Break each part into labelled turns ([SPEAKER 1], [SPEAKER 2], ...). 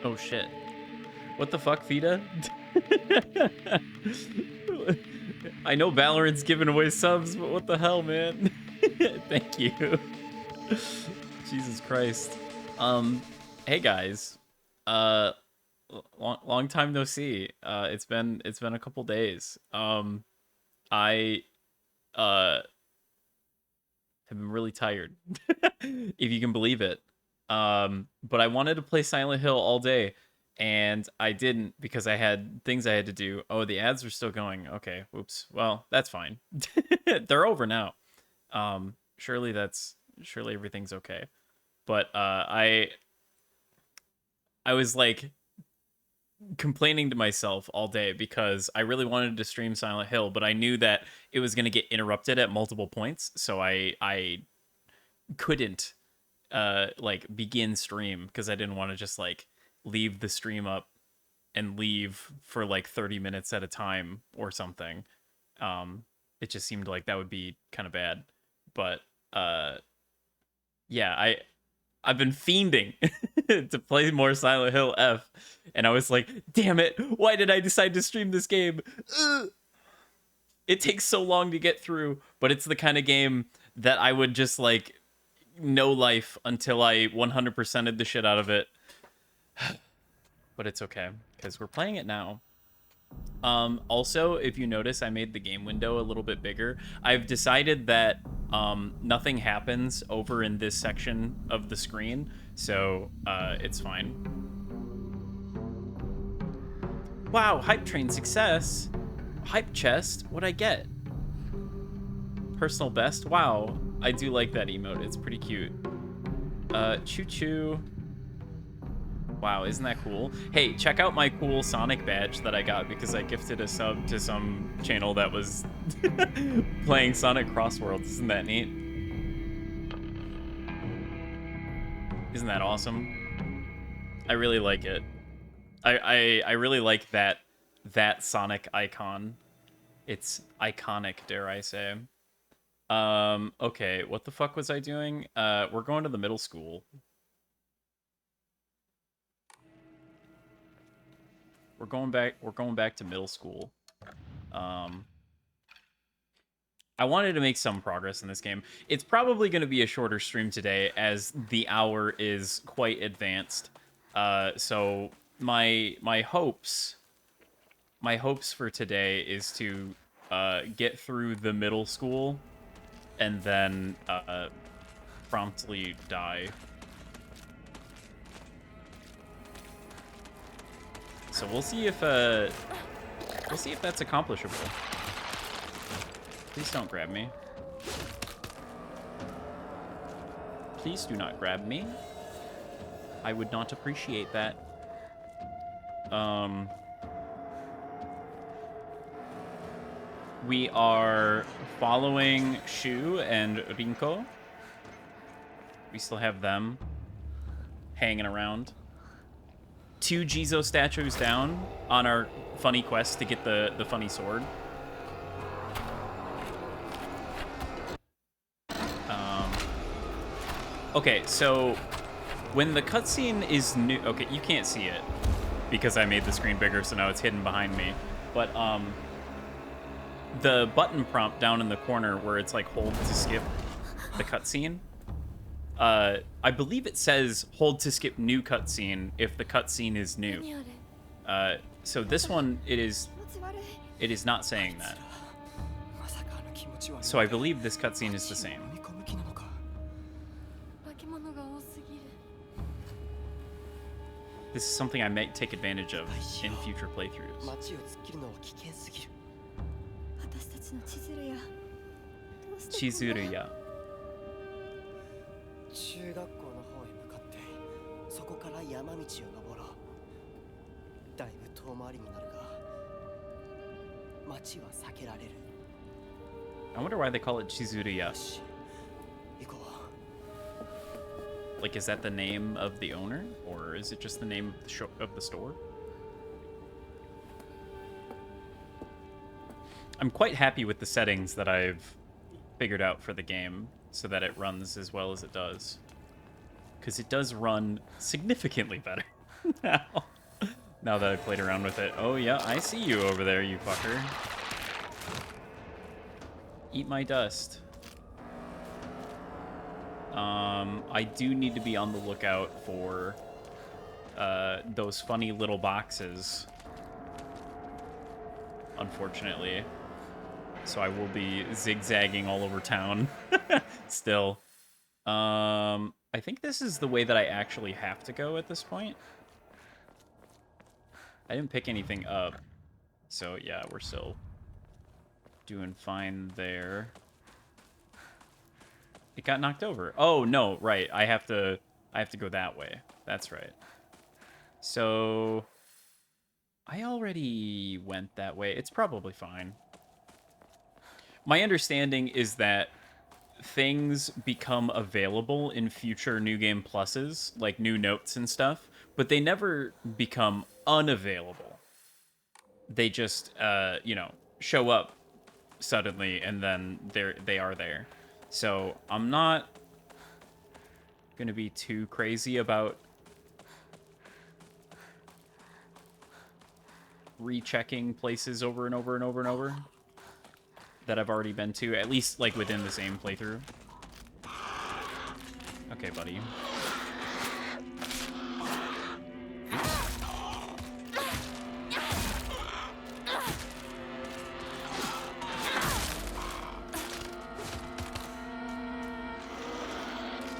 [SPEAKER 1] Oh shit. What the fuck, Fida? I know Valorant's giving away subs, but what the hell, man? Thank you. Jesus Christ. Hey guys. Uh long time no see. It's been a couple days. I have been really tired. If you can believe it. But I wanted to play Silent Hill all day, and I didn't because I had things I had to do. Oh, the ads are still going. Okay, oops. Well, that's fine. They're over now. Surely everything's okay. But I was like complaining to myself all day because I really wanted to stream Silent Hill, but I knew that it was going to get interrupted at multiple points, so I couldn't like begin stream because I didn't want to just like leave the stream up and leave for like 30 minutes at a time or something. It just seemed like that would be kind of bad. But yeah, I've been fiending to play more Silent Hill F, and I was like, damn it, why did I decide to stream this game? Ugh. It takes so long to get through, but it's the kind of game that I would just like no life until I 100%ed the shit out of it. But it's okay, because we're playing it now. Also, if you notice, I made the game window a little bit bigger. I've decided that nothing happens over in this section of the screen, so it's fine. Wow, hype train success. Hype chest, what'd I get? Personal best, wow. I do like that emote, it's pretty cute. Choo choo. Wow, isn't that cool? Hey, check out my cool Sonic badge that I got because I gifted a sub to some channel that was playing Sonic Crossworlds. Isn't that neat? Isn't that awesome? I really like it. I really like that Sonic icon. It's iconic, dare I say. Okay, what the fuck was I doing? We're going to the middle school. We're going back to middle school. I wanted to make some progress in this game. It's probably going to be a shorter stream today as the hour is quite advanced. So my hopes for today is to get through the middle school and then promptly die. So we'll see if that's accomplishable. Please don't grab me. Please do not grab me. I would not appreciate that. We are following Shu and Rinko. We still have them hanging around. 2 Jizo statues down on our funny quest to get the funny sword. Okay, so when the cutscene is new... Okay, you can't see it because I made the screen bigger, so now it's hidden behind me. But the button prompt down in the corner where it's like hold to skip the cutscene, I believe it says hold to skip new cutscene if the cutscene is new. So this one, it is not saying that. So I believe this cutscene is the same. This is something I might take advantage of in future playthroughs. Chizuruya.
[SPEAKER 2] 中学校の方へ向かってそこから山道を登ろう。だいぶ遠回りになるが町は避けられる。
[SPEAKER 1] I wonder why they call it Chizuruya.
[SPEAKER 2] 行こう。
[SPEAKER 1] Like, is that the name of the owner, or is it just the name of the store? I'm quite happy with the settings that I've figured out for the game so that it runs as well as it does. Because it does run significantly better. Now that I played around with it. Oh, yeah, I see you over there, you fucker. Eat my dust. I do need to be on the lookout for those funny little boxes, unfortunately. So I will be zigzagging all over town still. I think this is the way that I actually have to go at this point. I didn't pick anything up. So yeah, we're still doing fine there. It got knocked over. Oh, no, right. I have to go that way. That's right. So I already went that way. It's probably fine. My understanding is that things become available in future New Game Pluses, like new notes and stuff, but they never become unavailable. They just, show up suddenly, and then they are there. So I'm not gonna be too crazy about rechecking places over and over and over and over that I've already been to, at least like within the same playthrough. Okay, buddy.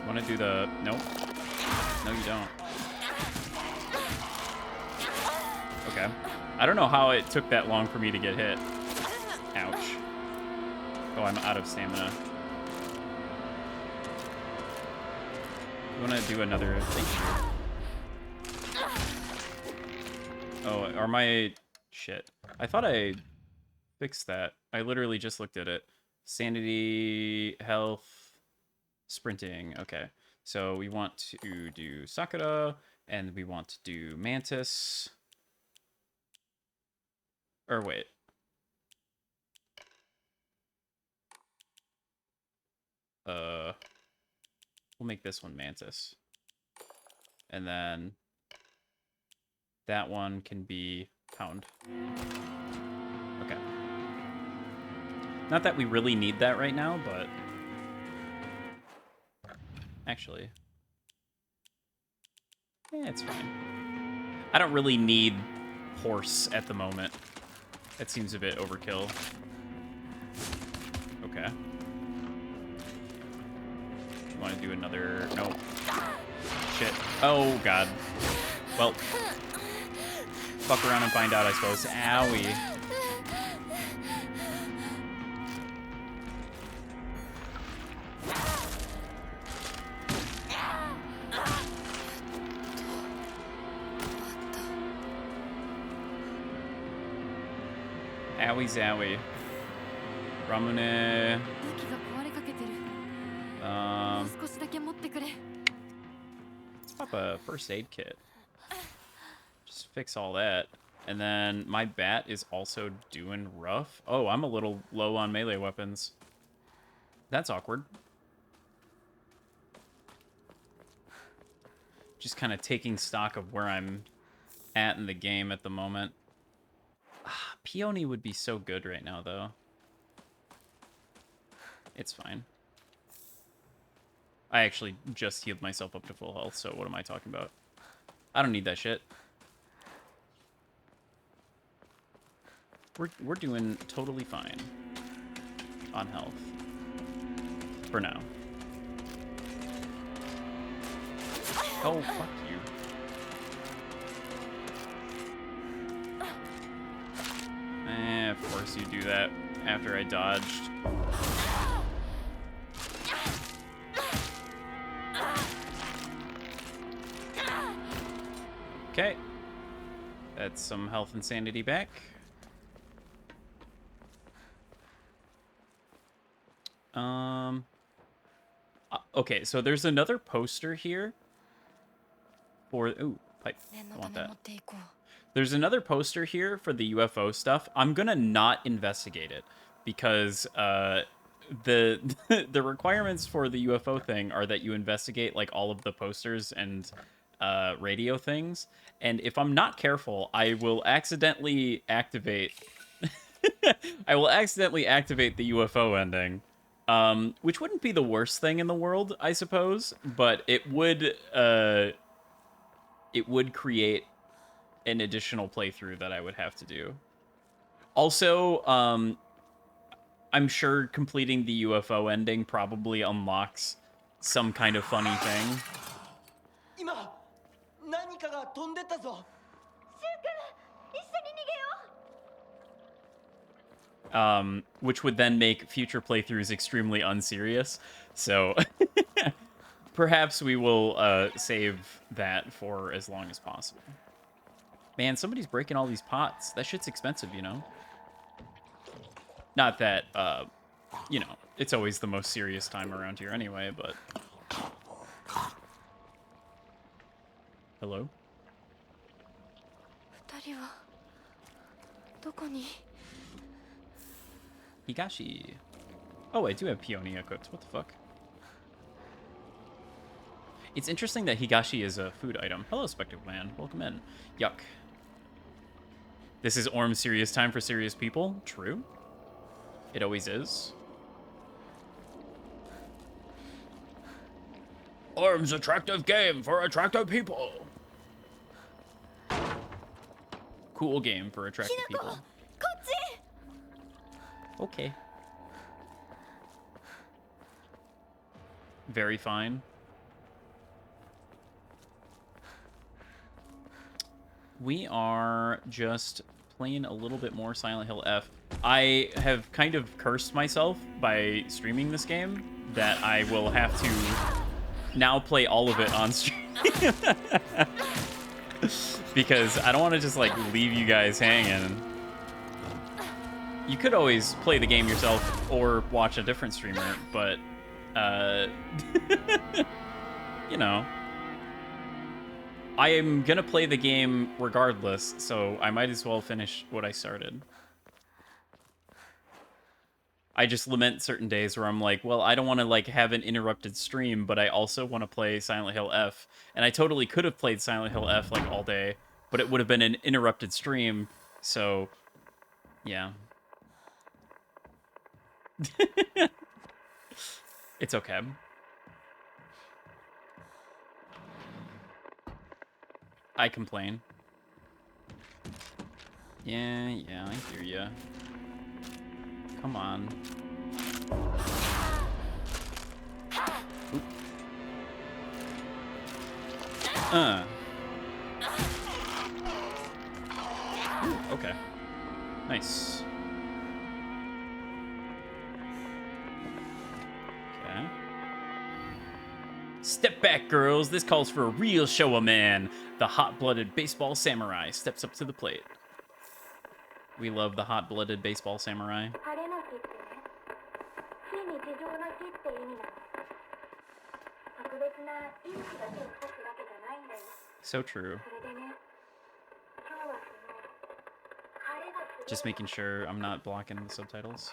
[SPEAKER 1] Want to do the... Nope. No, you don't. Okay. I don't know how it took that long for me to get hit. Ouch. Oh, I'm out of stamina. You want to do another thing? Oh, are my... Shit. I thought I fixed that. I literally just looked at it. Sanity, health, sprinting. Okay. So we want to do Sakura, and we want to do Mantis. Or wait. We'll make this one Mantis. And then that one can be Hound. Okay. Not that we really need that right now, but... Actually... Yeah, it's fine. I don't really need horse at the moment. That seems a bit overkill. Okay. You want to do another... No. Shit. Oh, God. Well... Fuck around and find out, I suppose. Owie. Owie zowie. Ramune. Let's pop a first aid kit. Just fix all that. And then my bat is also doing rough. Oh, I'm a little low on melee weapons. That's awkward. Just kind of taking stock of where I'm at in the game at the moment. Peony would be so good right now, though. It's fine. I actually just healed myself up to full health, so what am I talking about? I don't need that shit. We're doing totally fine on health. For now. Oh, fuck you. Of course you do that after I dodged. Okay. That's some health and sanity back. Okay, so there's another poster here for... Ooh, pipe. I want that. There's another poster here for the UFO stuff. I'm gonna not investigate it because the the requirements for the UFO thing are that you investigate like all of the posters and radio things, and if I'm not careful, I will accidentally activate I will accidentally activate the UFO ending, which wouldn't be the worst thing in the world, I suppose, but it would create an additional playthrough that I would have to do. Also, I'm sure completing the UFO ending probably unlocks some kind of funny thing.
[SPEAKER 2] 今何かが飛んでったぞ。
[SPEAKER 1] Which would then make future playthroughs extremely unserious. So perhaps we will save that for as long as possible. Man, somebody's breaking all these pots. That shit's expensive, you know? Not that, you know, it's always the most serious time around here anyway, but... Hello?
[SPEAKER 3] 二人はどこに
[SPEAKER 1] Higashi. Oh, I do have peony cooked. What the fuck? It's interesting that Higashi is a food item. Hello, Spectacle Man. Welcome in. Yuck. This is Orm's serious time for serious people. True. It always is. Orm's attractive game for attractive people. Cool game for attractive people. Okay. Very fine. We are just playing a little bit more Silent Hill F. I have kind of cursed myself by streaming this game that I will have to now play all of it on stream. Because I don't want to just like leave you guys hanging. You could always play the game yourself or watch a different streamer, but, you know. I am gonna play the game regardless, so I might as well finish what I started. I just lament certain days where I'm like, well, I don't want to, like, have an interrupted stream, but I also want to play Silent Hill F. And I totally could have played Silent Hill F, like, all day, but it would have been an interrupted stream, so, yeah. It's okay. I complain. Yeah, I hear ya. Come on. Oop. Ooh, okay. Nice. Okay. Step back, girls. This calls for a real show of man. The hot-blooded baseball samurai steps up to the plate. We love the hot-blooded baseball samurai. So true. Just making sure I'm not blocking the subtitles.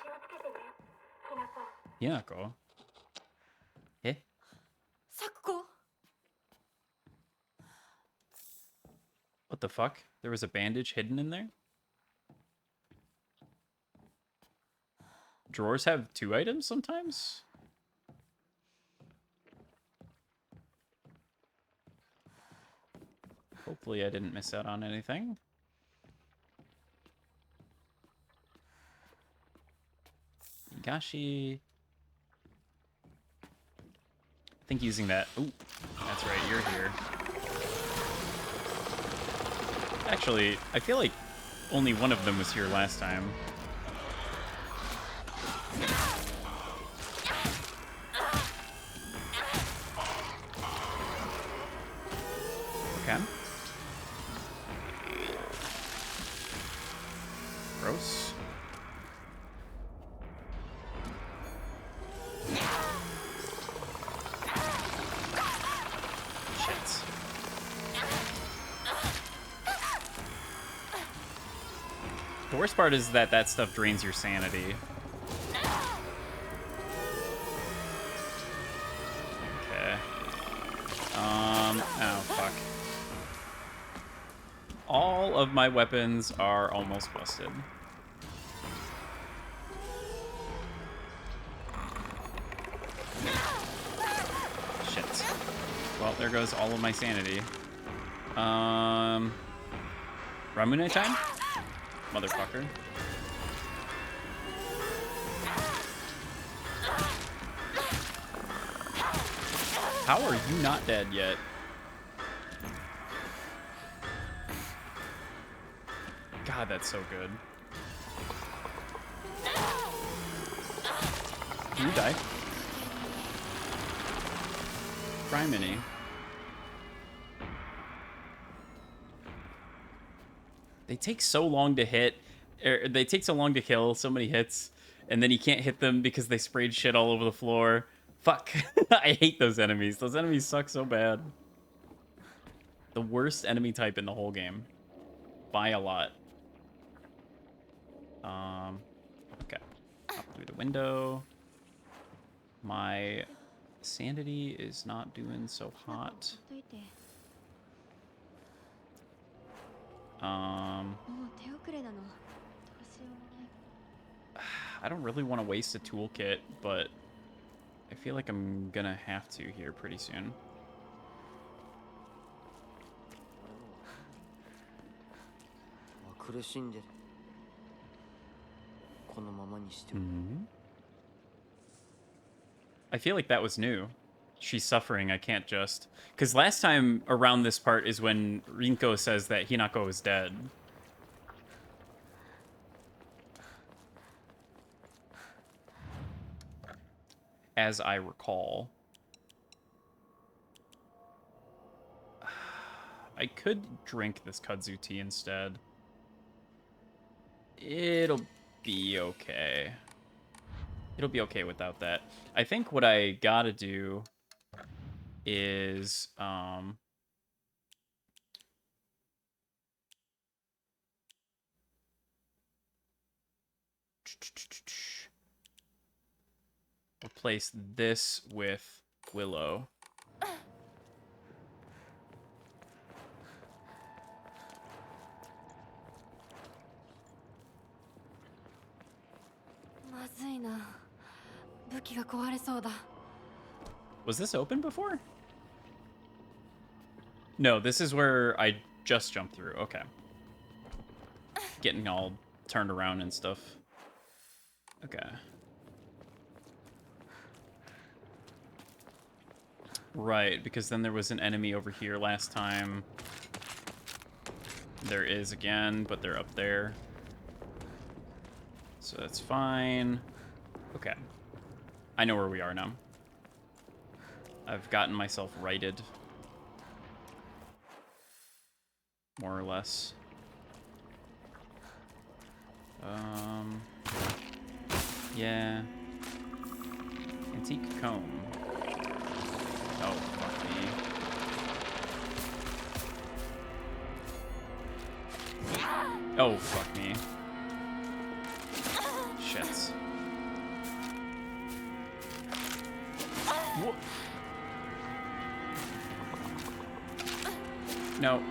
[SPEAKER 1] Yeah, go. Eh? What the fuck? There was a bandage hidden in there? Drawers have 2 items sometimes? Hopefully I didn't miss out on anything. Higashi. I think using that... Ooh, that's right, you're here. Actually, I feel like only one of them was here last time. Okay. Gross. Shit. The worst part is that that stuff drains your sanity. Okay. Oh, fuck. All of my weapons are almost busted. Shit. Well, there goes all of my sanity. Ramune time? Motherfucker. How are you not dead yet? God, that's so good. Can you die? Criminy. They take so long to hit. They take so long to kill, so many hits, and then you can't hit them because they sprayed shit all over the floor. Fuck. I hate those enemies. Those enemies suck so bad. The worst enemy type in the whole game. By a lot. Okay. Up through the window. My sanity is not doing so hot. I don't really want to waste a toolkit, but I feel like I'm gonna have to here pretty soon. I feel like that was new. She's suffering, I can't just... Because last time around this part is when Rinko says that Hinako is dead. As I recall. I could drink this kudzu tea instead. It'll be okay. It'll be okay without that. I think what I gotta do is replace this with Willow. Was this open before? No, this is where I just jumped through. Okay. Getting all turned around and stuff. Okay. Right, because then there was an enemy over here last time. There is again, but they're up there. So that's fine. Okay. I know where we are now. I've gotten myself righted. More or less. Yeah. Antique comb. Oh, fuck me. Oh, fuck me. Shit. Whoa. No.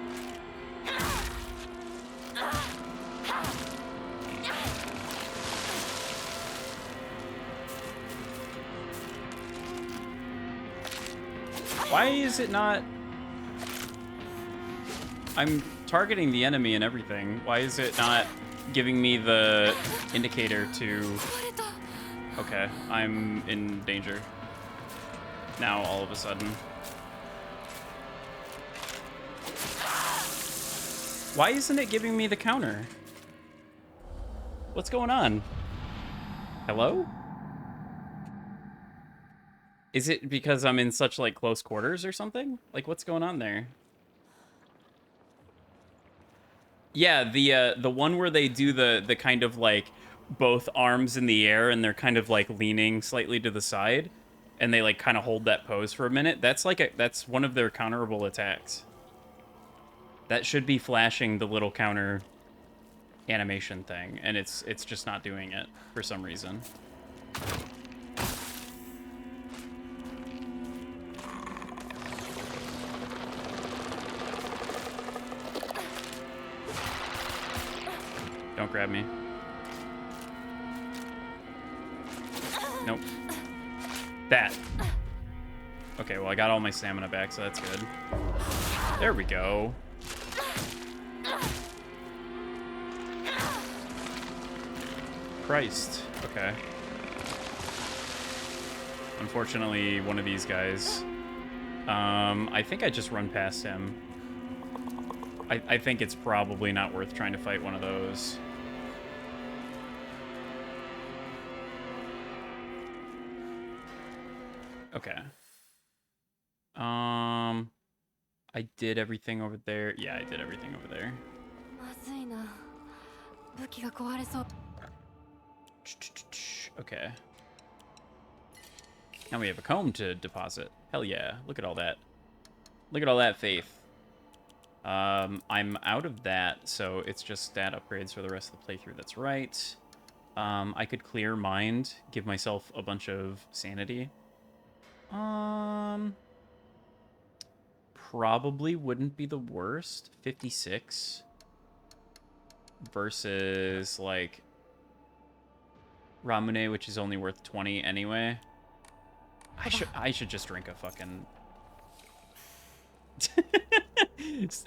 [SPEAKER 1] Why is it not... I'm targeting the enemy and everything. Why is it not giving me the indicator to... Okay, I'm in danger. Now, all of a sudden. Why isn't it giving me the counter? What's going on? Hello? Is it because I'm in such, like, close quarters or something? Like, what's going on there? Yeah, the one where they do the kind of, like, both arms in the air and they're kind of, like, leaning slightly to the side. And they, like, kind of hold that pose for a minute. That's, like, that's one of their counterable attacks. That should be flashing the little counter animation thing. And it's just not doing it for some reason. Don't grab me. Nope. That. Okay, well, I got all my stamina back, so that's good. There we go. Christ. Okay. Unfortunately, one of these guys. I think I just run past him. I think it's probably not worth trying to fight one of those. Okay. I did everything over there. Yeah, I did everything over there. Okay. Now we have a comb to deposit. Hell yeah. Look at all that. Look at all that faith. I'm out of that, so it's just stat upgrades for the rest of the playthrough. That's right. I could clear mind, give myself a bunch of sanity. Probably wouldn't be the worst. 56 versus like Ramune, which is only worth 20 anyway. I should just drink a fucking.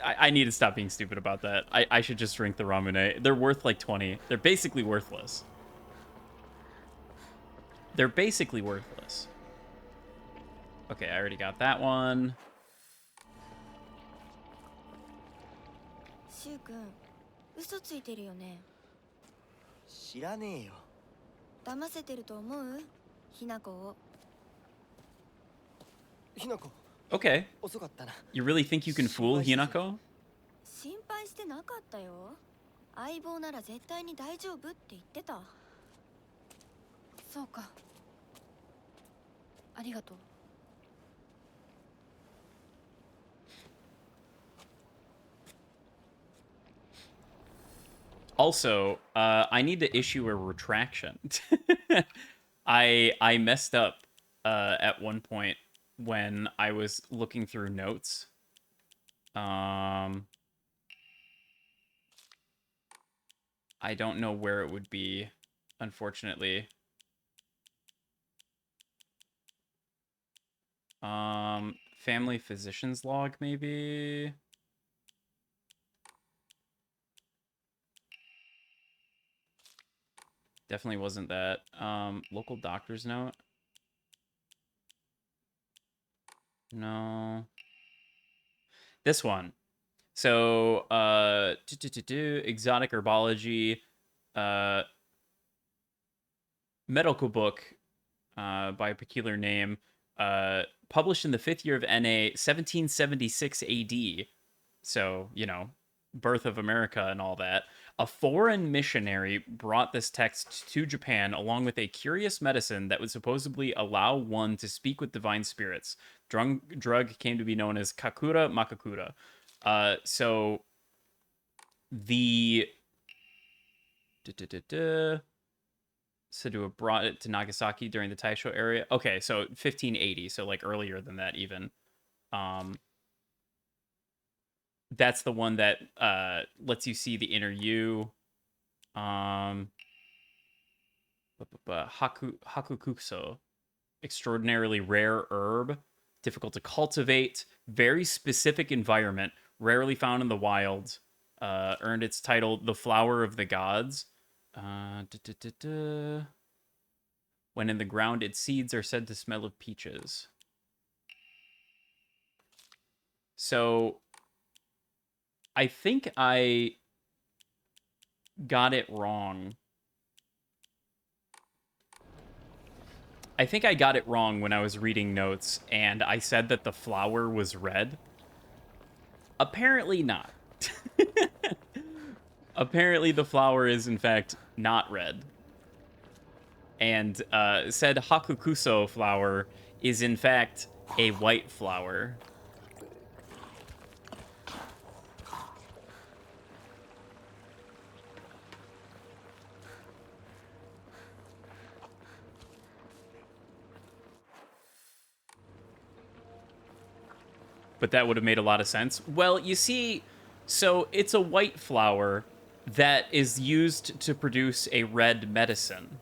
[SPEAKER 1] I need to stop being stupid about that. I should just drink the Ramune. They're worth like 20. They're basically worthless. They're basically worthless. Okay, I already got that one.
[SPEAKER 3] シュウ君、嘘ついてるよね。
[SPEAKER 2] 知らねえよ。
[SPEAKER 3] 騙せてると思う？ひなこを。
[SPEAKER 2] ひなこ。
[SPEAKER 1] Okay.
[SPEAKER 2] 遅かったな。
[SPEAKER 1] You really think you can fool Hinako?
[SPEAKER 3] 心配してなかったよ。相棒なら絶対に大丈夫って言ってた。そうか。ありがとう。
[SPEAKER 1] Also, I need to issue a retraction. I messed up at one point when I was looking through notes. I don't know where it would be, unfortunately. Family physician's log, maybe? Definitely wasn't that. Local doctor's note? No. This one. So, exotic herbology, medical book by a peculiar name, published in the 5th year of NA, 1776 AD. So, you know, birth of America and all that. A foreign missionary brought this text to Japan along with a curious medicine that would supposedly allow one to speak with divine spirits. Drug came to be known as Kakura Makakura. So the said to have brought it to Nagasaki during the Taisho area. Okay, so 1580, so like earlier than that even. That's the one that lets you see the inner you. Hakukuso, extraordinarily rare herb, difficult to cultivate, very specific environment, rarely found in the wild. Earned its title, the Flower of the Gods. When in the ground, its seeds are said to smell of peaches. So I think I got it wrong. I think I got it wrong when I was reading notes and I said that the flower was red. Apparently not. Apparently the flower is in fact not red. And said Hakukuso flower is in fact a white flower. But that would have made a lot of sense. Well, you see, so it's a white flower, that is used to produce a red medicine.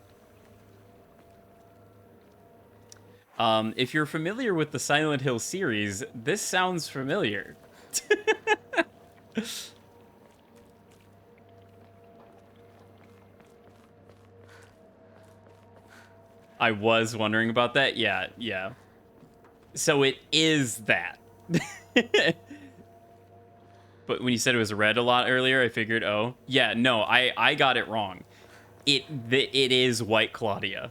[SPEAKER 1] If you're familiar with the Silent Hill series, this sounds familiar. I was wondering about that. Yeah. So it is that. But when you said it was red a lot earlier, I figured, oh, yeah, no, I got it wrong. It is White Claudia.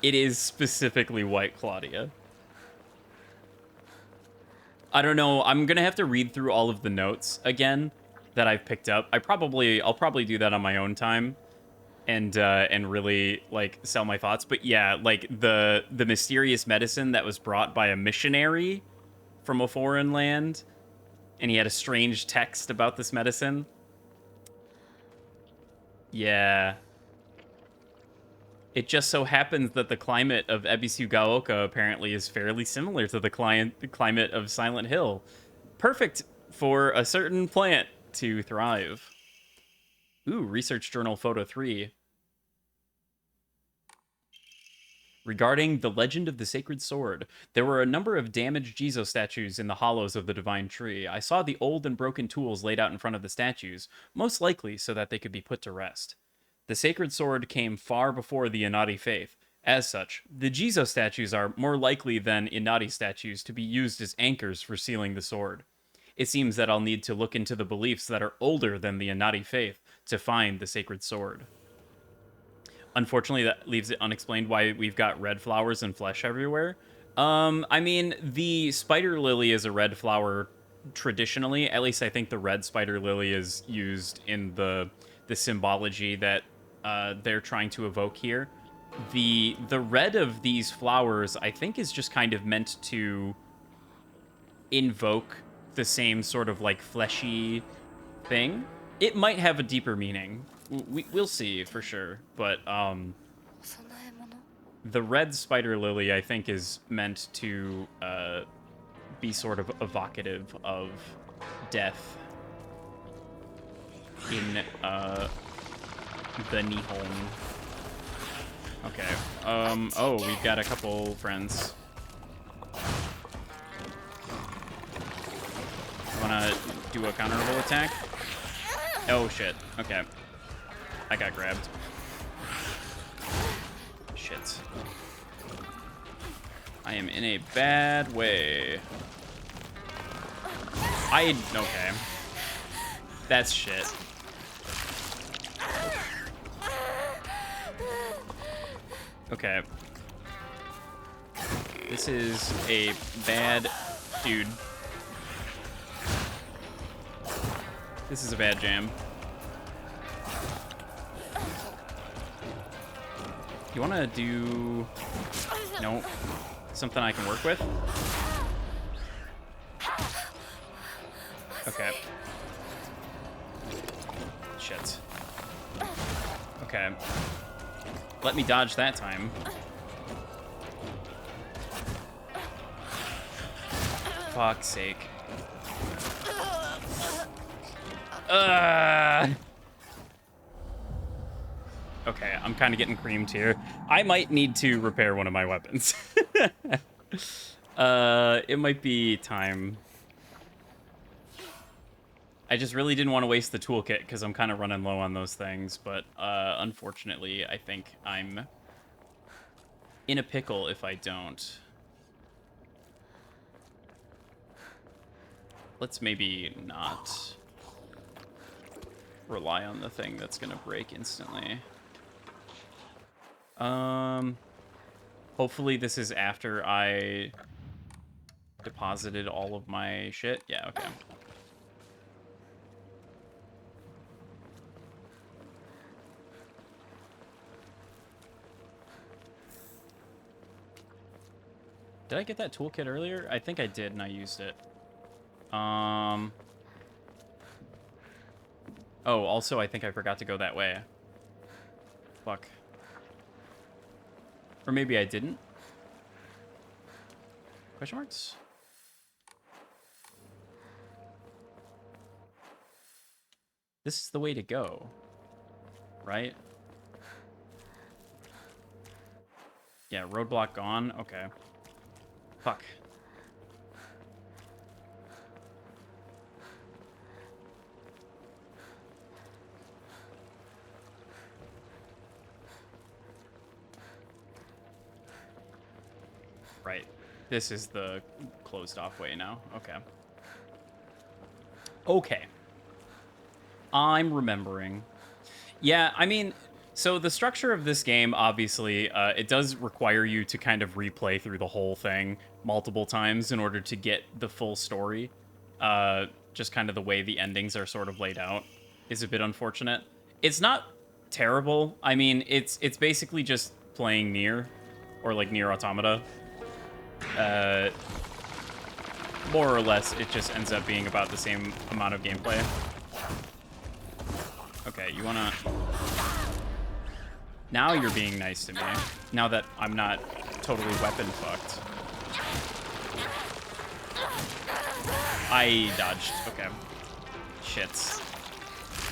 [SPEAKER 1] It is specifically White Claudia. I don't know. I'm gonna have to read through all of the notes again that I've picked up. I'll probably do that on my own time, and really like sell my thoughts. But yeah, like the mysterious medicine that was brought by a missionary from a foreign land, and he had a strange text about this medicine. Yeah. It just so happens that the climate of Ebisugaoka apparently is fairly similar to the climate of Silent Hill. Perfect for a certain plant to thrive. Ooh, Research Journal Photo 3. Regarding the legend of the sacred sword, there were a number of damaged Jizo statues in the hollows of the divine tree. I saw the old and broken tools laid out in front of the statues, most likely so that they could be put to rest. The sacred sword came far before the Inari faith. As such, the Jizo statues are more likely than Inari statues to be used as anchors for sealing the sword. It seems that I'll need to look into the beliefs that are older than the Inari faith to find the sacred sword. Unfortunately, that leaves it unexplained why we've got red flowers and flesh everywhere. I mean, the spider lily is a red flower traditionally. At least I think the red spider lily is used in the symbology that they're trying to evoke here. The red of these flowers, I think, is just kind of meant to invoke the same sort of like fleshy thing. It might have a deeper meaning. We'll see for sure, but the red spider lily, I think, is meant to be sort of evocative of death in the Nihon. Okay. Oh, we've got a couple friends. Wanna do a counterable attack? Oh, shit. Okay. I got grabbed. Shit. I am in a bad way. Okay. That's shit. Okay. This is a bad dude. This is a bad jam. You want to do... No. Something I can work with? Okay. Shit. Okay. Let me dodge that time. Fuck's sake. Okay, I'm kind of getting creamed here. I might need to repair one of my weapons. It might be time. I just really didn't want to waste the toolkit because I'm kind of running low on those things, but unfortunately, I think I'm in a pickle if I don't. Let's maybe not rely on the thing that's gonna break instantly. Hopefully this is after I deposited all of my shit. Yeah, okay. Did I get that toolkit earlier? I think I did, and I used it. Oh, also, I think I forgot to go that way. Fuck. Or maybe I didn't? Question marks? This is the way to go, right? Yeah, roadblock gone. Okay. Fuck. Right. This is the closed off way now. Okay. Okay. I'm remembering. Yeah, I mean, so the structure of this game, obviously, it does require you to kind of replay through the whole thing multiple times in order to get the full story. Just kind of the way the endings are sort of laid out is a bit unfortunate. It's not terrible. I mean, it's basically just playing Nier, or like Nier Automata. More or less, it just ends up being about the same amount of gameplay. Okay, you wanna... Now you're being nice to me. Now that I'm not totally weapon fucked. I dodged. Okay. Shits.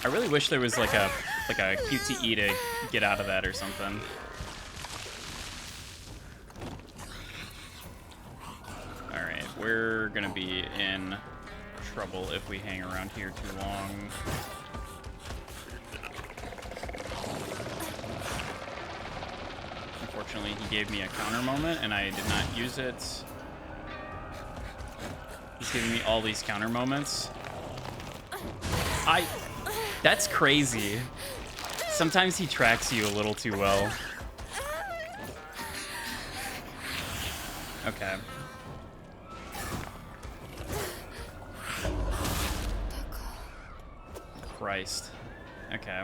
[SPEAKER 1] I really wish there was like a QTE to get out of that or something. Alright, we're gonna be in trouble if we hang around here too long. Unfortunately, he gave me a counter moment, and I did not use it. He's giving me all these counter moments. That's crazy. Sometimes he tracks you a little too well. Okay. Christ. Okay.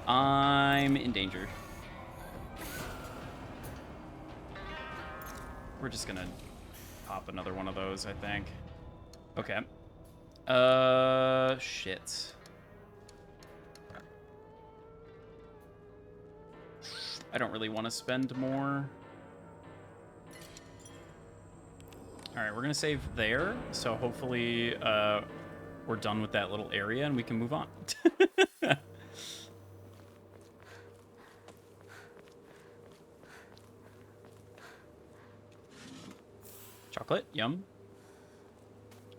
[SPEAKER 1] I'm in danger. We're just gonna pop another one of those, I think. Okay. Shit. I don't really want to spend more. All right, we're gonna save there. So hopefully, we're done with that little area and we can move on. Chocolate, yum.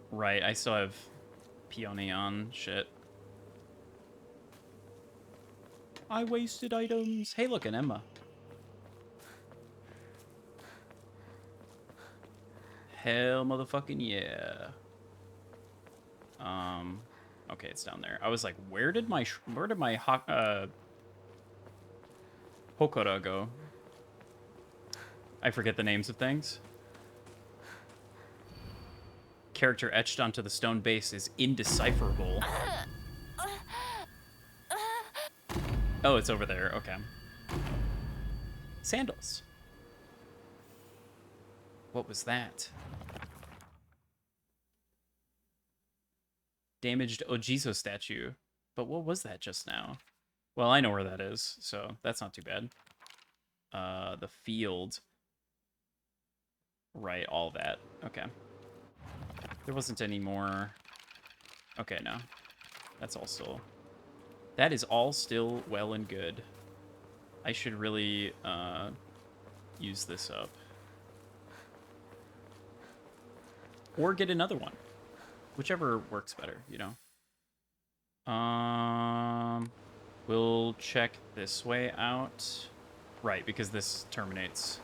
[SPEAKER 1] Right, I still have peony on shit. I wasted items. Hey, look, an Emma. Hell motherfucking yeah. Okay, it's down there. I was like, where did my Hokora go? I forget the names of things. Character etched onto the stone base is indecipherable. Oh, it's over there. Okay. Sandals. What was that? Damaged Ojiso statue. But what was that just now? Well, I know where that is, so that's not too bad. The field. Right, all that. Okay. There wasn't any more... Okay, no. That's all still... That is all still well and good. I should really use this up. Or get another one. Whichever works better, you know. We'll check this way out. Right, because this terminates.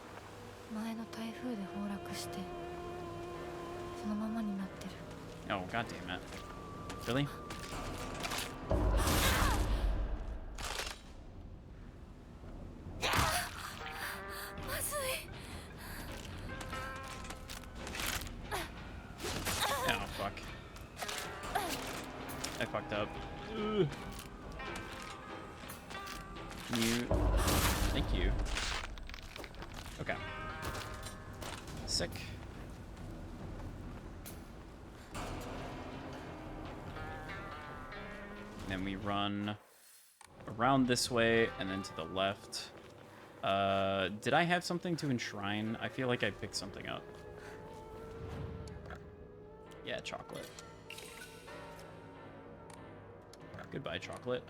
[SPEAKER 1] Oh, god damn it. Really? Oh, fuck. I fucked up. Ugh. Thank you. Okay. Sick. Then we run around this way and then to the left. Did I have something to enshrine? I feel like I picked something up. Yeah, chocolate. Goodbye, chocolate.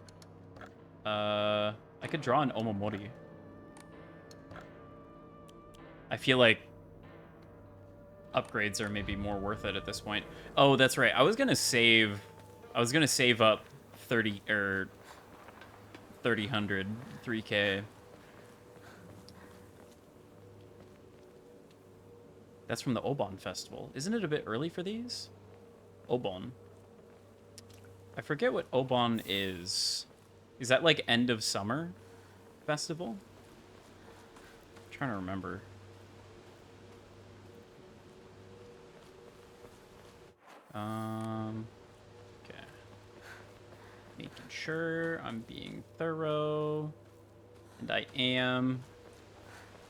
[SPEAKER 1] I could draw an Omomori. I feel like upgrades are maybe more worth it at this point. Oh, that's right. I was gonna save up 30 or 3000 3K. That's from the Obon Festival. Isn't it a bit early for these? Obon. I forget what Obon is. Is that like end of summer festival? I'm trying to remember. Okay. Making sure I'm being thorough. And I am.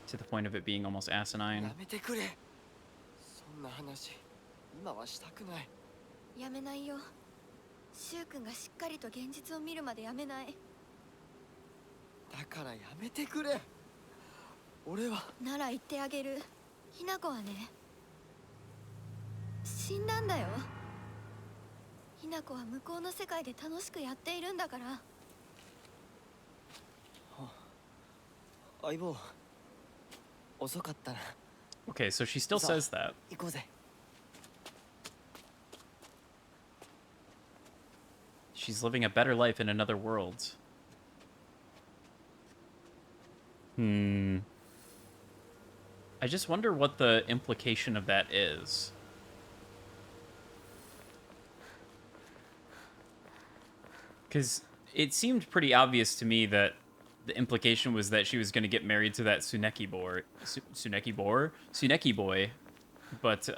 [SPEAKER 1] To the point of it being almost asinine.
[SPEAKER 2] やめてくれ。そんな話今はしたくない。
[SPEAKER 3] やめないよ。シュウ君がしっかりと現実を見るまでやめない。
[SPEAKER 2] だからやめてくれ。俺は
[SPEAKER 3] なら言ってあげる。ひな子はね、死んだんだよ。ひな子は向こうの世界で楽しくやっているんだから。
[SPEAKER 2] 相棒遅かったな。
[SPEAKER 1] Okay, so she still says that.
[SPEAKER 2] 行こうぜ。
[SPEAKER 1] She's living a better life in another world. I just wonder what the implication of that is. Because it seemed pretty obvious to me that the implication was that she was going to get married to that Tsuneki boy. Tsuneki boy. But,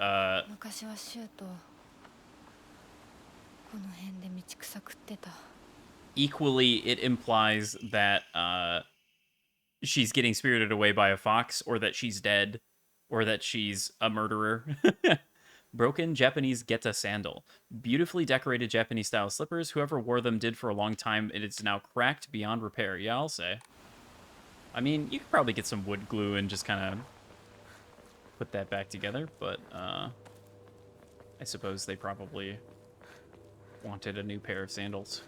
[SPEAKER 3] 昔はシュウとこの辺で道草食ってた。
[SPEAKER 1] equally, it implies that she's getting spirited away by a fox, or that she's dead, or that she's a murderer. Broken Japanese Geta sandal. Beautifully decorated Japanese-style slippers. Whoever wore them did for a long time. It is now cracked beyond repair. Yeah, I'll say. I mean, you could probably get some wood glue and just kind of put that back together, but I suppose they probably wanted a new pair of sandals.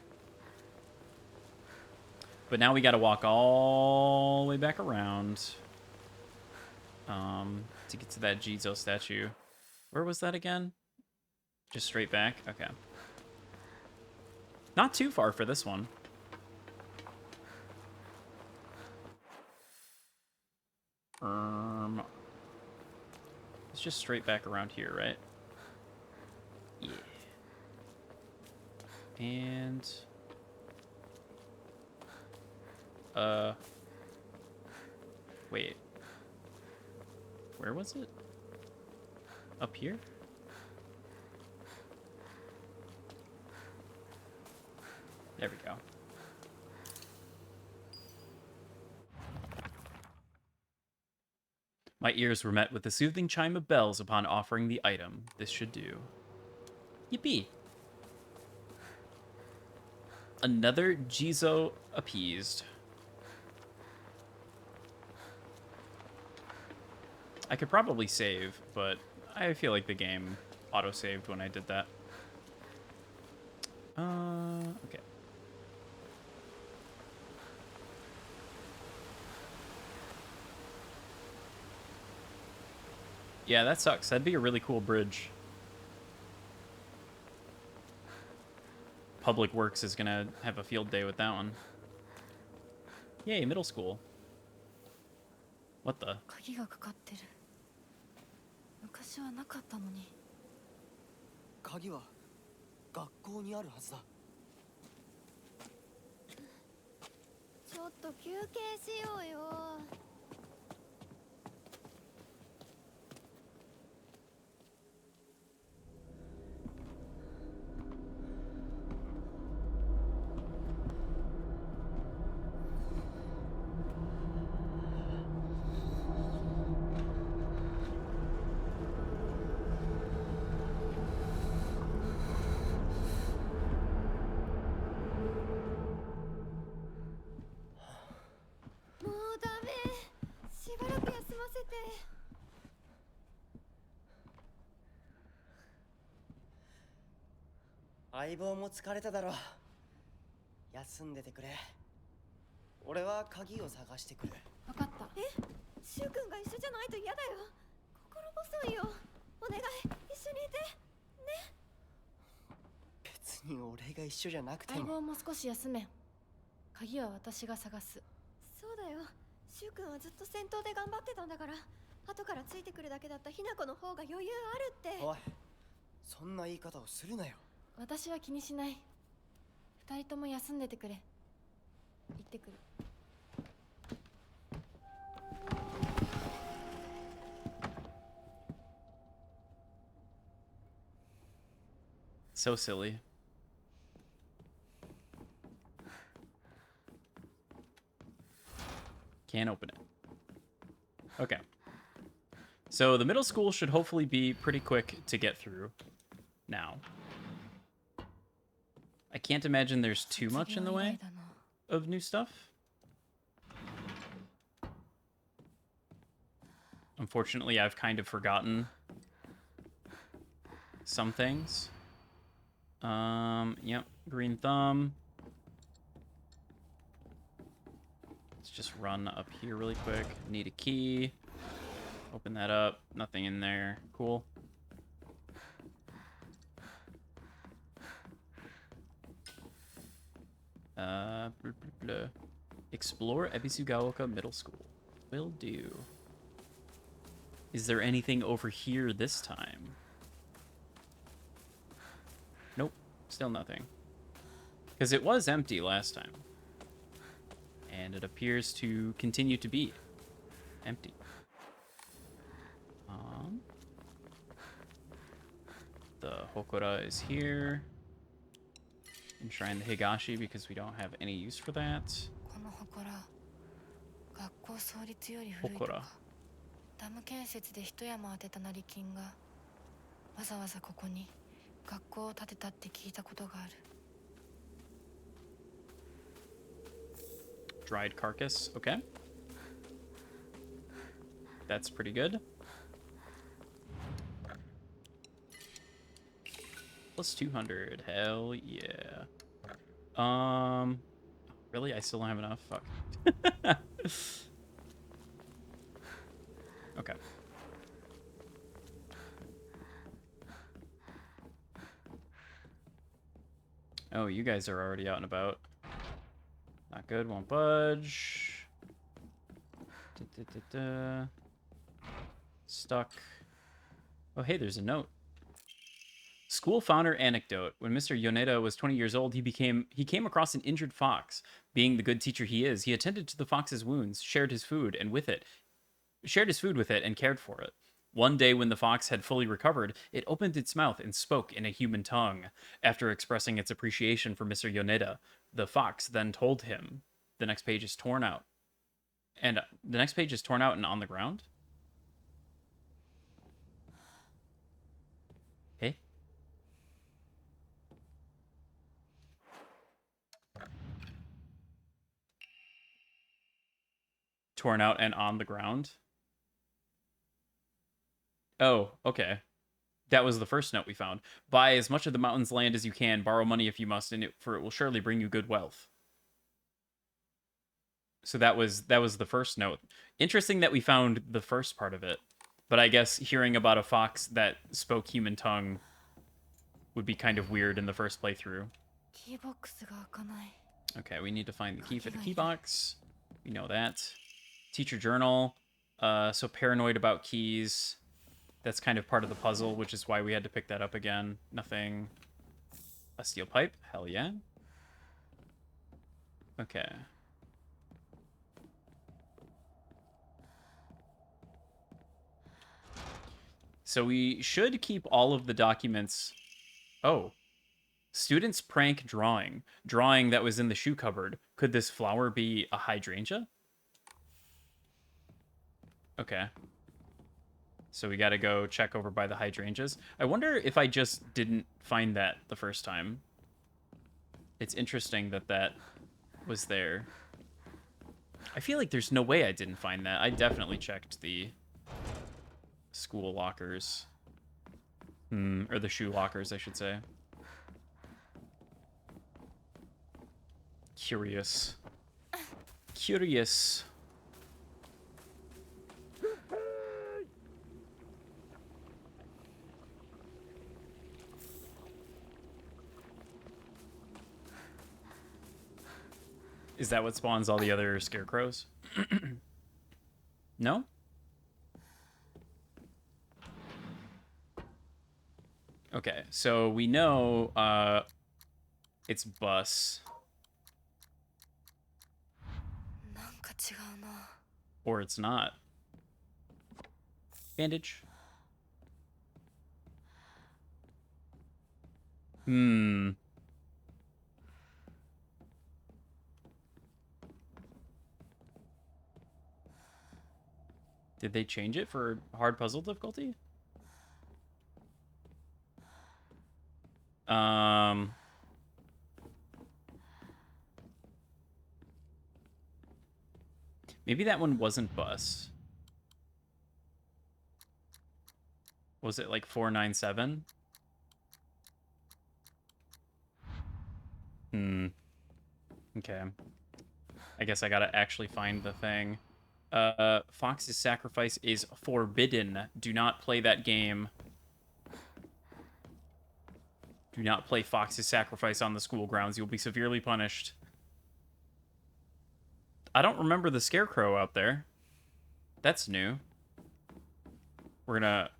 [SPEAKER 1] But now we got to walk all the way back around to get to that Jizo statue. Where was that again? Just straight back? Okay. Not too far for this one. It's just straight back around here, right? Yeah. And... Wait. Where was it? Up here? There we go. My ears were met with the soothing chime of bells upon offering the item. This should do. Yippee! Another Jizo appeased. I could probably save, but I feel like the game auto-saved when I did that. Okay. Yeah, that sucks. That'd be a really cool bridge. Public Works is gonna have a field day with that one. Yay, middle school. What the?
[SPEAKER 3] 鍵がかかってる。昔はなかったのに。
[SPEAKER 2] 鍵は学校にあるはずだ。
[SPEAKER 3] ちょっと休憩しようよ。もうダメ。しばらく休ませて。
[SPEAKER 2] 相棒も疲れただろう。休んでてくれ。俺は鍵を探してくる。
[SPEAKER 4] 分かった。
[SPEAKER 3] シュウ君が一緒じゃないと嫌だよ。心細いよ。お願い、一緒にいてね。
[SPEAKER 2] 別に俺が一緒じゃなくて
[SPEAKER 4] 相
[SPEAKER 2] も。
[SPEAKER 4] 棒も少し休め。鍵は私が探す。
[SPEAKER 3] そうだよ。シュウ君はずっと戦闘で頑張ってたんだから、後からついてくるだけだったヒナコの方が余裕あるって。
[SPEAKER 2] おい、そんな言い方をするなよ。
[SPEAKER 4] 私は気にしない。二人とも休んでてくれ。行ってくる。
[SPEAKER 1] So silly. Can't open it. Okay. So the middle school should hopefully be pretty quick to get through now. I can't imagine there's too much in the way of new stuff. Unfortunately, I've kind of forgotten some things. Yep, green thumb. Let's just run up here really quick. Need a key. Open that up. Nothing in there. Cool. Blah, blah, blah. Explore Ebisugaoka Middle School. Will do. Is there anything over here this time? Nope. Still nothing. Because it was empty last time. And it appears to continue to be empty. The Hokora is here. Enshrine the Higashi because we don't have any use for that. Hokora.
[SPEAKER 4] ダム建設で一山当てた成金がわざわざここに学校を建てたって聞いたことがある。
[SPEAKER 1] Dried carcass. Okay. That's pretty good. Plus 200. Hell yeah. Really? I still don't have enough? Fuck. Okay. Oh, you guys are already out and about. Not good. Won't budge. Stuck. Oh, hey, there's a note. School founder anecdote. When Mr. Yoneda was 20 years old, he came across an injured fox. Being the good teacher he is, he attended to the fox's wounds, shared his food with it, and cared for it. One day when the fox had fully recovered, it opened its mouth and spoke in a human tongue. After expressing its appreciation for Mr. Yoneda, the fox then told him. The next page is torn out. And the next page is torn out and on the ground? Hey? Torn out and on the ground? Oh, okay. That was the first note we found. Buy as much of the mountain's land as you can, borrow money if you must, for it will surely bring you good wealth. So that was the first note. Interesting that we found the first part of it. But I guess hearing about a fox that spoke human tongue would be kind of weird in the first playthrough. Okay, we need to find the key for the key box. We know that. Teacher journal. So paranoid about keys. That's kind of part of the puzzle, which is why we had to pick that up again. Nothing. A steel pipe? Hell yeah. Okay. So we should keep all of the documents. Oh. Student's prank drawing. Drawing that was in the shoe cupboard. Could this flower be a hydrangea? Okay. So we gotta go check over by the hydrangeas. I wonder if I just didn't find that the first time. It's interesting that that was there. I feel like there's no way I didn't find that. I definitely checked the school lockers. Or the shoe lockers, I should say. Curious. Curious. Is that what spawns all the other scarecrows? No? Okay, so we know it's bus.
[SPEAKER 4] なんか違うな。
[SPEAKER 1] Or it's not. Bandage. Hmm. Did they change it for hard puzzle difficulty? Maybe that one wasn't bus. Was it like 497? Okay. I guess I gotta actually find the thing. Fox's Sacrifice is forbidden. Do not play that game. Do not play Fox's Sacrifice on the school grounds. You'll be severely punished. I don't remember the scarecrow out there. That's new. We're gonna...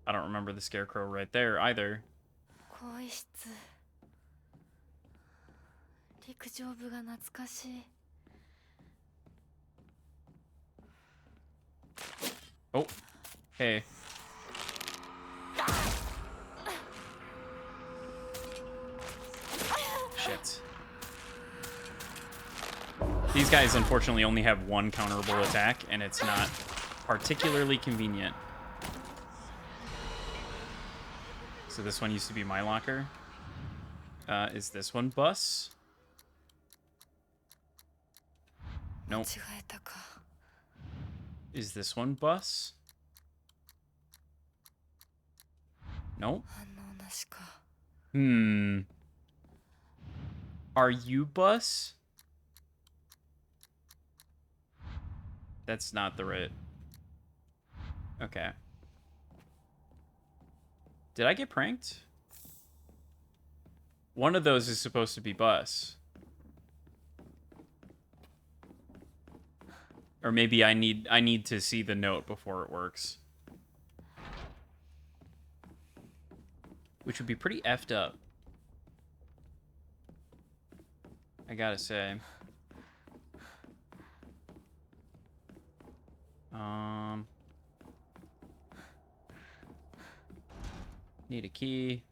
[SPEAKER 1] I don't remember the scarecrow right there either.
[SPEAKER 4] 更衣室。陸上部が懐かしい。
[SPEAKER 1] Oh, hey. Shit. These guys, unfortunately, only have one counterable attack, and it's not particularly convenient. So this one used to be my locker. Is this one bus? Nope.
[SPEAKER 4] 間違えたか。
[SPEAKER 1] Is this one bus? Nope.
[SPEAKER 4] 反応なしか。
[SPEAKER 1] Are you bus? That's not the right... Okay. Did I get pranked? One of those is supposed to be bus. Or maybe I need to see the note before it works. Which would be pretty effed up. I gotta say. Need a key.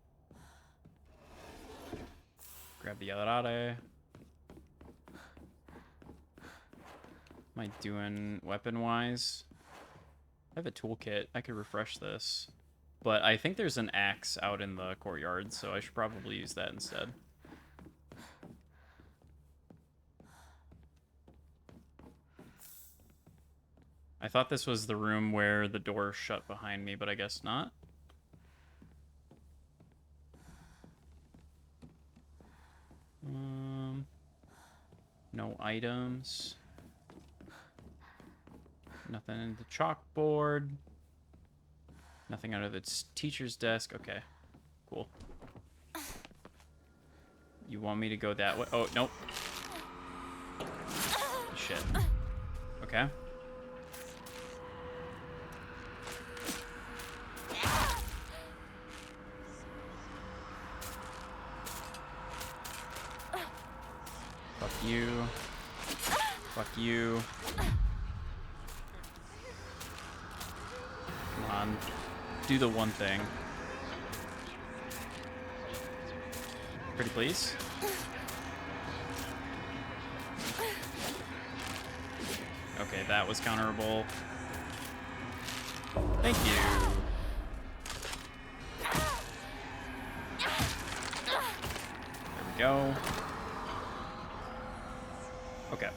[SPEAKER 1] Grab the Eldorado. Am I doing weapon-wise? I have a toolkit. I could refresh this. But I think there's an axe out in the courtyard, so I should probably use that instead. I thought this was the room where the door shut behind me, but I guess not. No items. Nothing in the chalkboard. Nothing under the teacher's desk. Okay, cool. You want me to go that way? Oh, nope. Shit. Okay. Fuck you. Fuck you. Come on. Do the one thing. Pretty please. Okay, that was counterable. Thank you. There we go. Okay.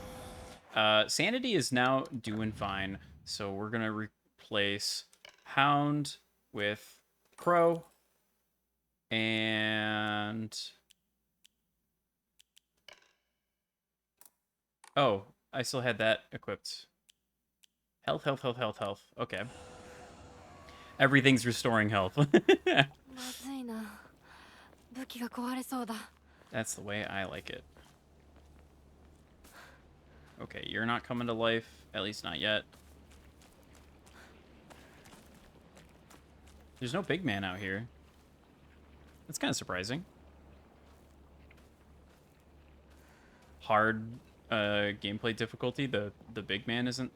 [SPEAKER 1] Sanity is now doing fine, so we're gonna replace Hound with Crow, and Oh, I still had that equipped. Health, health, health, health, health. Okay. Everything's restoring health.
[SPEAKER 4] まずいな。武器が壊れそうだ。
[SPEAKER 1] That's the way I like it. Okay, you're not coming to life. At least not yet. There's no big man out here. That's kind of surprising. Hard gameplay difficulty. The big man isn't...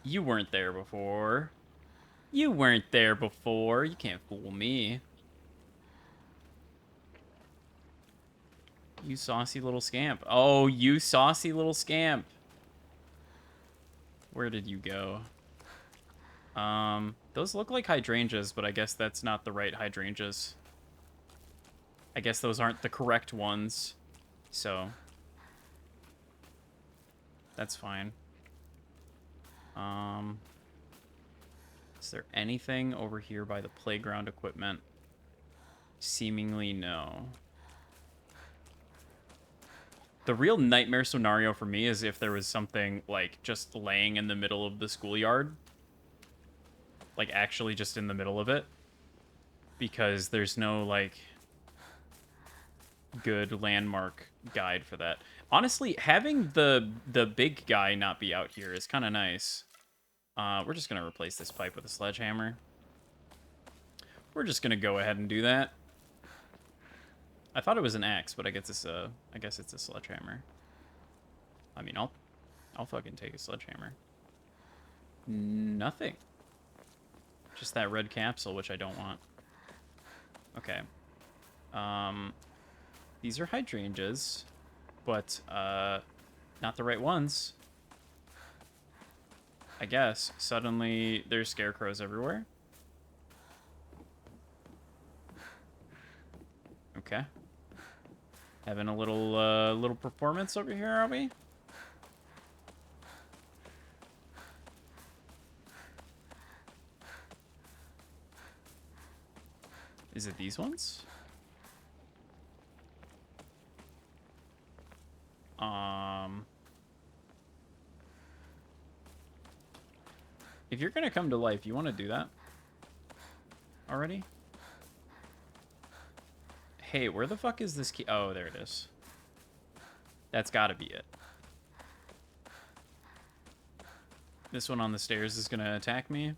[SPEAKER 1] You weren't there before. You weren't there before. You can't fool me. You saucy little scamp. Oh, you saucy little scamp. Where did you go? Those look like hydrangeas, but I guess that's not the right hydrangeas. I guess those aren't the correct ones. So that's fine. Is there anything over here by the playground equipment? Seemingly no. The real nightmare scenario for me is if there was something, like, just laying in the middle of the schoolyard. Like, actually just in the middle of it. Because there's no, like, good landmark guide for that. Honestly, having the big guy not be out here is kind of nice. We're just going to replace this pipe with a sledgehammer. We're just going to go ahead and do that. I thought it was an axe, but I guess it's a sledgehammer. I mean, I'll fucking take a sledgehammer. Nothing. Just that red capsule, which I don't want. Okay. These are hydrangeas, but not the right ones. I guess. Suddenly, there's scarecrows everywhere. Okay. Having a little performance over here, are we? Is it these ones? If you're gonna come to life, you want to do that already? Hey, where the fuck is this key? Oh, there it is. That's gotta be it. This one on the stairs is gonna attack me.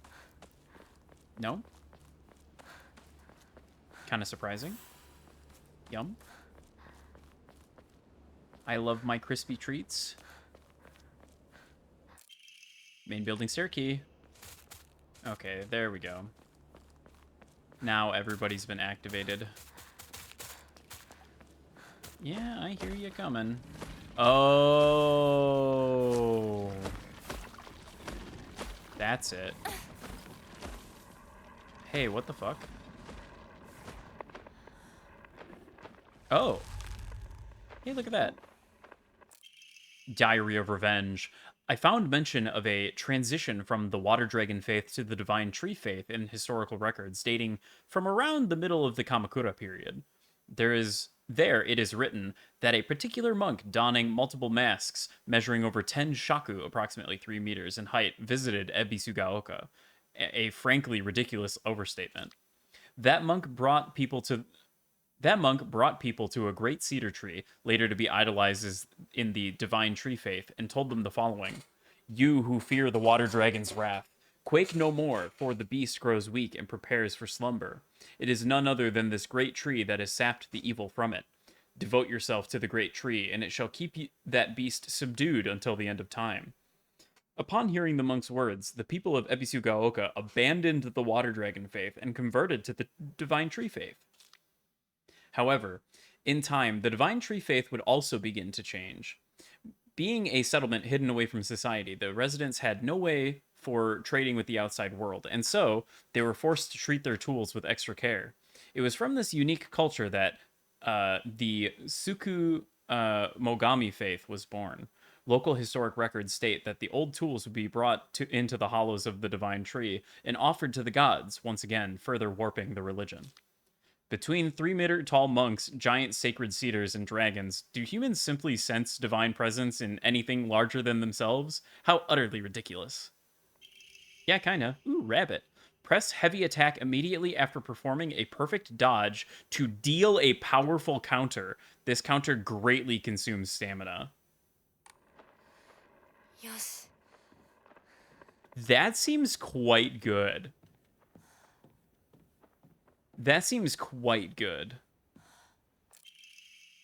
[SPEAKER 1] No? Kind of surprising. Yum. I love my crispy treats. Main building stair key. Okay, there we go. Now everybody's been activated. Yeah, I hear you coming. Oh. That's it. Hey, what the fuck? Oh. Hey, look at that. Diary of Revenge. I found mention of a transition from the Water Dragon faith to the Divine Tree faith in historical records dating from around the middle of the Kamakura period. There it is written that a particular monk donning multiple masks, measuring over 10 shaku, approximately 3 meters in height, visited Ebisugaoka. A frankly ridiculous overstatement. That monk brought people to a great cedar tree, later to be idolized as in the Divine Tree faith, and told them the following: "You who fear the water dragon's wrath, quake no more, for the beast grows weak and prepares for slumber. It is none other than this great tree that has sapped the evil from it. Devote yourself to the great tree, and it shall keep that beast subdued until the end of time." Upon hearing the monk's words, the people of Ebisugaoka abandoned the water dragon faith and converted to the Divine Tree faith. However, in time, the Divine Tree faith would also begin to change. Being a settlement hidden away from society, the residents had no way for trading with the outside world, and so they were forced to treat their tools with extra care. It was from this unique culture that the Suku Mogami faith was born. Local historic records state that the old tools would be brought into the hollows of the Divine Tree and offered to the gods, once again, further warping the religion. Between 3-meter tall monks, giant sacred cedars, and dragons, do humans simply sense divine presence in anything larger than themselves? How utterly ridiculous. Yeah, kinda. Ooh, rabbit. Press heavy attack immediately after performing a perfect dodge to deal a powerful counter. This counter greatly consumes stamina.
[SPEAKER 4] よし。
[SPEAKER 1] That seems quite good. That seems quite good.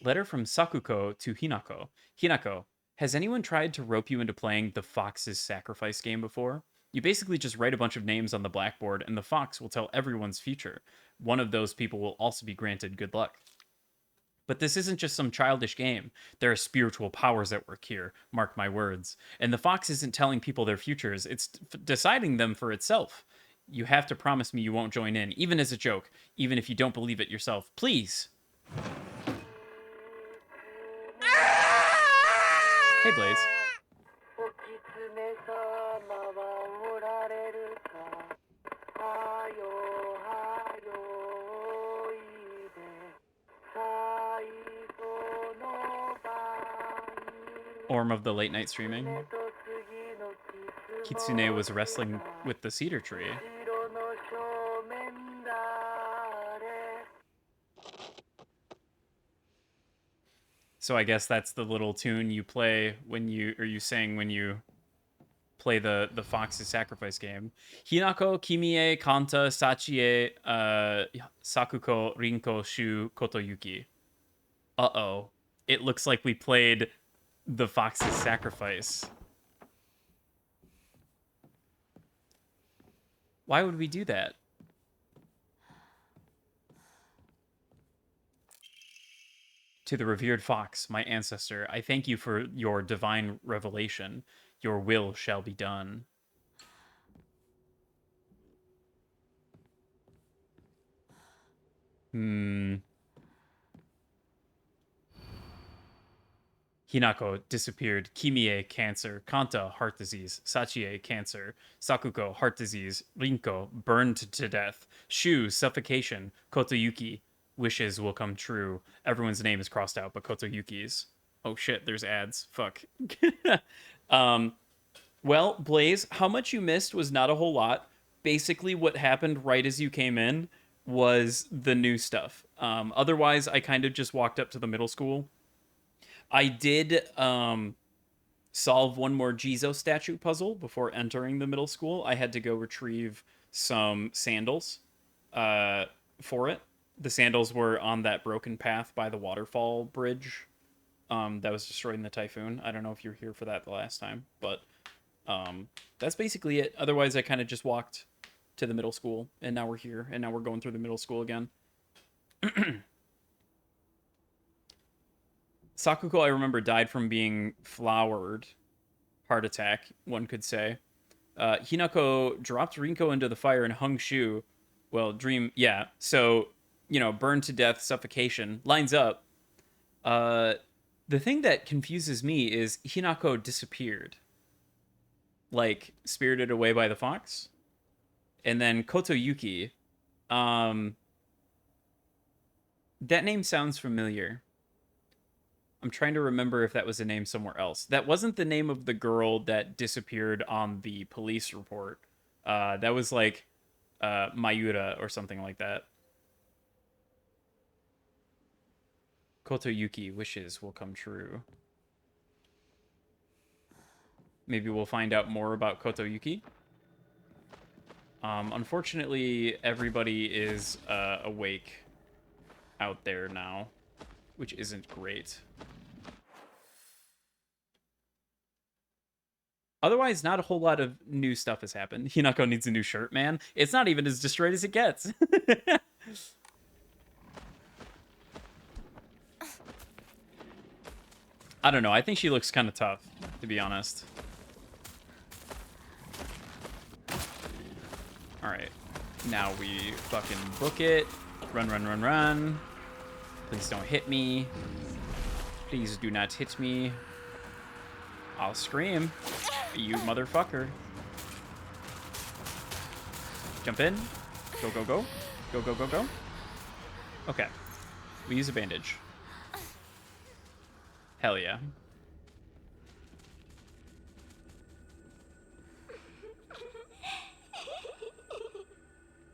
[SPEAKER 1] Letter from Sakuko to Hinako. Hinako, has anyone tried to rope you into playing the Fox's Sacrifice game before? You basically just write a bunch of names on the blackboard, and the fox will tell everyone's future. One of those people will also be granted good luck. But this isn't just some childish game. There are spiritual powers at work here, mark my words. And the fox isn't telling people their futures, it's deciding them for itself. You have to promise me you won't join in, even as a joke, even if you don't believe it yourself. Please. Hey, Blaze. Orm of the late night streaming. Kitsune was wrestling with the cedar tree. So I guess that's the little tune you play when you sing when you play the Fox's Sacrifice game. Hinako, Kimie, Kanta, Sachie, Sakuko, Rinko, Shu, Kotoyuki. Uh-oh. It looks like we played the Fox's Sacrifice. Why would we do that? To the revered fox, my ancestor, I thank you for your divine revelation. Your will shall be done. Hinako disappeared. Kimie, cancer. Kanta, heart disease. Sachie, cancer. Sakuko, heart disease. Rinko, burned to death. Shu, suffocation. Kotoyuki, wishes will come true. Everyone's name is crossed out, but Kotoyuki's. Oh shit, there's ads. Fuck. Well, Blaze, how much you missed was not a whole lot. Basically, what happened right as you came in was the new stuff. Otherwise, I kind of just walked up to the middle school. I did solve one more Jizo statue puzzle before entering the middle school. I had to go retrieve some sandals for it. The sandals were on that broken path by the waterfall bridge that was destroyed in the typhoon. I don't know if you were here for that the last time, but that's basically it. Otherwise, I kind of just walked to the middle school, and now we're here, and now we're going through the middle school again. Sakuko, I remember, died from being flowered. Heart attack, one could say. Hinako dropped Rinko into the fire and hung Shu. Well, dream, yeah. So, burned to death, suffocation. Lines up. The thing that confuses me is Hinako disappeared. Like, spirited away by the fox. And then Kotoyuki. That name sounds familiar. I'm trying to remember if that was a name somewhere else. That wasn't the name of the girl that disappeared on the police report. That was like Mayura or something like that. Kotoyuki, wishes will come true. Maybe we'll find out more about Kotoyuki. Unfortunately, everybody is awake out there now, which isn't great. Otherwise, not a whole lot of new stuff has happened. Hinako needs a new shirt, man. It's not even as destroyed as it gets. I don't know. I think she looks kind of tough, to be honest. Alright. Now we fucking book it. Run, run, run, run. Please don't hit me. Please do not hit me. I'll scream. You motherfucker. Jump in. Go, go, go. Go, go, go, go. Okay. We use a bandage. Hell yeah.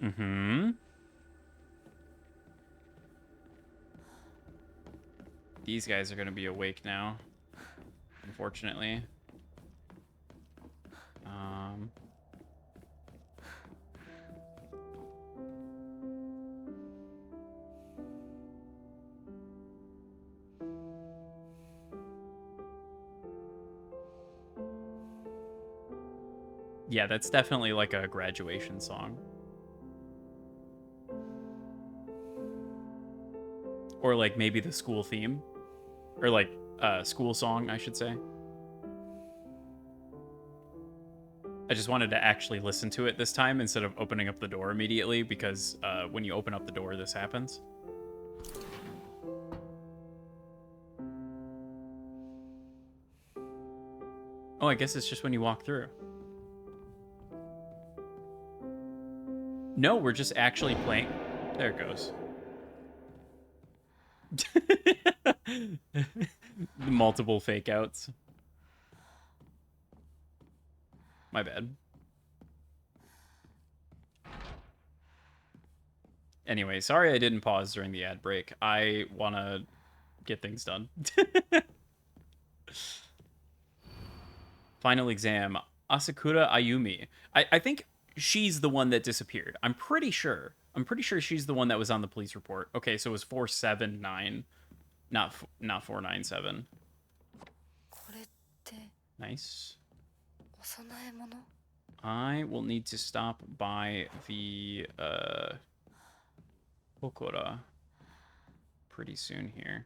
[SPEAKER 1] Mm-hmm. These guys are going to be awake now, unfortunately. Yeah, that's definitely like a graduation song. Or like maybe the school theme. Or like school song, I should say. I just wanted to actually listen to it this time instead of opening up the door immediately, because when you open up the door, this happens. Oh, I guess it's just when you walk through. No, we're just actually playing. There it goes. Multiple fake outs. My bad. Anyway, sorry I didn't pause during the ad break. I want to get things done. Final exam. Asakura Ayumi. I think she's the one that disappeared. I'm pretty sure. I'm pretty sure she's the one that was on the police report. Okay, so it was 479, not 497.
[SPEAKER 4] これって
[SPEAKER 1] Nice.
[SPEAKER 4] お供え物
[SPEAKER 1] I will need to stop by the Hokora pretty soon here.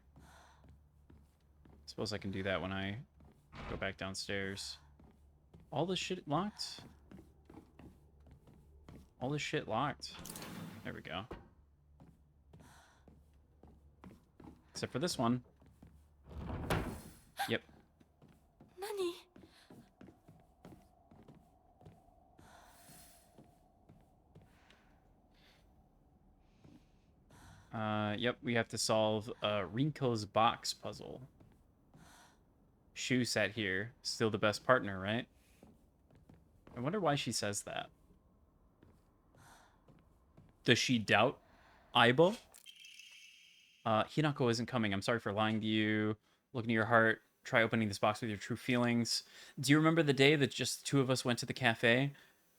[SPEAKER 1] Suppose I can do that when I go back downstairs. All this shit locked? All this shit locked. There we go. Except for this one. Yep.
[SPEAKER 4] 何
[SPEAKER 1] Yep, we have to solve Rinko's box puzzle. Shu sat here. Still the best partner, right? I wonder why she says that. Does she doubt Aibo? Hinako isn't coming. I'm sorry for lying to you. Look into your heart. Try opening this box with your true feelings. Do you remember the day that just the two of us went to the cafe?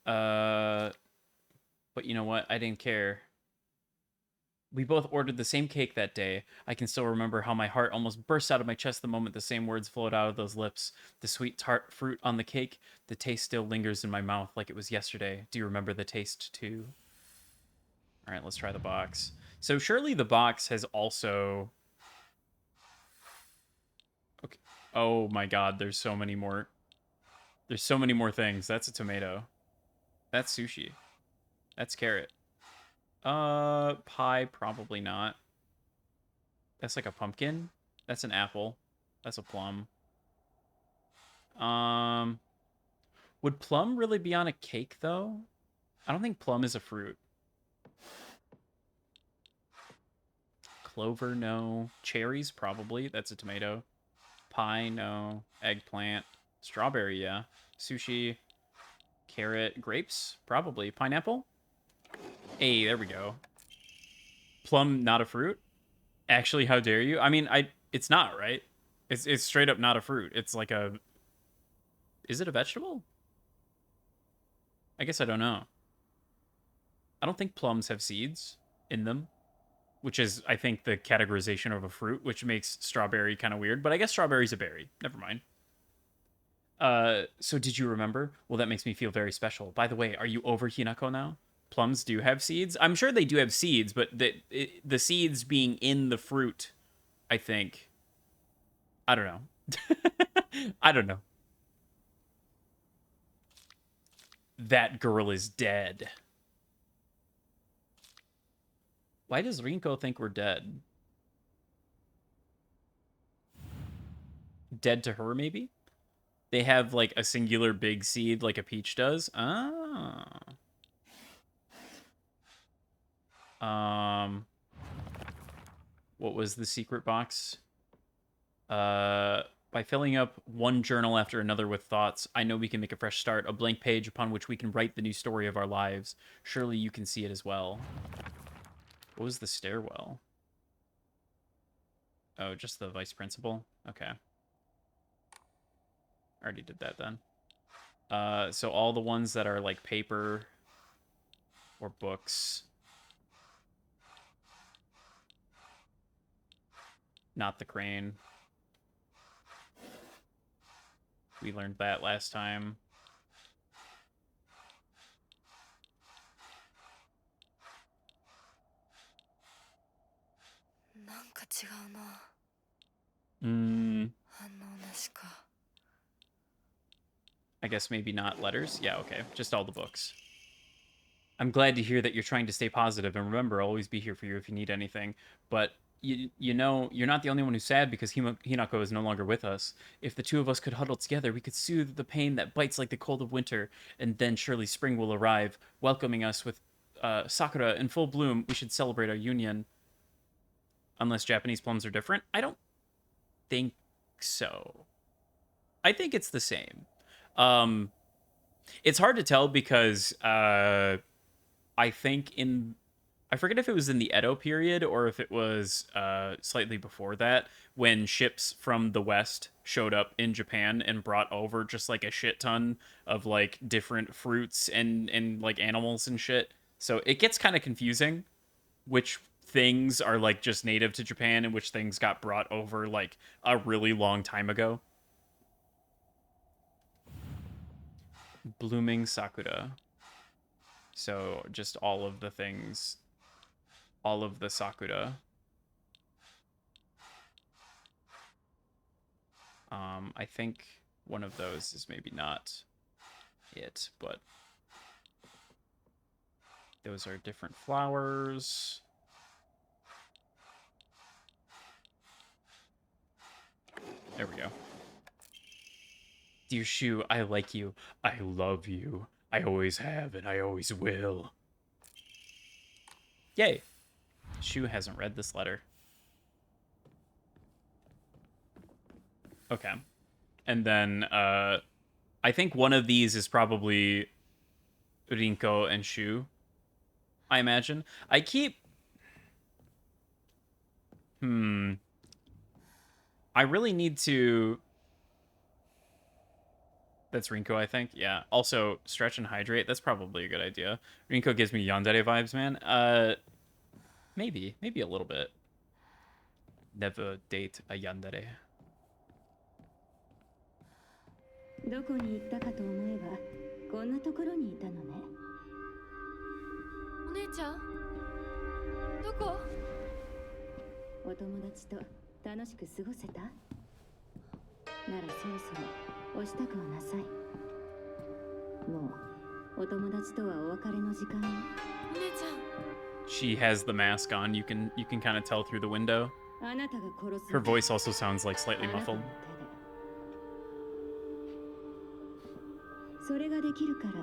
[SPEAKER 1] But you know what? I didn't care. We both ordered the same cake that day. I can still remember how my heart almost burst out of my chest the moment the same words flowed out of those lips. The sweet tart fruit on the cake, the taste still lingers in my mouth like it was yesterday. Do you remember the taste too? All right, let's try the box. So surely the box has also... Okay. Oh my god, there's so many more. There's so many more things. That's a tomato. That's sushi. That's carrot. Pie, probably not. That's like a pumpkin. That's an apple. That's a plum. Would plum really be on a cake, though? I don't think plum is a fruit. Clover, no. Cherries, probably. That's a tomato. Pie, no. Eggplant. Strawberry, yeah. Sushi. Carrot. Grapes, probably. Pineapple? Hey, there we go. Plum, not a fruit? Actually, how dare you? I mean, it's not, right? It's straight up not a fruit. It's like a... Is it a vegetable? I guess I don't know. I don't think plums have seeds in them, which is, I think, the categorization of a fruit, which makes strawberry kind of weird. But I guess strawberry's a berry. Never mind. So did you remember? Well, that makes me feel very special. By the way, are you over Hinako now? Plums do have seeds. I'm sure they do have seeds, but the seeds being in the fruit, I think. I don't know. I don't know. That girl is dead. Why does Rinko think we're dead? Dead to her, maybe? They have, like, a singular big seed like a peach does? Ah. What was the secret box? By filling up one journal after another with thoughts, I know we can make a fresh start, a blank page upon which we can write the new story of our lives. Surely you can see it as well. What was the stairwell? Oh, just the vice principal? Okay. Already did that then. So all the ones that are like paper or books. Not the crane. We learned that last time. I guess maybe not letters. Yeah, okay. Just all the books. I'm glad to hear that you're trying to stay positive, and remember, I'll always be here for you if you need anything. But you know, you're not the only one who's sad because Hinako is no longer with us. If the two of us could huddle together, we could soothe the pain that bites like the cold of winter, and then surely spring will arrive, welcoming us with sakura in full bloom. We should celebrate our union. Unless Japanese plums are different. I don't think so. I think it's the same. It's hard to tell because I think I forget if it was in the Edo period or if it was slightly before that, when ships from the West showed up in Japan and brought over just like a shit ton of like different fruits and like animals and shit. So it gets kind of confusing which things are like just native to Japan and which things got brought over like a really long time ago. Blooming sakura. So just all of the things, all of the sakura. I think one of those is maybe not it, but those are different flowers. There we go. Dear Shu, I like you. I love you. I always have and I always will. Yay. Shu hasn't read this letter. Okay. And then I think one of these is probably Rinko and Shu, I imagine. I keep... I really need to... That's Rinko, I think. Yeah. Also, stretch and hydrate. That's probably a good idea. Rinko gives me yandere vibes, man. Maybe a little bit. Never date a yandere.
[SPEAKER 5] どこに行ったかと思えばこんなところにいたのね。
[SPEAKER 4] お姉ちゃんどこ？
[SPEAKER 5] お友達と楽しく過ごせた？ならそろそろお支度をなさい。もうお友達とはお別れの時間よ。
[SPEAKER 4] お姉ちゃん。
[SPEAKER 1] She has the mask on. You can kind of tell through the window.
[SPEAKER 5] あなたが殺す。
[SPEAKER 1] Her voice also sounds like slightly muffled.
[SPEAKER 5] それができるから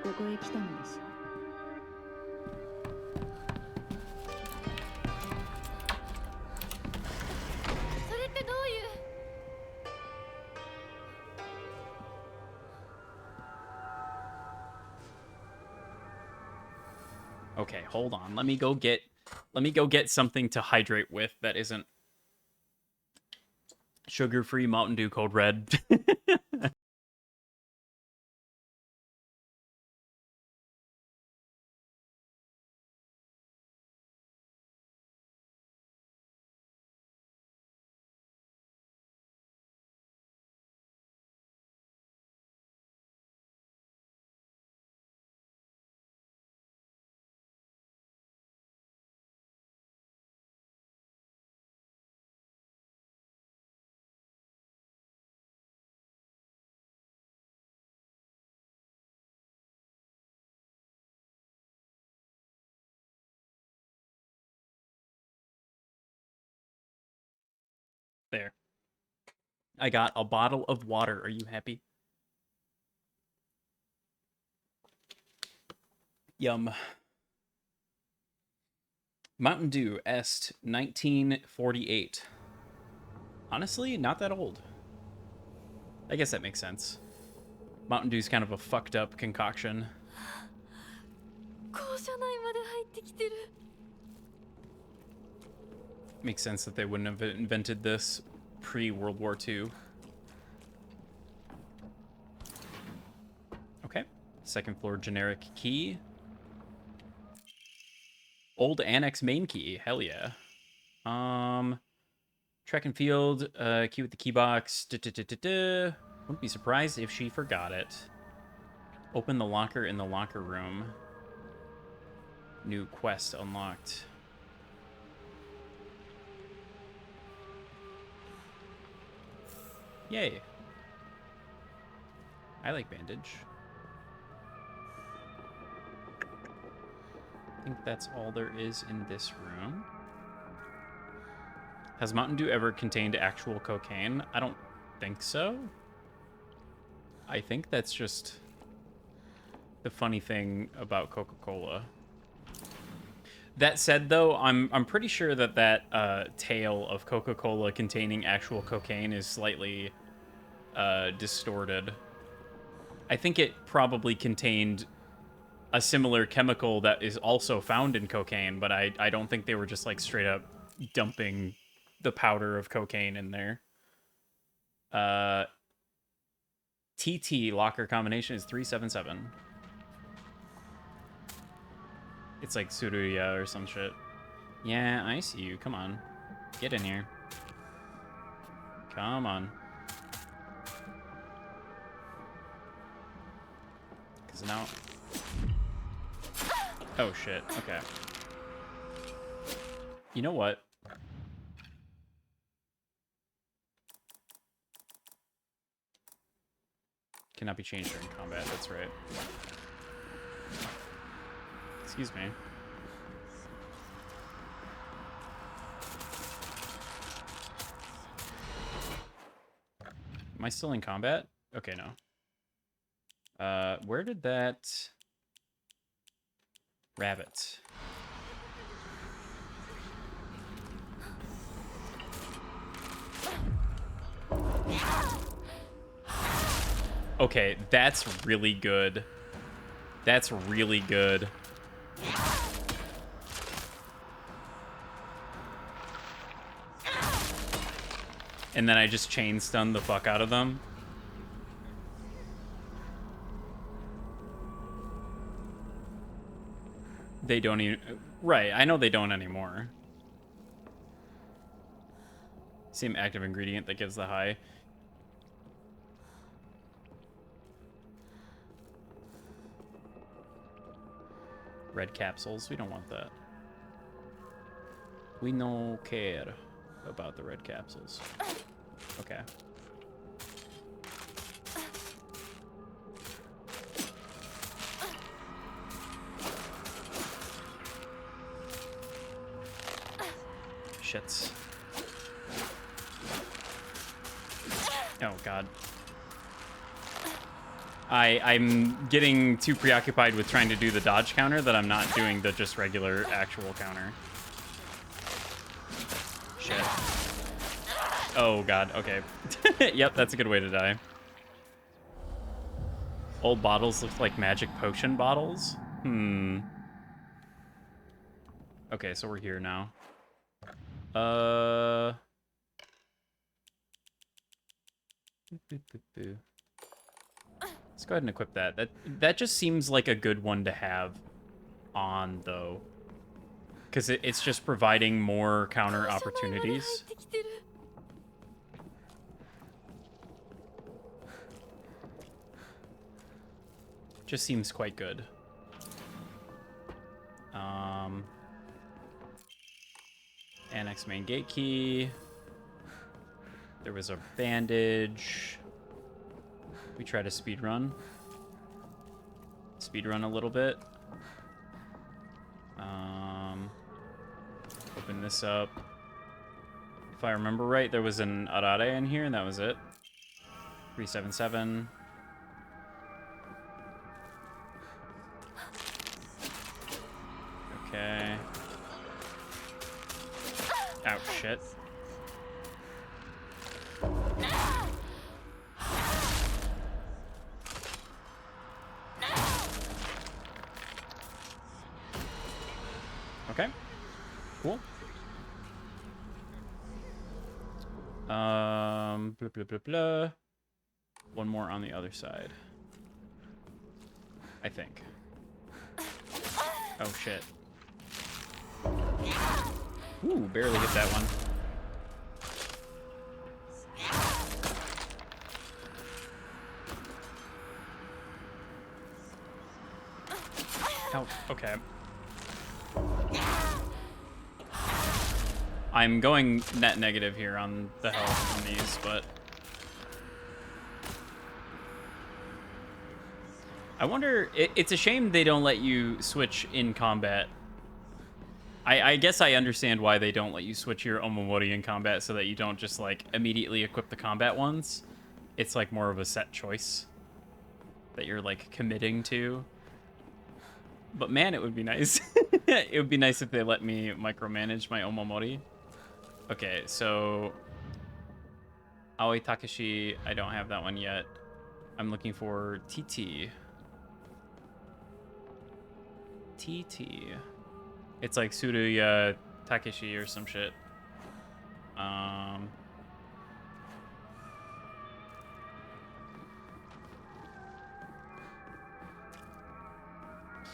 [SPEAKER 5] ここへ来たのでしょ。
[SPEAKER 4] それってどういう？
[SPEAKER 1] Okay, hold on. Let me go get something to hydrate with that isn't sugar-free Mountain Dew Code Red. There. I got a bottle of water. Are you happy? Yum. Mountain Dew Est 1948. Honestly, not that old. I guess that makes sense. Mountain Dew's kind of a fucked up concoction.
[SPEAKER 3] 校舎内まで入ってきてる。
[SPEAKER 1] Makes sense that they wouldn't have invented this pre-World War II. Okay. Second floor generic key. Old annex main key. Hell yeah. Track and field. Key with the key box. Wouldn't be surprised if she forgot it. Open the locker in the locker room. New quest unlocked. Yay. I like bandage. I think that's all there is in this room. Has Mountain Dew ever contained actual cocaine? I don't think so. I think that's just the funny thing about Coca-Cola. That said, though, I'm pretty sure that tale of Coca-Cola containing actual cocaine is slightly distorted. I think it probably contained a similar chemical that is also found in cocaine, but I don't think they were just like straight up dumping the powder of cocaine in there. TT locker combination is 377. It's like Suruya or some shit. Yeah, I see you. Come on. Get in here. Come on. Because now... Oh, shit. Okay. You know what? Cannot be changed during combat. That's right. Excuse me. Am I still in combat? Okay, no. Where did that rabbit? Okay, that's really good. That's really good. And then I just chain stun the fuck out of them. They don't even... Right, I know they don't anymore. Same active ingredient that gives the high. Red capsules, we don't want that. We no care about the red capsules. Okay. Shits. Oh, God. I'm getting too preoccupied with trying to do the dodge counter that I'm not doing the just regular actual counter. Shit. Oh, God. Okay. Yep, that's a good way to die. Old bottles look like magic potion bottles? Okay, so we're here now. Let's go ahead and equip that. That just seems like a good one to have on, though. Because it's just providing more counter opportunities. Just seems quite good. Annex main gate key. There was a bandage. We try to speed run. Speed run a little bit. Open this up. If I remember right, there was an Arare in here, and that was it. 377. Okay. Cool. Blah, blah, blah, blah. One more on the other side. I think. Oh, shit. Ooh, barely hit that one. Ouch. Okay. I'm going net negative here on the health on these, but... I wonder... It's a shame they don't let you switch in combat. I guess I understand why they don't let you switch your Omamori in combat, so that you don't just, like, immediately equip the combat ones. It's, like, more of a set choice that you're, like, committing to. But, man, it would be nice. It would be nice if they let me micromanage my Omamori. Okay, so... Aoi Takeshi, I don't have that one yet. I'm looking for TT. TT. It's like Tsuruya Takeshi or some shit.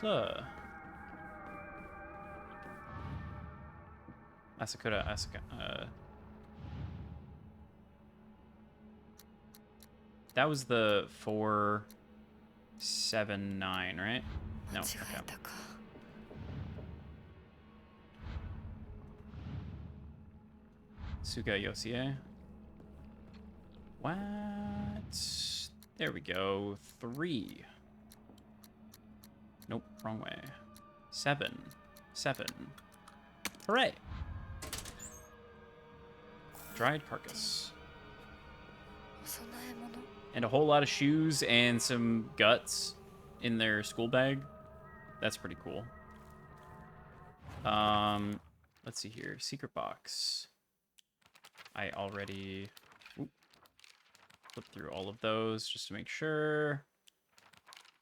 [SPEAKER 1] So. Asakura, that was the 479, right? No. Okay. Suga Yosie. What? There we go. 3. Nope, wrong way. 7. 7. Hooray! Dried carcass. And a whole lot of shoes and some guts in their school bag. That's pretty cool. Let's see here. Secret box. I already flipped through all of those just to make sure.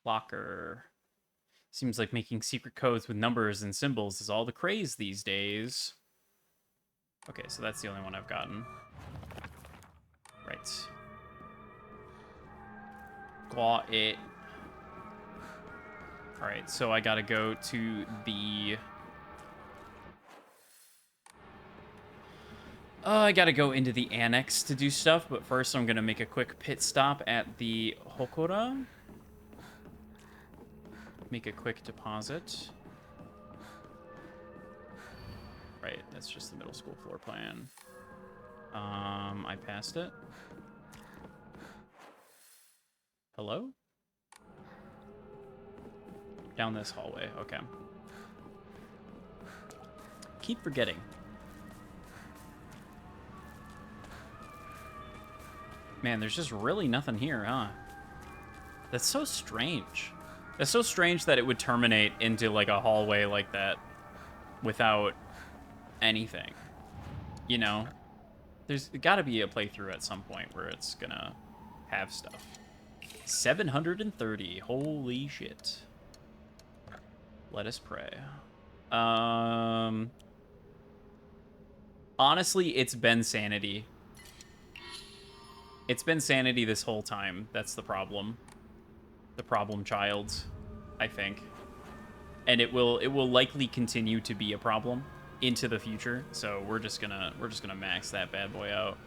[SPEAKER 1] Locker. Seems like making secret codes with numbers and symbols is all the craze these days. Okay, so that's the only one I've gotten. Right. Got it. Alright, so I gotta go to the... I gotta go into the annex to do stuff, but first I'm gonna make a quick pit stop at the Hokora. Make a quick deposit. Right, that's just the middle school floor plan. I passed it. Hello? Down this hallway, okay. Keep forgetting. Man, there's just really nothing here, huh? That's so strange. That's so strange that it would terminate into, like, a hallway like that without anything. You know? There's gotta be a playthrough at some point where it's gonna have stuff. 730. Holy shit. Let us pray. Honestly, it's been sanity. It's been sanity this whole time. That's the problem. The problem child, I think. And it will likely continue to be a problem into the future. So we're just gonna max that bad boy out.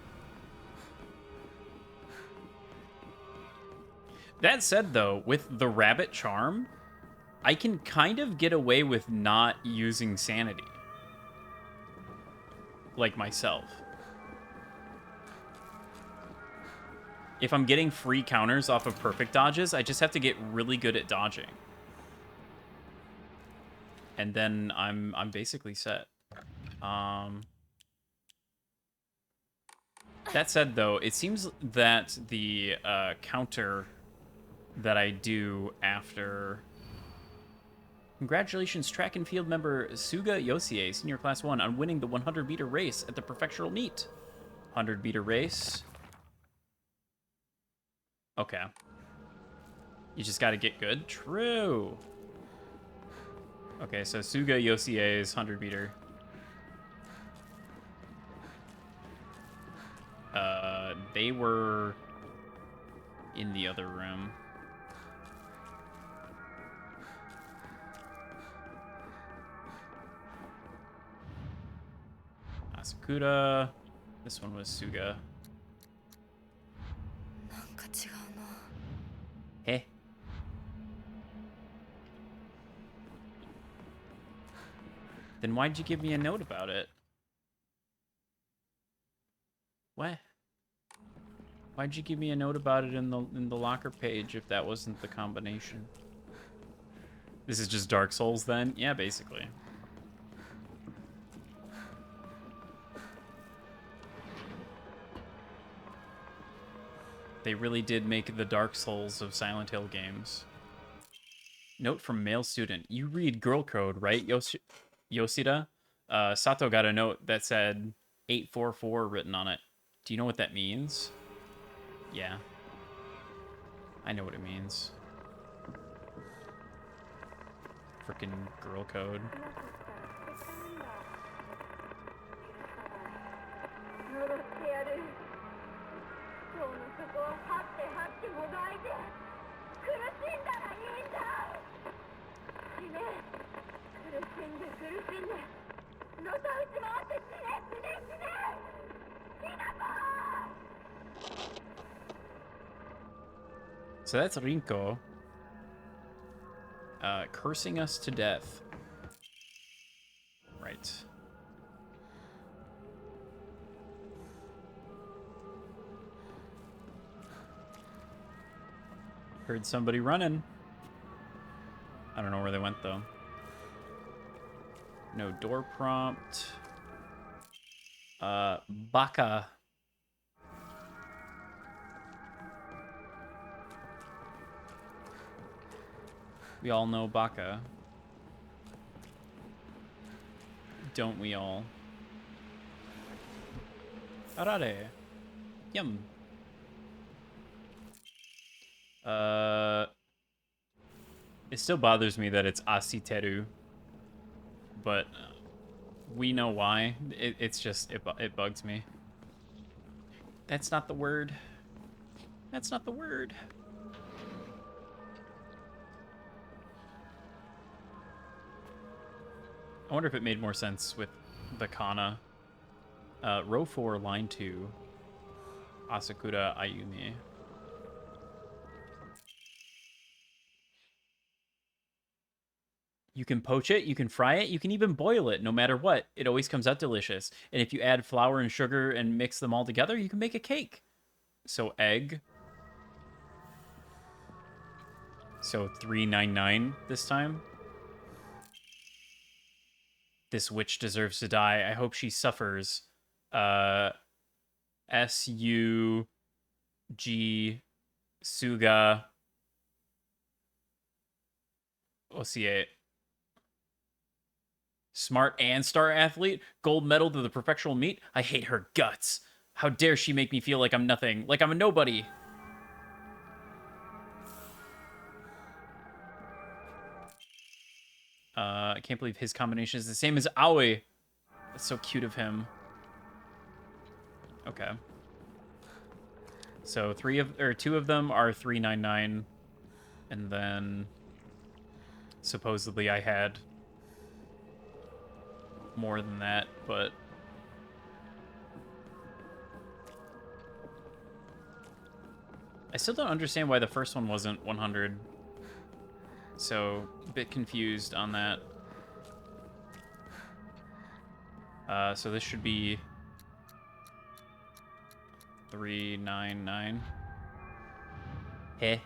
[SPEAKER 1] That said, though, with the rabbit charm, I can kind of get away with not using sanity. Like myself. If I'm getting free counters off of perfect dodges, I just have to get really good at dodging. And then I'm basically set. That said, though, it seems that the counter that I do after... Congratulations, track and field member Suga Yosie, Senior Class 1, on winning the 100-meter race at the Prefectural Meet. 100-meter race. Okay. You just gotta get good? True. Okay, so Suga Yosie's 100-meter. They were in the other room. Asakura. This one was Suga.
[SPEAKER 4] なんか違うな。
[SPEAKER 1] Hey. Then why'd you give me a note about it? What? Why'd you give me a note about it in the locker page if that wasn't the combination? This is just Dark Souls then? Yeah, basically. They really did make the Dark Souls of Silent Hill games. Note from male student. You read girl code, right, Yoshida? Sato got a note that said 844 written on it. Do you know what that means? Yeah. I know what it means. Frickin' girl code.
[SPEAKER 3] のたうち回って死ね死ね死ね死なば
[SPEAKER 1] So that's Rinko. Cursing us to death. Right. Heard somebody running. I don't know where they went, though. No door prompt. Baka. We all know Baka. Don't we all? Arare. Yum. It still bothers me that it's Asiteru. But we know why. It's just, it bugs me. That's not the word. That's not the word. I wonder if it made more sense with the kana. Row 4, line 2. Asakura Ayumi. You can poach it, you can fry it, you can even boil it, no matter what. It always comes out delicious. And if you add flour and sugar and mix them all together, you can make a cake. So egg. So $3.99 this time. This witch deserves to die. I hope she suffers. S-U-G Suga Osie. Smart and star athlete, gold medal to the professional meet. I hate her guts. How dare she make me feel like I'm nothing, like I'm a nobody. I can't believe his combination is the same as Aoi. That's so cute of him. Okay. So two of them are $3.99, and then supposedly I had more than that, but I still don't understand why the first one wasn't 100. So a bit confused on that. So this should be $3.99. Heh.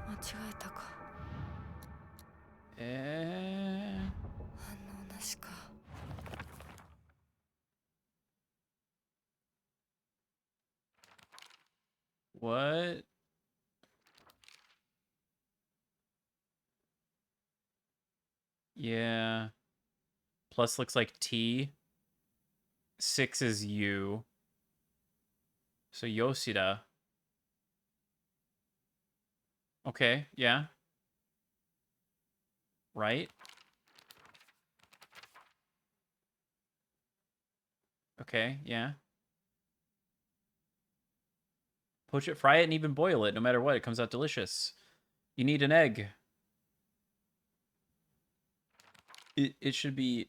[SPEAKER 4] 間違えたか。反応なしか。
[SPEAKER 1] What? Yeah. Plus looks like T. 6 is U. So Yoshida. Okay, yeah. Right? Okay, yeah. Poach it, fry it, and even boil it. No matter what, it comes out delicious. You need an egg. It should be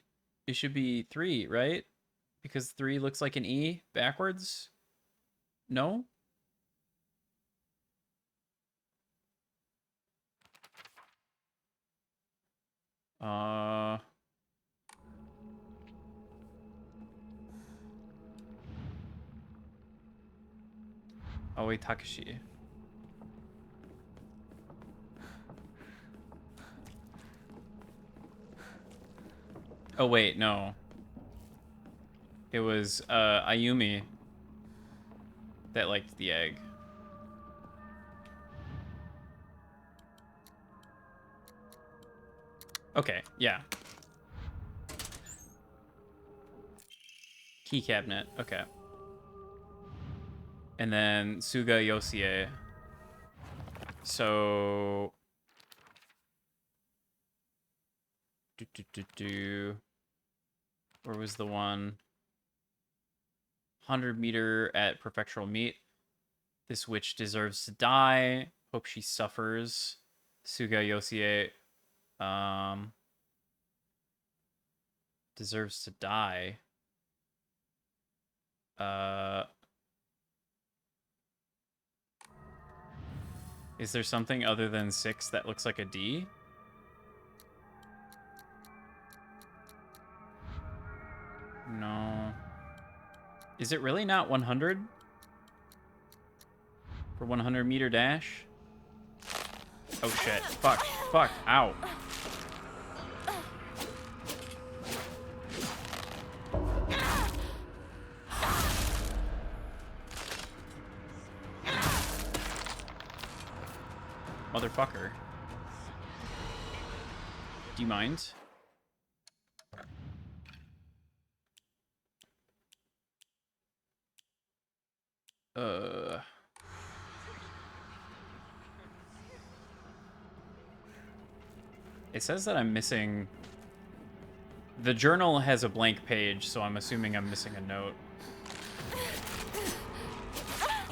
[SPEAKER 1] 3, right? Because 3 looks like an E backwards. No? Oh wait, Takashi. Oh wait, no. It was Ayumi that liked the egg. Okay, yeah. Key cabinet, okay. And then Suga Yosie. So... Where was the one? 100-meter at prefectural meet. This witch deserves to die. Hope she suffers. Suga Yosie deserves to die. Is there something other than 6 that looks like a D? No. Is it really not 100? For 100-meter dash? Oh shit. Fuck. Fuck. Ow. Motherfucker. Do you mind? It says that I'm missing... The journal has a blank page, so I'm assuming I'm missing a note.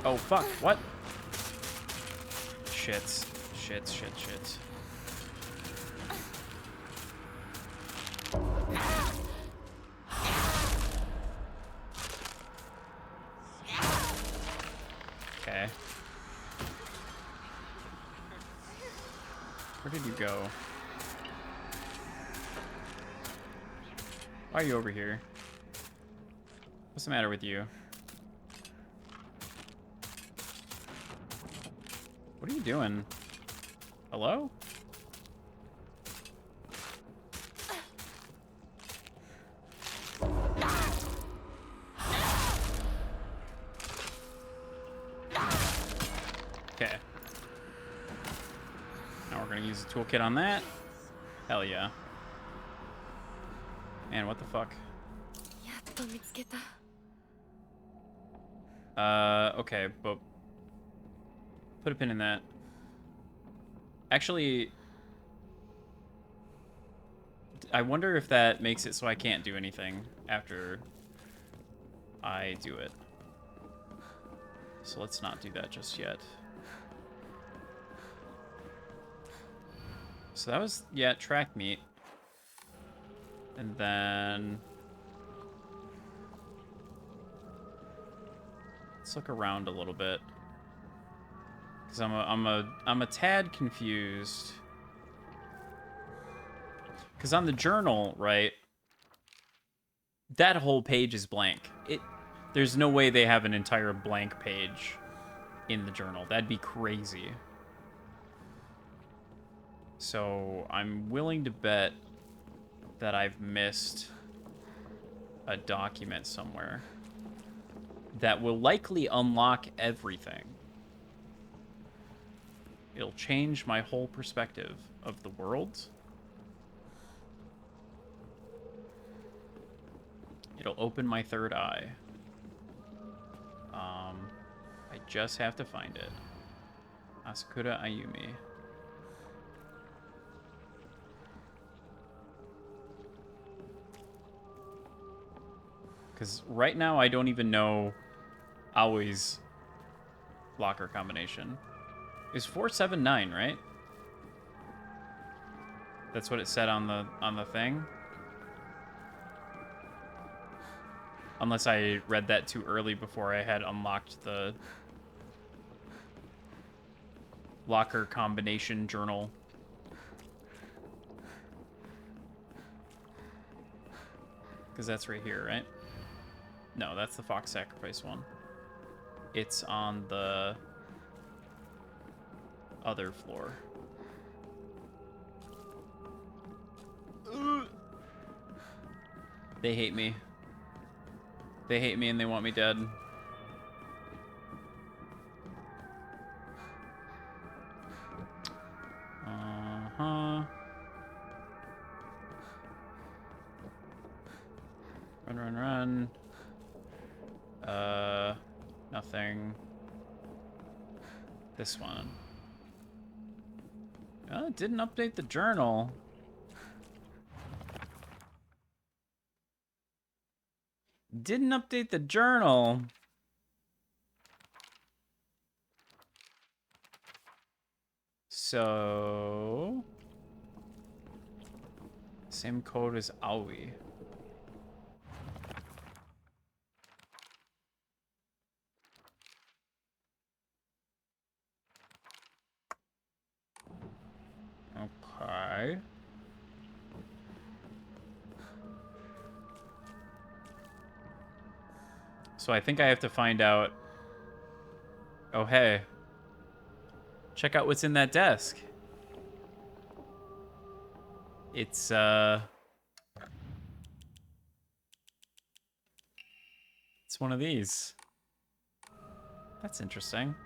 [SPEAKER 1] Oh, fuck. What? Shit. Shit, shit, shit. Okay. Where did you go? Why are you over here? What's the matter with you? What are you doing? Hello? Okay. Now we're gonna use the toolkit on that. Hell yeah. Man, what the fuck? Okay, but put a pin in that. Actually, I wonder if that makes it so I can't do anything after I do it. So let's not do that just yet. So that was, yeah, track meet. And then... let's look around a little bit. Because I'm a tad confused. Because on the journal, right, that whole page is blank. There's no way they have an entire blank page in the journal. That'd be crazy. So I'm willing to bet that I've missed a document somewhere that will likely unlock everything. It'll change my whole perspective of the world. It'll open my third eye. I just have to find it. Asakura Ayumi. Because right now I don't even know Aoi's locker combination. It's 479, right? That's what it said on the thing. Unless I read that too early before I had unlocked the locker combination journal. Because that's right here, right? No, that's the Fox Sacrifice one. It's on the other floor. They hate me. They hate me and they want me dead. Uh-huh. Run. Nothing. This one. Oh, it didn't update the journal. Didn't update the journal. So... same code as Aoi. Okay. So I think I have to find out... oh, hey. Check out what's in that desk. It's one of these. That's interesting.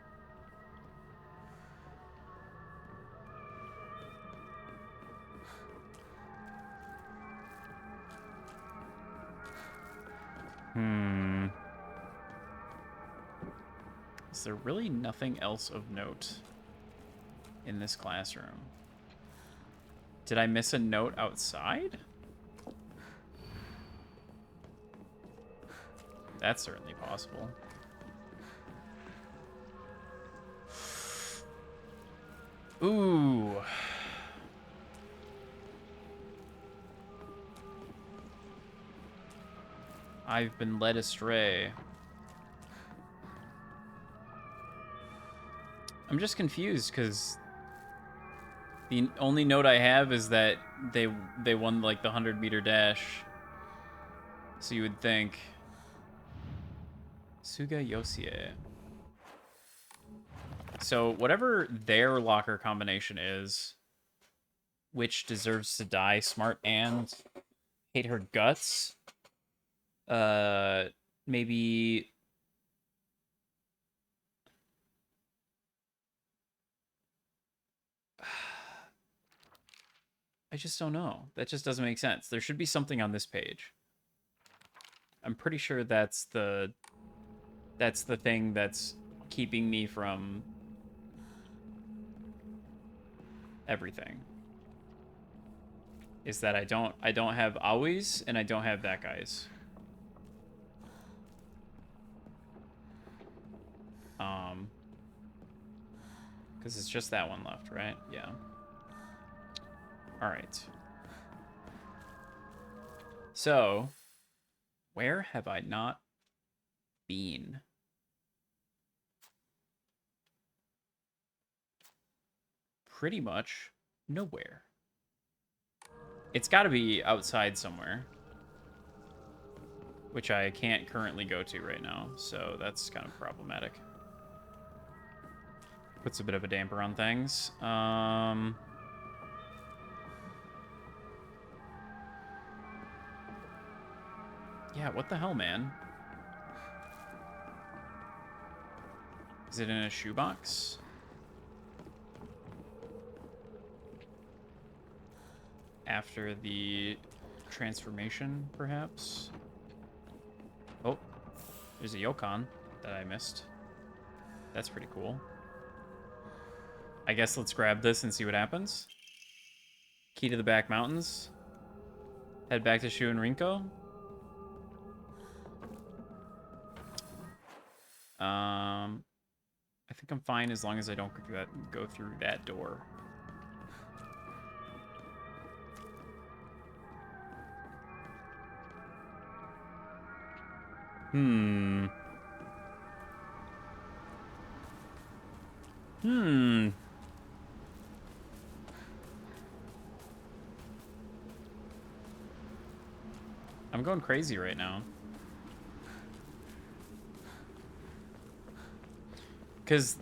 [SPEAKER 1] Is there really nothing else of note in this classroom? Did I miss a note outside? That's certainly possible. Ooh. I've been led astray. I'm just confused because the only note I have is that they won like the 100-meter dash. So you would think Suga Yosie. So whatever their locker combination is, which deserves to die, smart and hate her guts. Maybe I just don't know. That just doesn't make sense. There should be something on this page. I'm pretty sure that's the thing that's keeping me from everything. Is that I don't have Aoi's and I don't have that guy's. Because it's just that one left, right? Yeah. All right. So, where have I not been? Pretty much nowhere. It's got to be outside somewhere, which I can't currently go to right now, so that's kind of problematic. Puts a bit of a damper on things. Yeah, what the hell, man? Is it in a shoebox? After the transformation, perhaps? Oh, there's a Yokon that I missed. That's pretty cool. I guess let's grab this and see what happens. Key to the back mountains. Head back to Shu and Rinko. I think I'm fine as long as I don't go through that door. Hmm. I'm going crazy right now. Because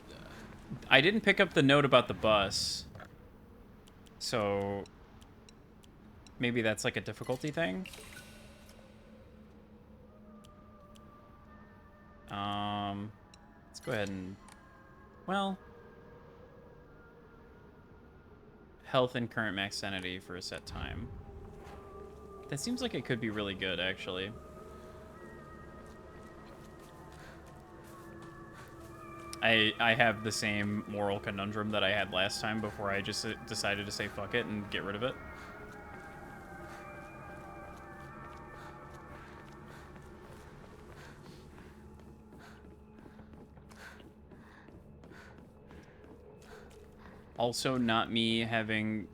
[SPEAKER 1] I didn't pick up the note about the bus. So maybe that's like a difficulty thing. Let's go ahead and, well, health and current max sanity for a set time. That seems like it could be really good, actually. I have the same moral conundrum that I had last time before I just decided to say fuck it and get rid of it. Also, not me having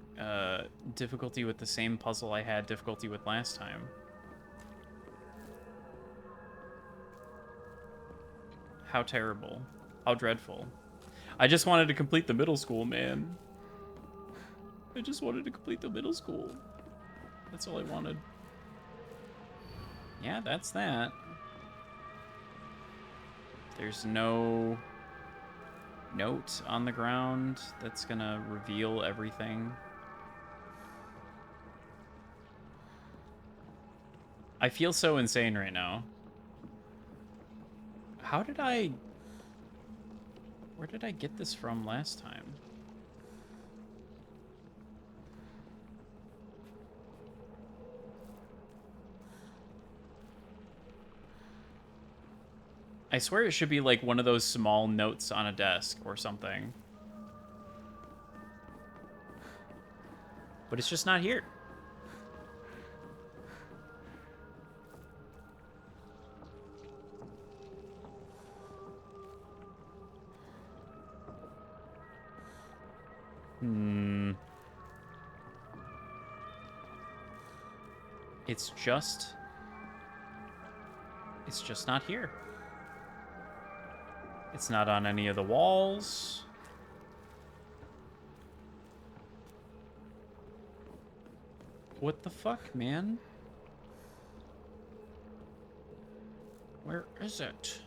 [SPEAKER 1] difficulty with the same puzzle I had difficulty with last time. How terrible. How dreadful. I just wanted to complete the middle school, man. I just wanted to complete the middle school. That's all I wanted. Yeah, that's that. There's no note on the ground that's gonna reveal everything. I feel so insane right now. How did I... Where did I get this from last time? I swear it should be like one of those small notes on a desk or something. But it's just not here. It's just not here. It's not on any of the walls. What the fuck, man? Where is it?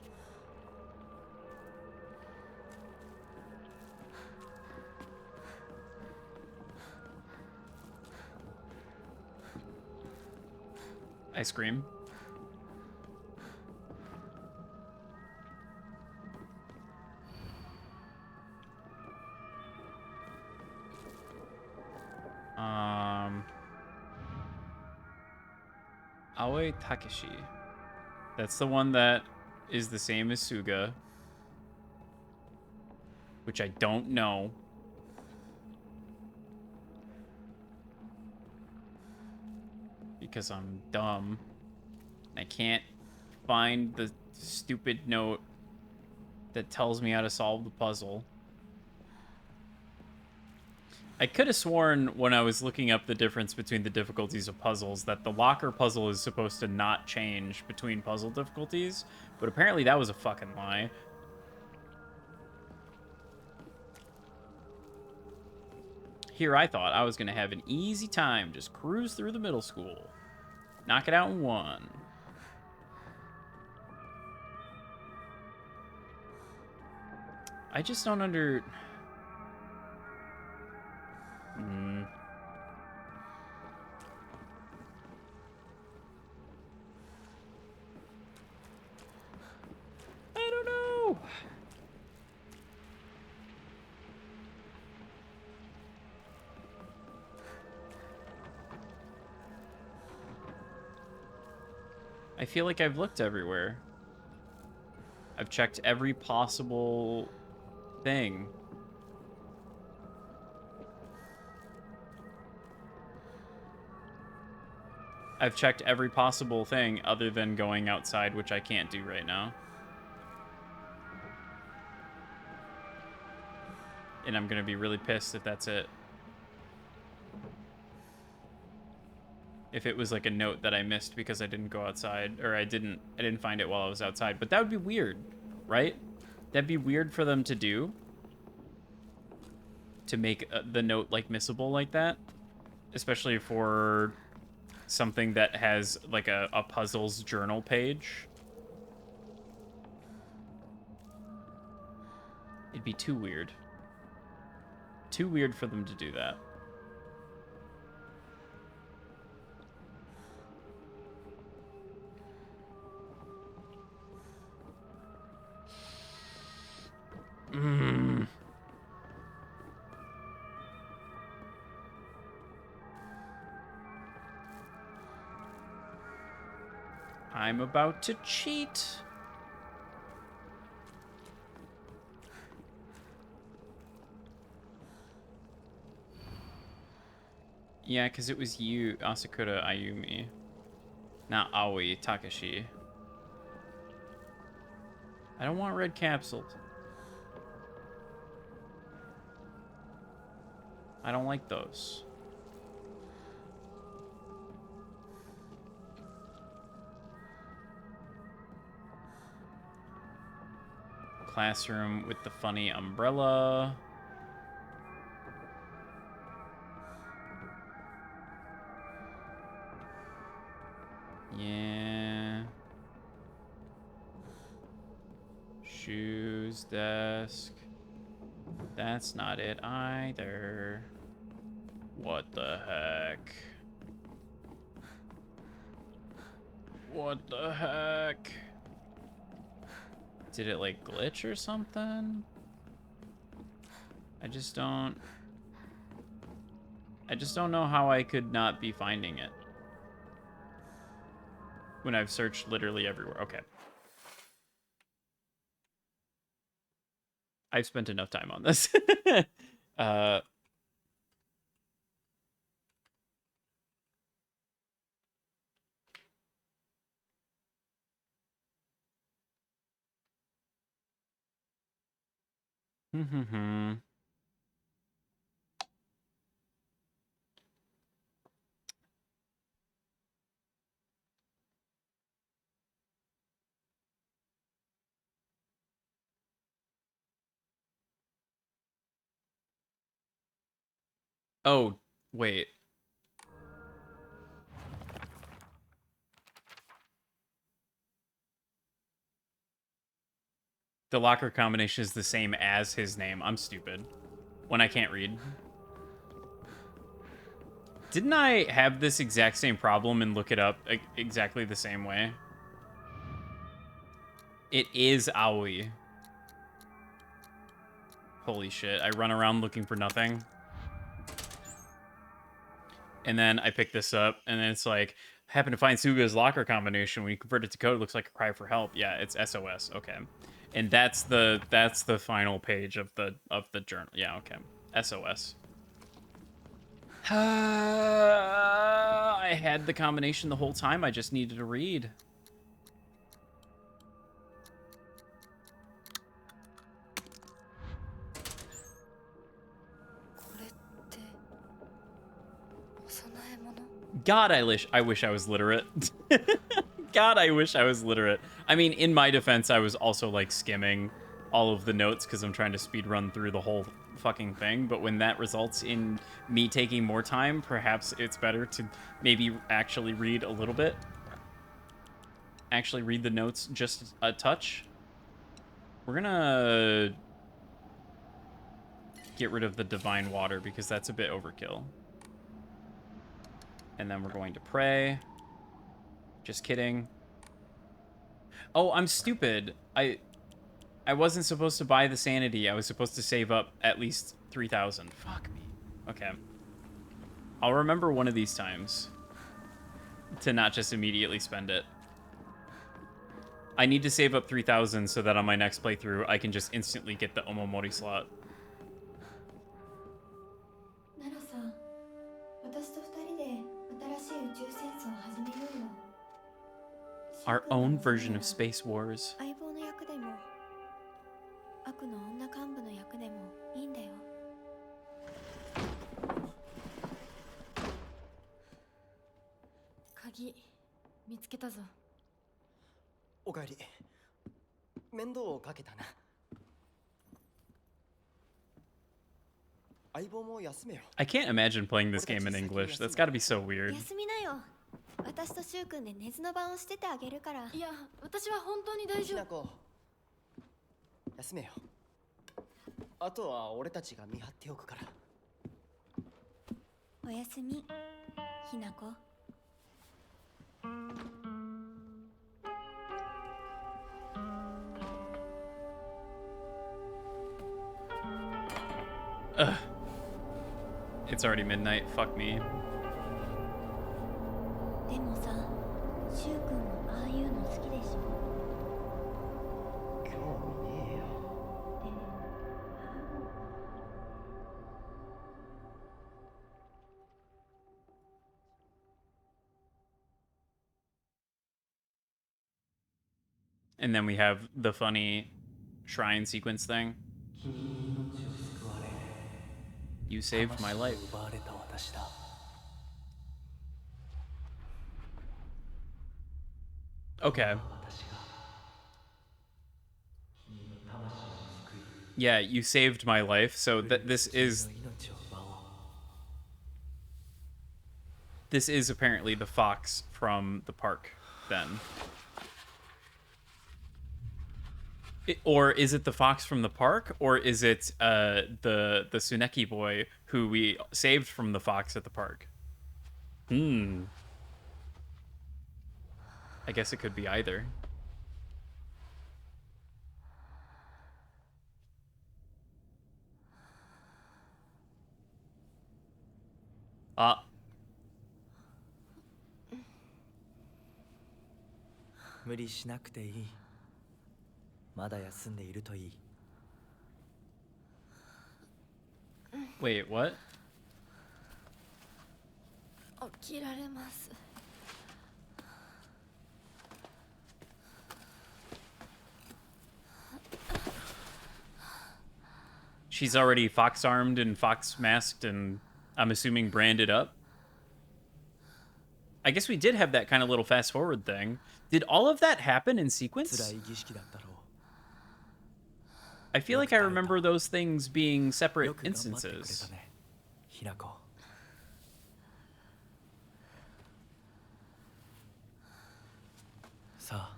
[SPEAKER 1] Ice cream. Aoi Takeshi. That's the one that is the same as Suga. Which I don't know. Because I'm dumb. I can't find the stupid note that tells me how to solve the puzzle. I could have sworn when I was looking up the difference between the difficulties of puzzles that the locker puzzle is supposed to not change between puzzle difficulties, but apparently that was a fucking lie. Here I thought I was going to have an easy time, just cruise through the middle school. Knock it out in one. I just don't I don't know. I feel like I've looked everywhere. I've checked every possible thing. I've checked every possible thing other than going outside, which I can't do right now. And I'm gonna be really pissed if that's it. If it was like a note that I missed because I didn't go outside, or I didn't find it while I was outside. But that would be weird, right? That'd be weird for them to do. To make the note like missable like that, especially for something that has like a puzzles journal page. It'd be too weird. Too weird for them to do that. I'm about to cheat. Yeah, because it was you, Asakura Ayumi. Not Aoi Takashi. I don't want red capsuled. I don't like those. Classroom with the funny umbrella. Yeah. Shoes, desk. That's not it either. What the heck? What the heck? Did it like glitch or something? I just don't know how I could not be finding it when I've searched literally everywhere. Okay. I've spent enough time on this. Oh, wait. The locker combination is the same as his name. I'm stupid. When I can't read. Didn't I have this exact same problem and look it up exactly the same way? It is Aoi. Holy shit. I run around looking for nothing. And then I pick this up, and then it's like, happen to find Suga's locker combination. When you convert it to code, it looks like a cry for help. Yeah, it's SOS. Okay. And that's the final page of the journal. Yeah, okay. SOS. I had the combination the whole time. I just needed to read. God, I wish I was literate. God, I wish I was literate. I mean, in my defense, I was also like skimming all of the notes because I'm trying to speed run through the whole fucking thing. But when that results in me taking more time, perhaps it's better to maybe actually read a little bit. Actually read the notes just a touch. We're gonna get rid of the divine water because that's a bit overkill. And then we're going to pray. Just kidding. Oh, I'm stupid. I wasn't supposed to buy the sanity. I was supposed to save up at least 3,000. Fuck me. Okay. I'll remember one of these times to not just immediately spend it. I need to save up 3,000 so that on my next playthrough, I can just instantly get the Omomori slot. Our own version of Space Wars.
[SPEAKER 4] たぞ。
[SPEAKER 2] おかえり。面倒をかけたな。相棒も休めよ。
[SPEAKER 1] I can't imagine playing this game in English. That's gotta be so weird.
[SPEAKER 3] 休みなよ。私とシュウ君で寝ずの番をしててあげるから。
[SPEAKER 4] いや、私は本当に大
[SPEAKER 2] ひ
[SPEAKER 4] 丈夫。
[SPEAKER 2] なこ、休めよ。あとは俺たちが見張っておくから。
[SPEAKER 3] おやすみ、ひなこ。
[SPEAKER 1] Ugh. It's already midnight. Fuck me.
[SPEAKER 3] でもさ、シュウ君もああいうの好きでしょ。
[SPEAKER 2] 興味ねえよ。
[SPEAKER 1] And then we have the funny shrine sequence thing. You saved my life. Okay. Yeah, you saved my life. So this is apparently the fox from the park then. Or is it the fox from the park, or is it the Tsuneki boy who we saved from the fox at the park? I guess it could be either. Ah.
[SPEAKER 2] 無理しなくていい。まだ休んでいるといい。
[SPEAKER 1] Wait, what?
[SPEAKER 4] 起きられます。
[SPEAKER 1] She's already fox armed and fox masked and I'm assuming branded up. I guess we did have that kind of little fast forward thing. Did all of that happen in sequence? I feel like I remember those things being separate instances.
[SPEAKER 2] さあ、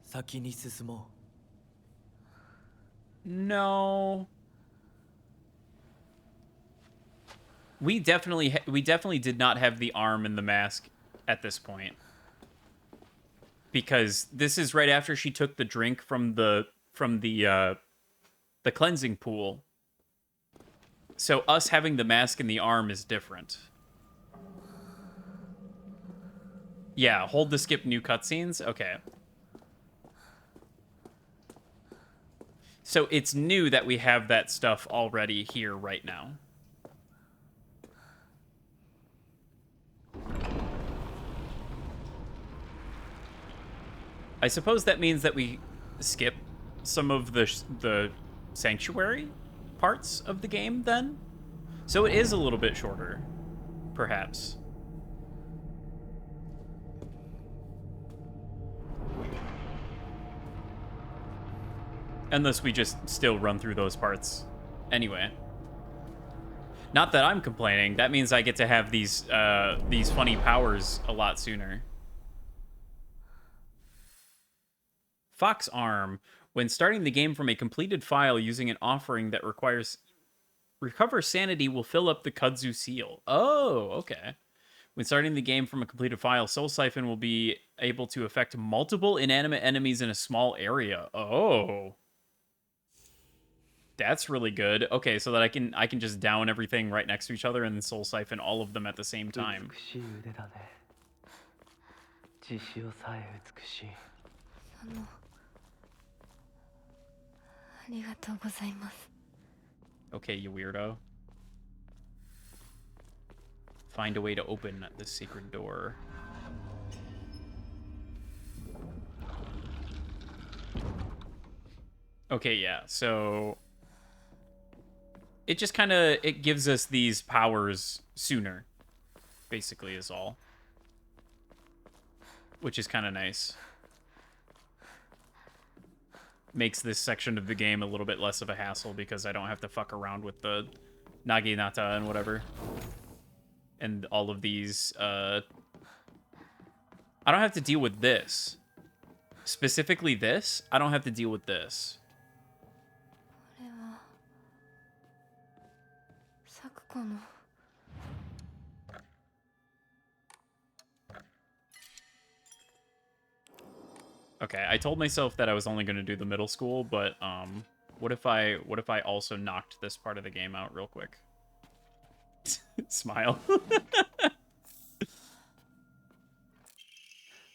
[SPEAKER 2] 先に進もう。
[SPEAKER 1] No. We definitely did not have the arm and the mask at this point. Because this is right after she took the drink from the cleansing pool. So us having the mask and the arm is different. Yeah, hold to skip new cutscenes? Okay. So it's new that we have that stuff already here right now. I suppose that means that we skip some of the sanctuary parts of the game then? So it is a little bit shorter, perhaps. Unless we just still run through those parts anyway. Not that I'm complaining. That means I get to have these funny powers a lot sooner. Fox Arm. When starting the game from a completed file using an offering that requires recover sanity will fill up the Kudzu seal. Oh, okay. When starting the game from a completed file, Soul Siphon will be able to affect multiple inanimate enemies in a small area. Oh. That's really good. Okay, so that I can just down everything right next to each other and then Soul Siphon all of them at the same time.
[SPEAKER 4] ありがとうございます。
[SPEAKER 1] Okay, you weirdo. Find a way to open this secret door. Okay, yeah, so it just kind of, it gives us these powers sooner, basically is all. which is kind of nice. Makes this section of the game a little bit less of a hassle because I don't have to fuck around with the Naginata and whatever. And all of these, I don't have to deal with this. Specifically this, I don't have to deal with this.
[SPEAKER 4] これは咲子の
[SPEAKER 1] Okay, I told myself that I was only going to do the middle school, but what if I also knocked this part of the game out real quick? Smile.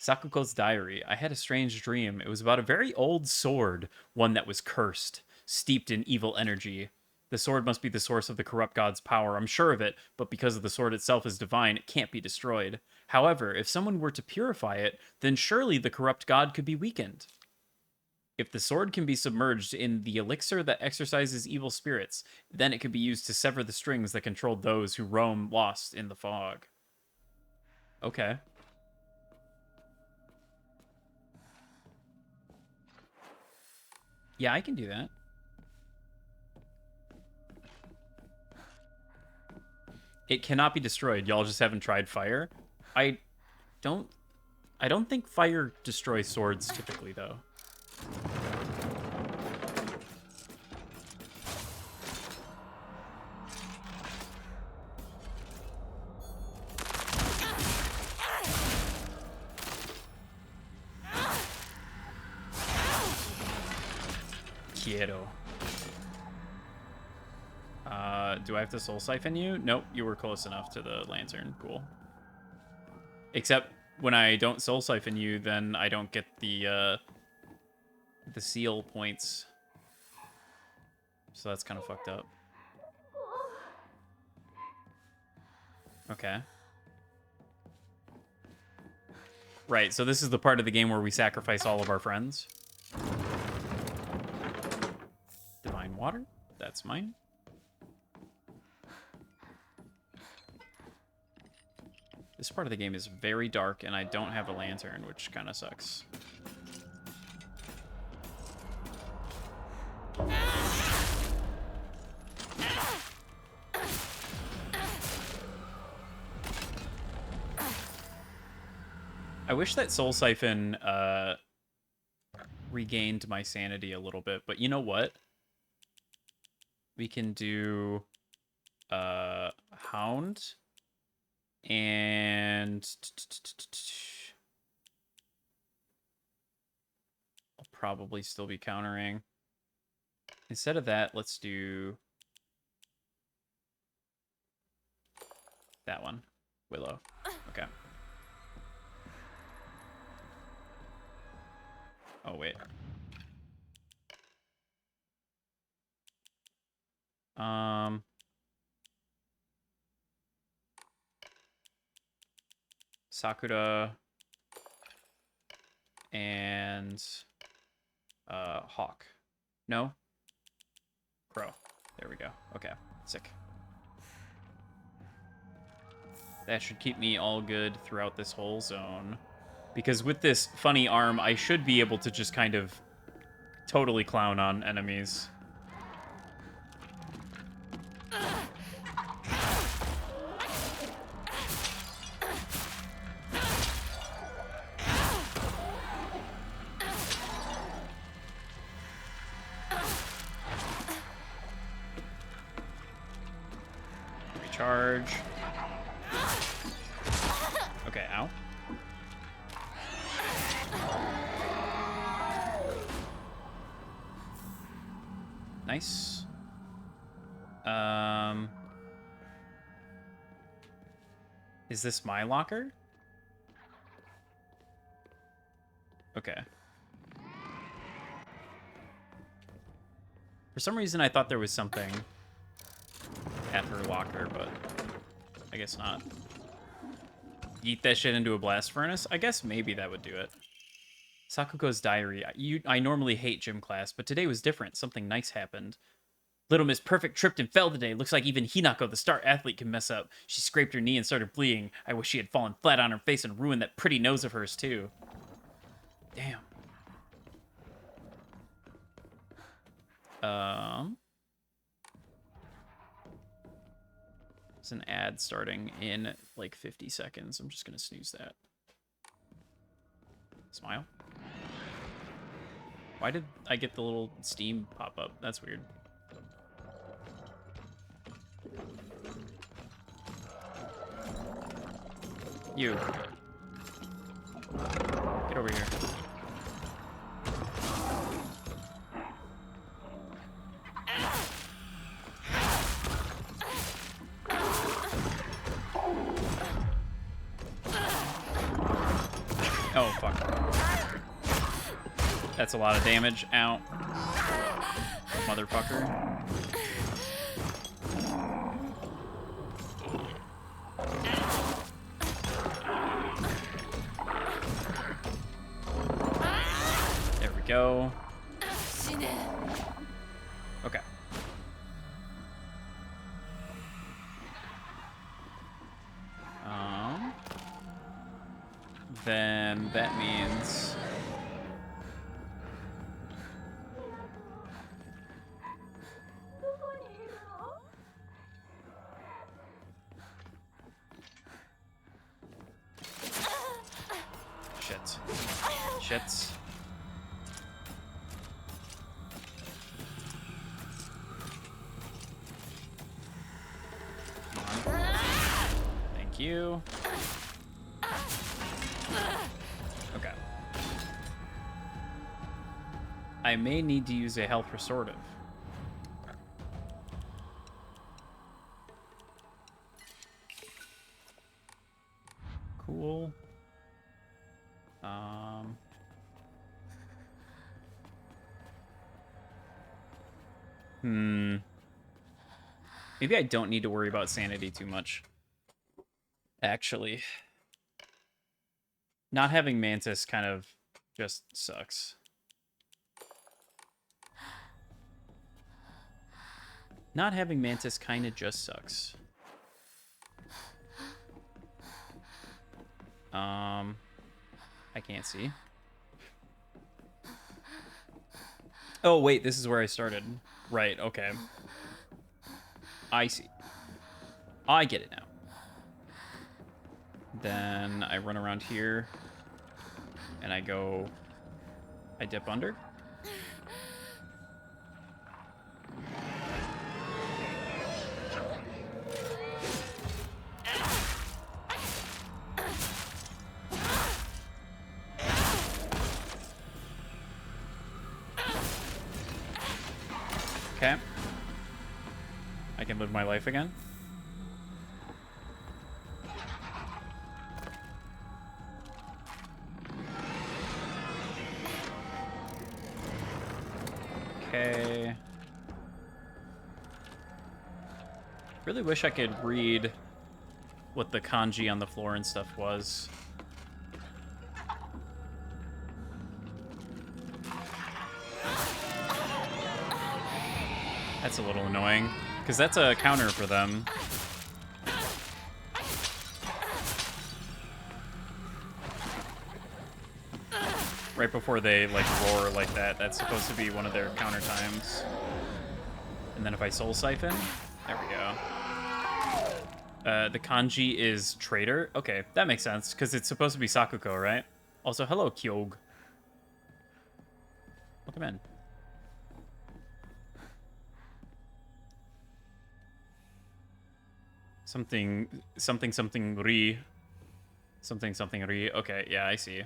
[SPEAKER 1] Sakuko's diary. I had a strange dream. It was about a very old sword, one that was cursed, steeped in evil energy. The sword must be the source of the corrupt god's power, I'm sure of it, but because the sword itself is divine, it can't be destroyed. However, if someone were to purify it, then surely the corrupt god could be weakened. If the sword can be submerged in the elixir that exorcises evil spirits, then it could be used to sever the strings that control those who roam lost in the fog. Okay. Yeah, I can do that. It cannot be destroyed. Y'all just haven't tried fire. I don't think fire destroys swords typically, though. Quiero. Do I have to soul siphon you? Nope, you were close enough to the lantern. Cool. Except when I don't soul siphon you, then I don't get the seal points. So that's kind of fucked up. Okay. Right, so this is the part of the game where we sacrifice all of our friends. Divine water? That's mine. This part of the game is very dark, and I don't have a lantern, which kind of sucks. I wish that Soul Siphon regained my sanity a little bit, but you know what? We can do Hound and I'll probably still be countering. Instead of that, let's do that one. Willow. Okay. Oh, wait. Sakura and Hawk. No? Crow. There we go. Okay. Sick. That should keep me all good throughout this whole zone. Because with this funny arm, I should be able to just kind of totally clown on enemies. Recharge. Okay, ow. Nice. Is this my locker? Okay. For some reason, I thought there was something at her locker, but I guess not. Eat that shit into a blast furnace? I guess maybe that would do it. Sakuko's diary. I normally hate gym class, but today was different. Something nice happened. Little Miss Perfect tripped and fell today. Looks like even Hinako, the star athlete, can mess up. She scraped her knee and started bleeding. I wish she had fallen flat on her face and ruined that pretty nose of hers, too. Damn. It's an ad starting in like 50 seconds. I'm just gonna snooze that. Smile. Why did I get the little Steam pop up? That's weird. You. Get over here. Oh, fuck. That's a lot of damage. Ow. Motherfucker. There we go. Okay. Then that means shit. Shits. Come on. Thank you. Okay. I may need to use a health restorative. Cool. Maybe I don't need to worry about sanity too much. Actually. Not having Mantis kind of just sucks. Not having Mantis kind of just sucks. I can't see. Oh, wait, this is where I started. Right, okay. I see. I get it now. Then I run around here. And I go... I dip under. Okay. I can live my life again. Okay. Really wish I could read what the kanji on the floor and stuff was. That's a little annoying, because that's a counter for them. Right before they, like, roar like that, that's supposed to be one of their counter times. And then if I soul siphon, there we go. The kanji is traitor. Okay, that makes sense, because it's supposed to be Sakuko, right? Also, hello, Kyog. Welcome in. Something ri. Something ri. Okay, yeah, I see.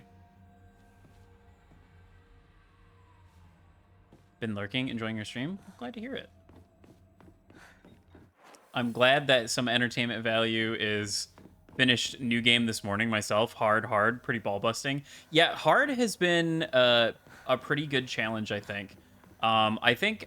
[SPEAKER 1] Been lurking, enjoying your stream? Glad to hear it. I'm glad that some entertainment value is finished new game this morning myself. Hard, pretty ball busting. Yeah, hard has been a pretty good challenge, I think. I think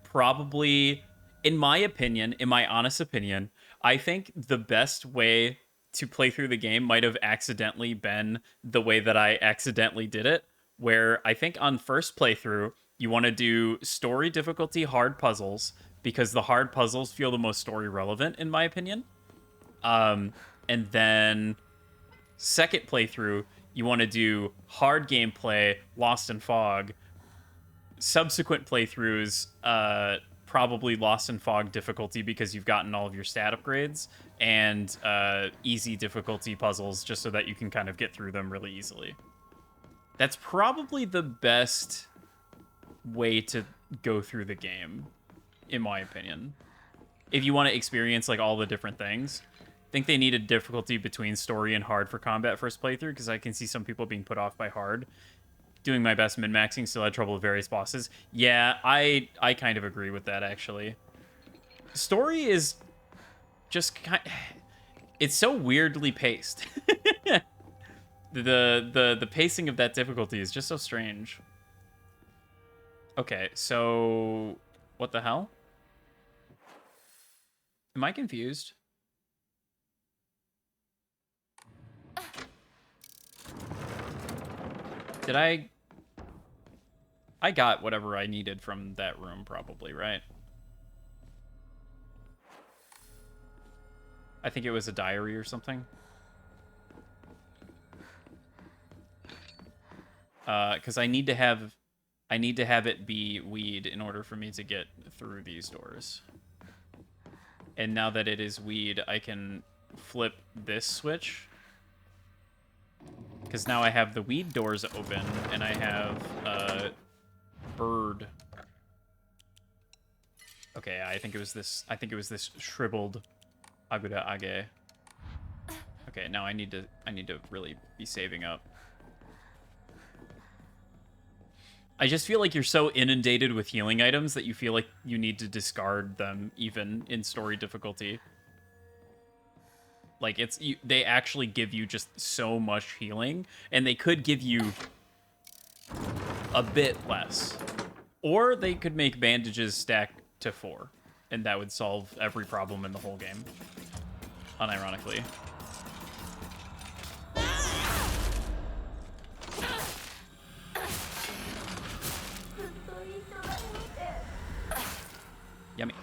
[SPEAKER 1] probably, in my opinion, in my honest opinion, I think the best way to play through the game might have accidentally been the way that I accidentally did it, where I think on first playthrough, you want to do story difficulty hard puzzles, because the hard puzzles feel the most story relevant, in my opinion. And then second playthrough, you want to do hard gameplay, Lost in Fog. Subsequent playthroughs, probably Lost in Fog difficulty because you've gotten all of your stat upgrades, and easy difficulty puzzles just so that you can kind of get through them really easily. That's probably the best way to go through the game, in my opinion. If you want to experience like all the different things. I think they need a difficulty between story and hard for combat first playthrough, because I can see some people being put off by hard. Doing my best min-maxing, still had trouble with various bosses. Yeah, I kind of agree with that, actually. Story is just kind of... It's so weirdly paced. The pacing of that difficulty is just so strange. Okay, so... What the hell? Am I confused? Did I got whatever I needed from that room, probably, right? I think it was a diary or something. Because I need to have it be weed in order for me to get through these doors. And now that it is weed, I can flip this switch. Because now I have the weed doors open, and I have bird. Okay, I think it was this. I think it was this shriveled Aguda Age. Okay, now I need to really be saving up. I just feel like you're so inundated with healing items that you feel like you need to discard them even in story difficulty. Like, they actually give you just so much healing, and they could give you a bit less. Or they could make bandages stack to 4, and that would solve every problem in the whole game, unironically. Yummy.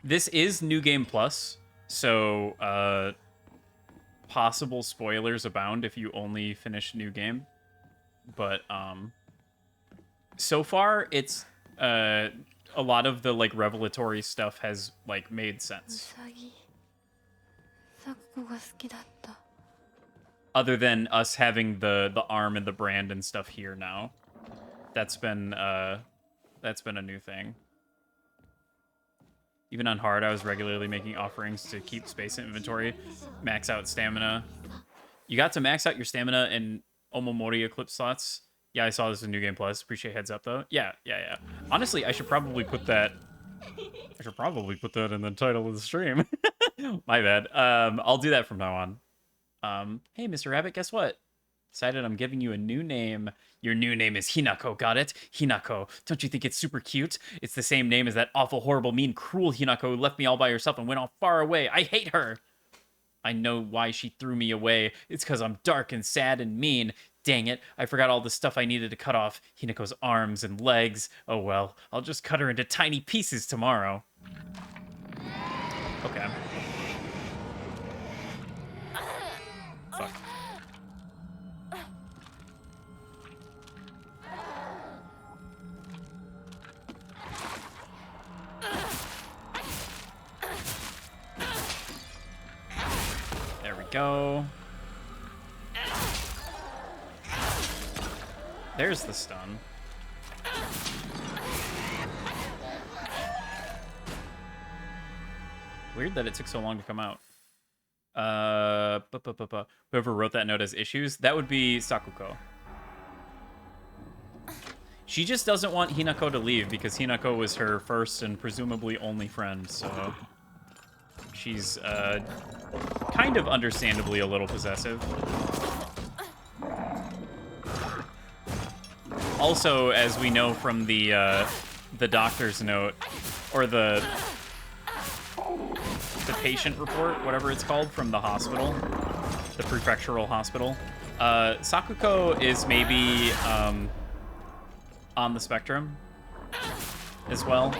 [SPEAKER 1] This is New Game Plus, so possible spoilers abound if you only finish New Game. But so far, it's a lot of the like revelatory stuff has like made sense. Other than us having the arm and the brand and stuff here now, that's been a new thing. Even on hard, I was regularly making offerings to keep space in inventory, max out stamina. You got to max out your stamina in Omomori Eclipse slots. Yeah, I saw this in New Game Plus. Appreciate heads up though. Yeah. Honestly, I should probably put that in the title of the stream. My bad. I'll do that from now on. Hey, Mr. Rabbit, guess what? Decided I'm giving you a new name. Your new name is Hinako, got it? Hinako. Don't you think it's super cute? It's the same name as that awful, horrible, mean, cruel Hinako who left me all by herself and went all far away. I hate her! I know why she threw me away. It's because I'm dark and sad and mean. Dang it, I forgot all the stuff I needed to cut off Hinako's arms and legs. Oh well, I'll just cut her into tiny pieces tomorrow. Okay. Fuck. There we go. There's the stun. Weird that it took so long to come out. Whoever wrote that note has issues. That would be Sakuko. She just doesn't want Hinako to leave because Hinako was her first and presumably only friend, so she's kind of understandably a little possessive. Also, as we know from the doctor's note, or the patient report, whatever it's called, from the hospital, the prefectural hospital, Sakuko is maybe on the spectrum as well.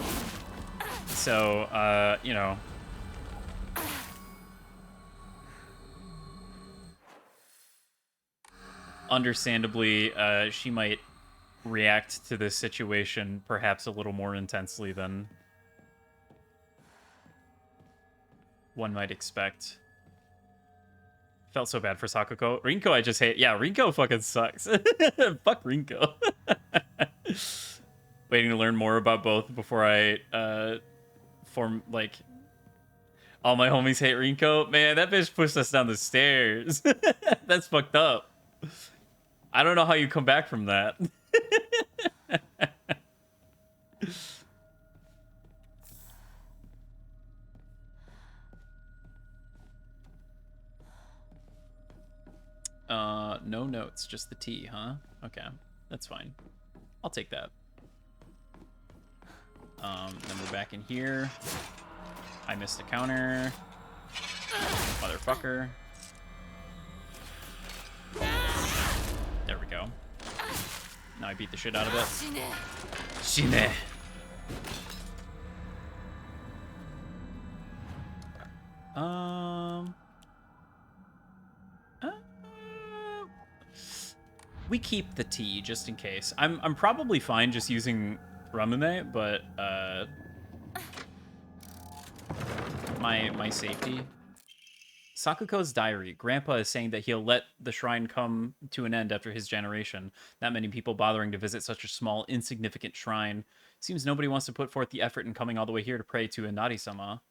[SPEAKER 1] So, you know. Understandably, she might react to this situation perhaps a little more intensely than one might expect. Felt so bad for Sakuko. Rinko, I just hate. Yeah, Rinko fucking sucks. Fuck Rinko. Waiting to learn more about both before I form, like... All my homies hate Rinko. Man, that bitch pushed us down the stairs. That's fucked up. I don't know how you come back from that. No notes, just the T, huh? Okay, that's fine. I'll take that. Then we're back in here. I missed a counter. Motherfucker. There we go. Now I beat the shit out of it. Shine. We keep the T just in case. I'm probably fine just using Ramune, but my safety. Sakuko's diary. Grandpa is saying that he'll let the shrine come to an end after his generation. Not many people bothering to visit such a small, insignificant shrine. Seems nobody wants to put forth the effort in coming all the way here to pray to Inari-sama.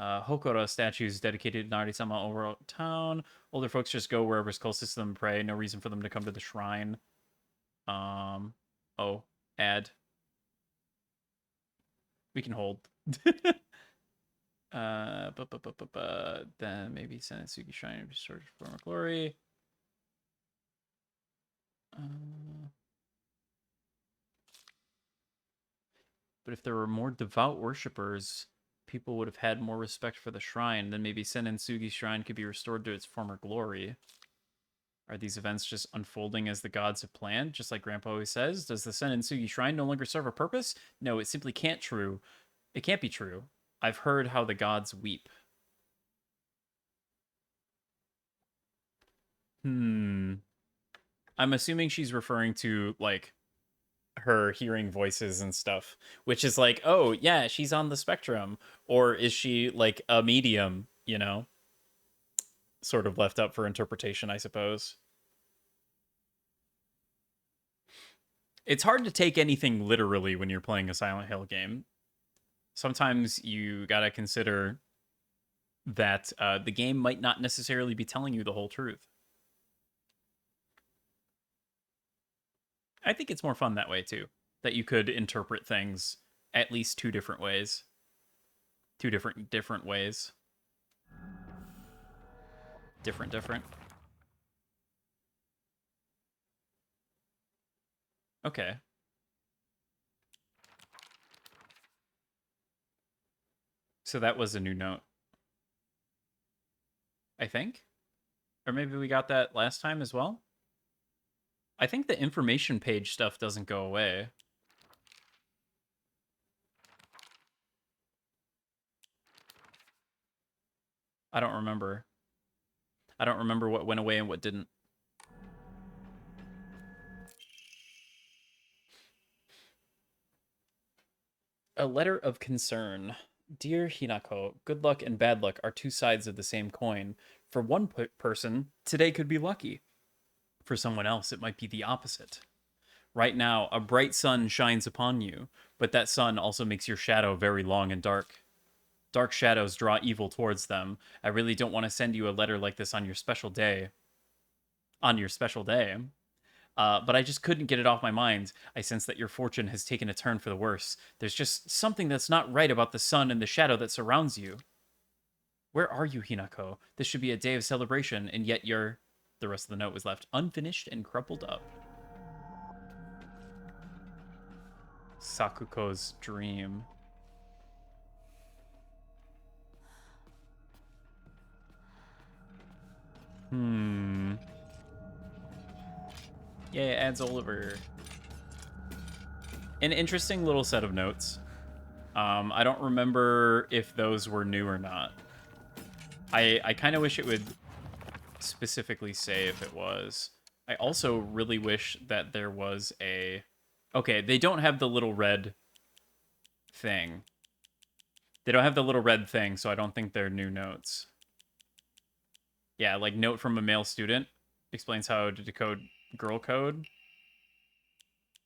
[SPEAKER 1] Hokora statues dedicated to Inari-sama over town. Older folks just go wherever's closest to them and pray. No reason for them to come to the shrine. Oh, add. We can hold. Then maybe Senetsugi Shrine and restore former glory. But if there were more devout worshippers, people would have had more respect for the shrine. Then maybe Senetsugi Shrine could be restored to its former glory. Are these events just unfolding as the gods have planned, just like Grandpa always says? Does the Senetsugi Shrine no longer serve a purpose? No, it simply can't true. It can't be true. I've heard how the gods weep. I'm assuming she's referring to, like, her hearing voices and stuff, which is like, oh, yeah, she's on the spectrum. Or is she, like, a medium, you know? Sort of left up for interpretation, I suppose. It's hard to take anything literally when you're playing a Silent Hill game. Sometimes you gotta consider that the game might not necessarily be telling you the whole truth. I think it's more fun that way, too. That you could interpret things at least two different ways. Two different ways. Different. Okay. So that was a new note. I think? Or maybe we got that last time as well? I think the information page stuff doesn't go away. I don't remember. I don't remember what went away and what didn't. A letter of concern. Dear Hinako, good luck and bad luck are two sides of the same coin. For one person, today could be lucky. For someone else, it might be the opposite. Right now, a bright sun shines upon you, but that sun also makes your shadow very long and dark. Dark shadows draw evil towards them. I really don't want to send you a letter like this on your special day. But I just couldn't get it off my mind. I sense that your fortune has taken a turn for the worse. There's just something that's not right about the sun and the shadow that surrounds you. Where are you, Hinako? This should be a day of celebration, and yet you're... The rest of the note was left unfinished and crumpled up. Sakuko's dream. Yeah, it adds Oliver. An interesting little set of notes. I don't remember if those were new or not. I kind of wish it would specifically say if it was. I also really wish that there was a... Okay, they don't have the little red thing. They don't have the little red thing, so I don't think they're new notes. Yeah, like note from a male student explains how to decode girl code.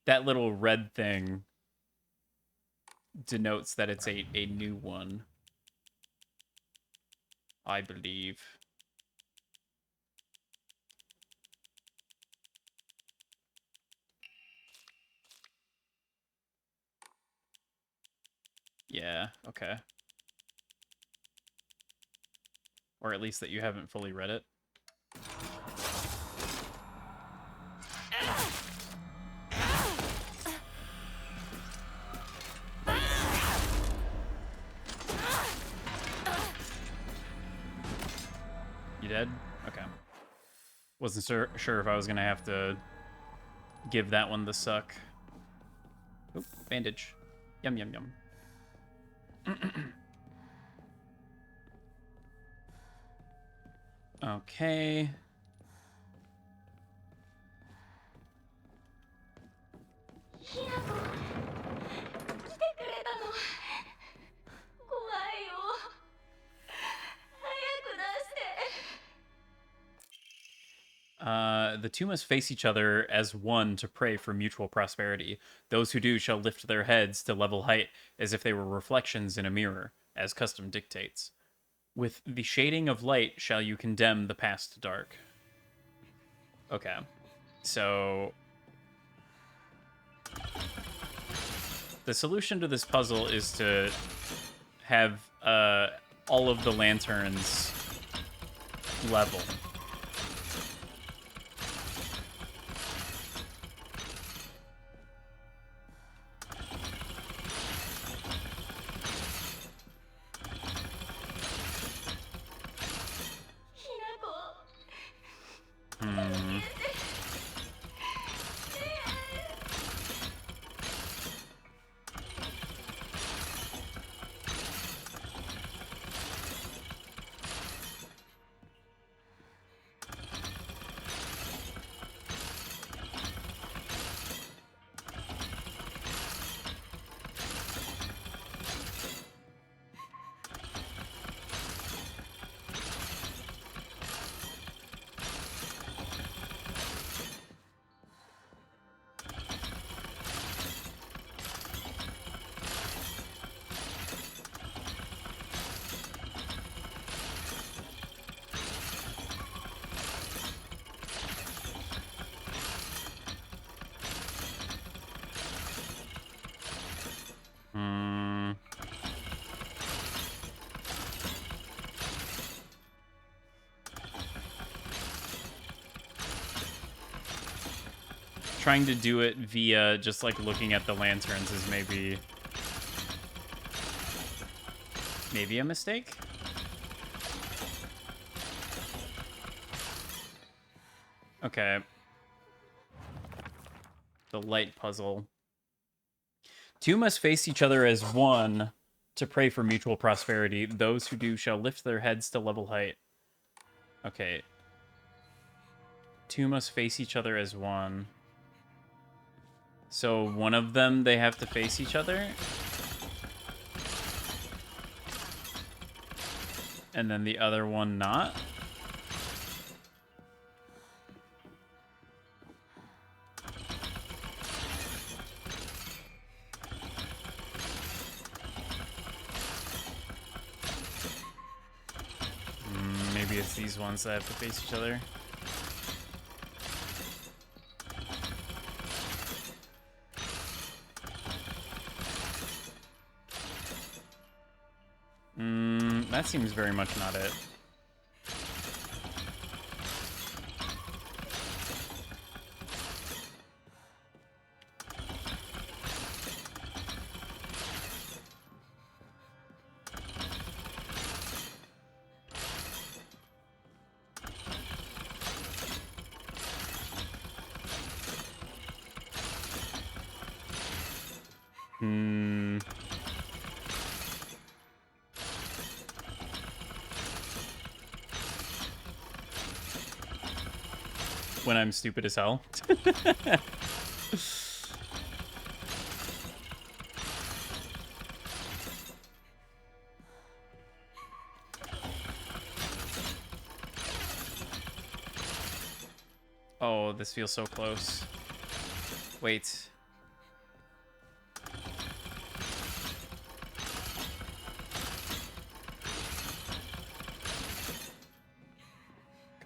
[SPEAKER 1] That little red thing denotes that it's a new one, I believe. Yeah, okay. Or at least that you haven't fully read it. You dead? Okay. Wasn't sure if I was gonna have to give that one the suck. Oop, bandage. Yum, yum, yum. Okay. The two must face each other as one to pray for mutual prosperity. Those who do shall lift their heads to level height as if they were reflections in a mirror, as custom dictates. With the shading of light shall you condemn the past to dark. Okay. So... the solution to this puzzle is to have all of the lanterns level. Trying to do it via just like looking at the lanterns is maybe a mistake. Okay. The light puzzle. Two must face each other as one to pray for mutual prosperity. Those who do shall lift their heads to level height. Okay. Two must face each other as one. So one of them, they have to face each other? And then the other one not? Maybe it's these ones that have to face each other. That seems very much not it. Hmm. When I'm stupid as hell. Oh, this feels so close. Wait.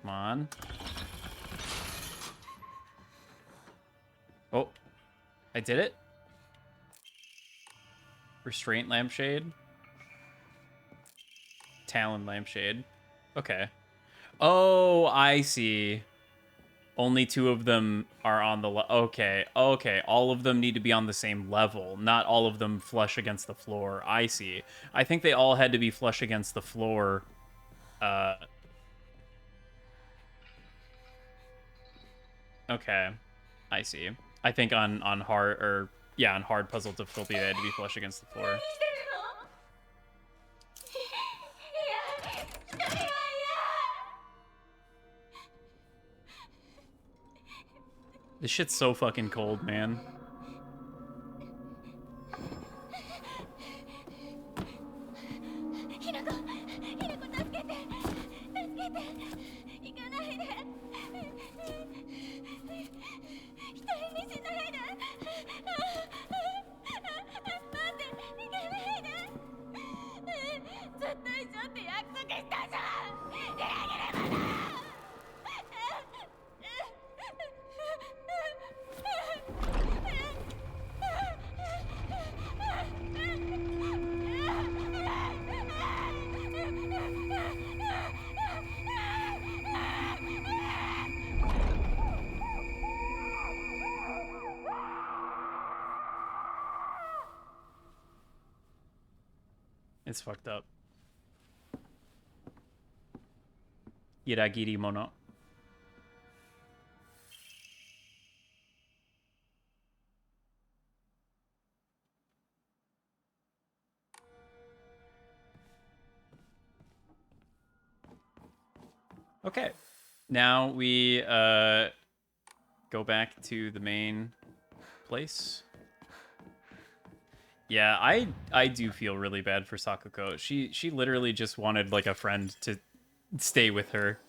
[SPEAKER 1] Come on. Oh, I did it. Restraint lampshade. Talon lampshade. Okay. Oh, I see. Only 2 of them are on the okay. Okay, all of them need to be on the same level, not all of them flush against the floor. I see. I think they all had to be flush against the floor. Okay. I see. I think on hard, or yeah, on hard puzzle difficulty they had to be flush against the floor. This shit's so fucking cold, man. It's fucked up. Iragiri mono. Okay. Now we go back to the main place. Yeah, I do feel really bad for Sakuko. She literally just wanted like a friend to stay with her.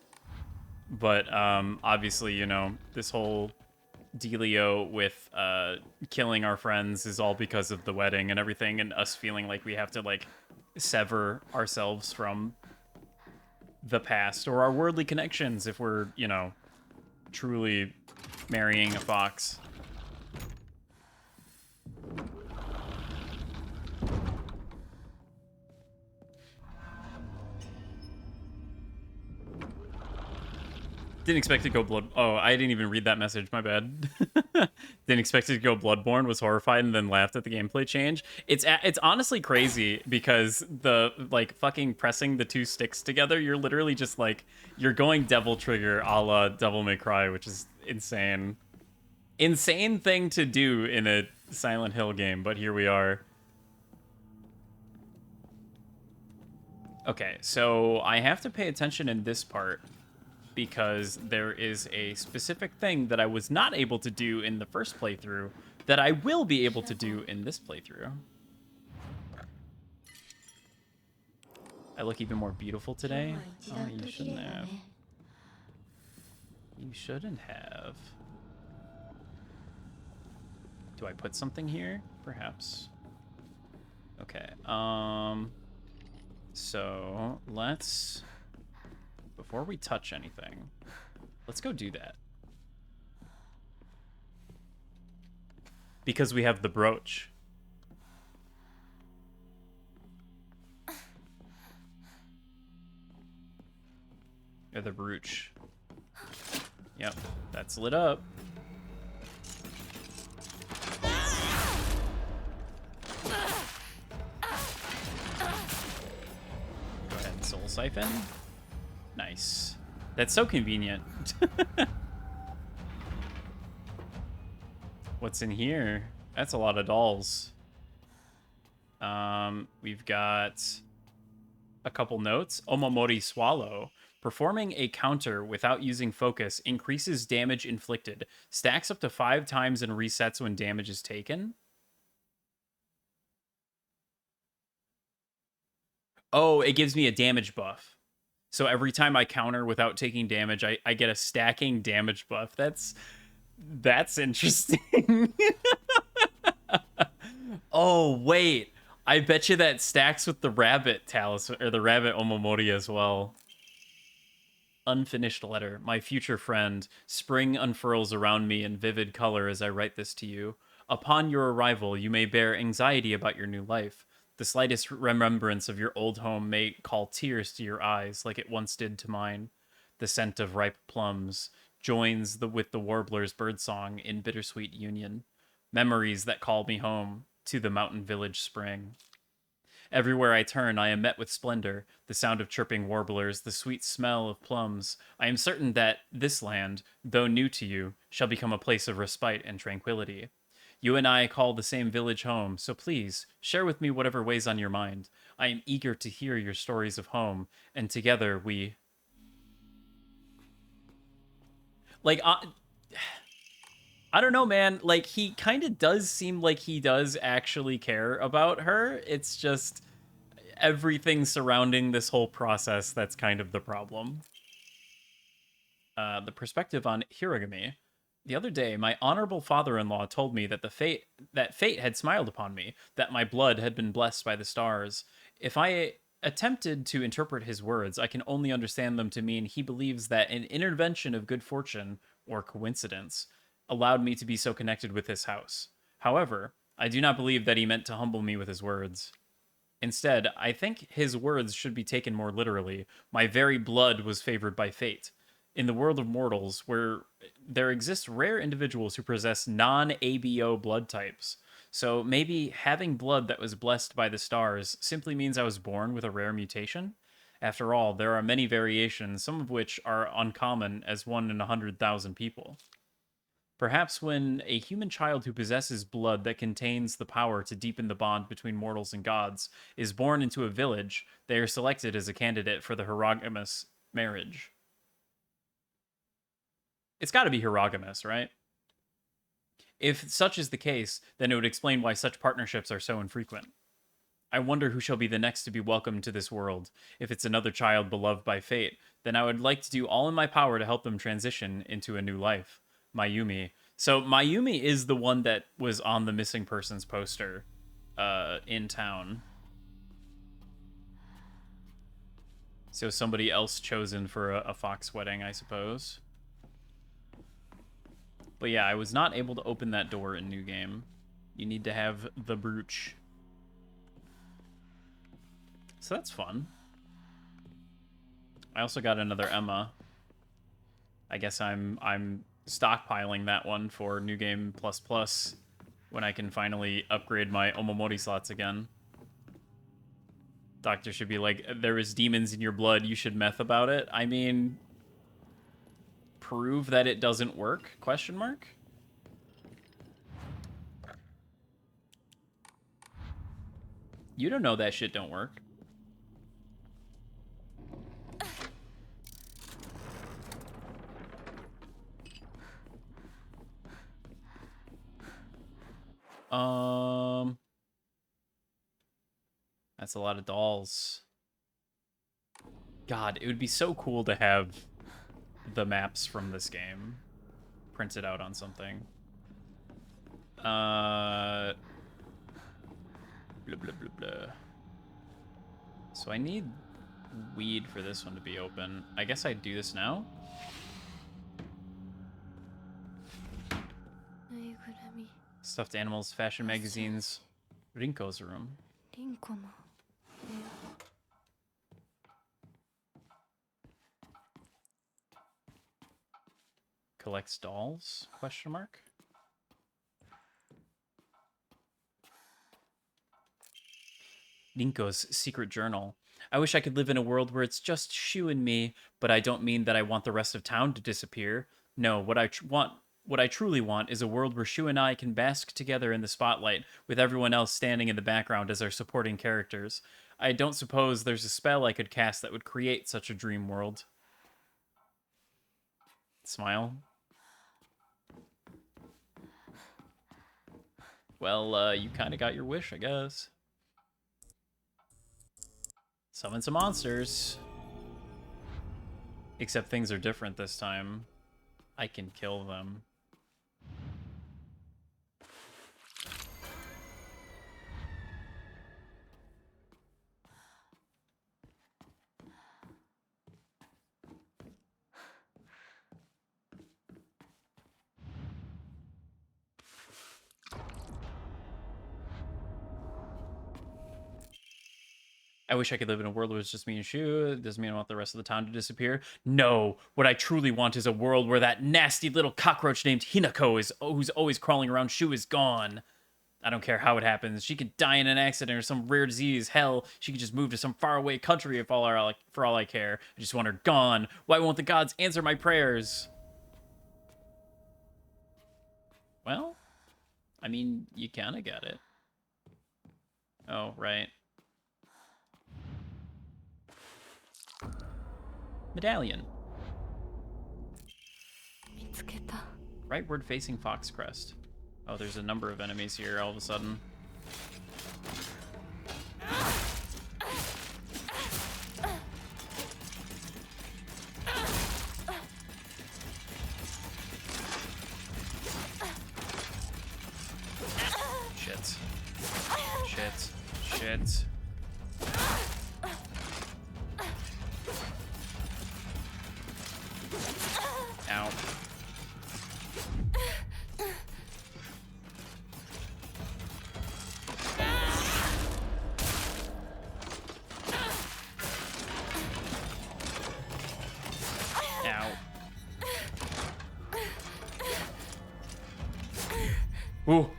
[SPEAKER 1] But obviously, you know, this whole dealio with killing our friends is all because of the wedding and everything, and us feeling like we have to like sever ourselves from the past or our worldly connections if we're, you know, truly marrying a fox. Didn't expect it to go blood. Oh, I didn't even read that message. My bad. Didn't expect it to go Bloodborne. Was horrified and then laughed at the gameplay change. It's honestly crazy because the like fucking pressing the 2 sticks together. You're literally just like you're going Devil Trigger a la Devil May Cry, which is insane. Insane thing to do in a Silent Hill game, but here we are. Okay, so I have to pay attention in this part, because there is a specific thing that I was not able to do in the first playthrough that I will be able to do in this playthrough. I look even more beautiful today. Oh, you shouldn't have. You shouldn't have. Do I put something here? Perhaps. Okay. So let's... Before we touch anything, let's go do that. Because we have the brooch. Or the brooch. Yep, that's lit up. Go ahead and soul siphon. Nice. That's so convenient. What's in here? That's a lot of dolls. We've got a couple notes. Omamori Swallow. Performing a counter without using focus increases damage inflicted. Stacks up to 5 times and resets when damage is taken. Oh, it gives me a damage buff. So every time I counter without taking damage, I get a stacking damage buff. That's interesting. Oh, wait. I bet you that stacks with the rabbit talisman, or the rabbit Omamori as well. Unfinished letter. My future friend, spring unfurls around me in vivid color as I write this to you. Upon your arrival, you may bear anxiety about your new life. The slightest remembrance of your old home may call tears to your eyes, like it once did to mine. The scent of ripe plums joins with the warbler's birdsong in bittersweet union. Memories that call me home to the mountain village spring. Everywhere I turn, I am met with splendor, the sound of chirping warblers, the sweet smell of plums. I am certain that this land, though new to you, shall become a place of respite and tranquility. You and I call the same village home, so please, share with me whatever weighs on your mind. I am eager to hear your stories of home, and together we... Like, I don't know, man. Like, he kind of does seem like he does actually care about her. It's just everything surrounding this whole process that's kind of the problem. The perspective on Hiragami. The other day, my honorable father-in-law told me that fate had smiled upon me, that my blood had been blessed by the stars. If I attempted to interpret his words, I can only understand them to mean he believes that an intervention of good fortune, or coincidence, allowed me to be so connected with this house. However, I do not believe that he meant to humble me with his words. Instead, I think his words should be taken more literally. My very blood was favored by fate. In the world of mortals, where there exist rare individuals who possess non-ABO blood types. So maybe having blood that was blessed by the stars simply means I was born with a rare mutation? After all, there are many variations, some of which are uncommon as 1 in 100,000 people. Perhaps when a human child who possesses blood that contains the power to deepen the bond between mortals and gods is born into a village, they are selected as a candidate for the Hierogamous marriage. It's got to be Hierogamous, right? If such is the case, then it would explain why such partnerships are so infrequent. I wonder who shall be the next to be welcomed to this world. If it's another child beloved by fate, then I would like to do all in my power to help them transition into a new life. Mayumi. So Mayumi is the one that was on the missing persons poster in town. So somebody else chosen for a fox wedding, I suppose. But yeah, I was not able to open that door in New Game. You need to have the brooch. So that's fun. I also got another Emma. I guess I'm stockpiling that one for New Game Plus Plus when I can finally upgrade my Omamori slots again. Doctor should be like, there is demons in your blood, you should meth about it. I mean, prove that it doesn't work? Question mark? You don't know that shit don't work. That's a lot of dolls. God, it would be so cool to have the maps from this game printed out on something. Blah, blah, blah, blah. So I need weed for this one to be open. I guess I'd do this now. Stuffed animals, fashion magazines, Rinko's room. Collects dolls? Question mark. Rinko's secret journal. I wish I could live in a world where it's just Shu and me, but I don't mean that I want the rest of town to disappear. No, what I want what I truly want is a world where Shu and I can bask together in the spotlight, with everyone else standing in the background as our supporting characters. I don't suppose there's a spell I could cast that would create such a dream world. Smile. Well, you kind of got your wish, I guess. Summon some monsters. Except things are different this time. I can kill them. I wish I could live in a world where it's just me and Shu. It doesn't mean I want the rest of the town to disappear. No, what I truly want is a world where that nasty little cockroach named Hinako who's always crawling around Shu is gone. I don't care how it happens. She could die in an accident or some rare disease. Hell, she could just move to some faraway country for all I care. I just want her gone. Why won't the gods answer my prayers? Well, I mean, you kind of got it. Oh, right. Medallion. Rightward facing Foxcrest. Oh, there's a number of enemies here all of a sudden. Shit. Shit. Shit. Ow. Ow. Ooh.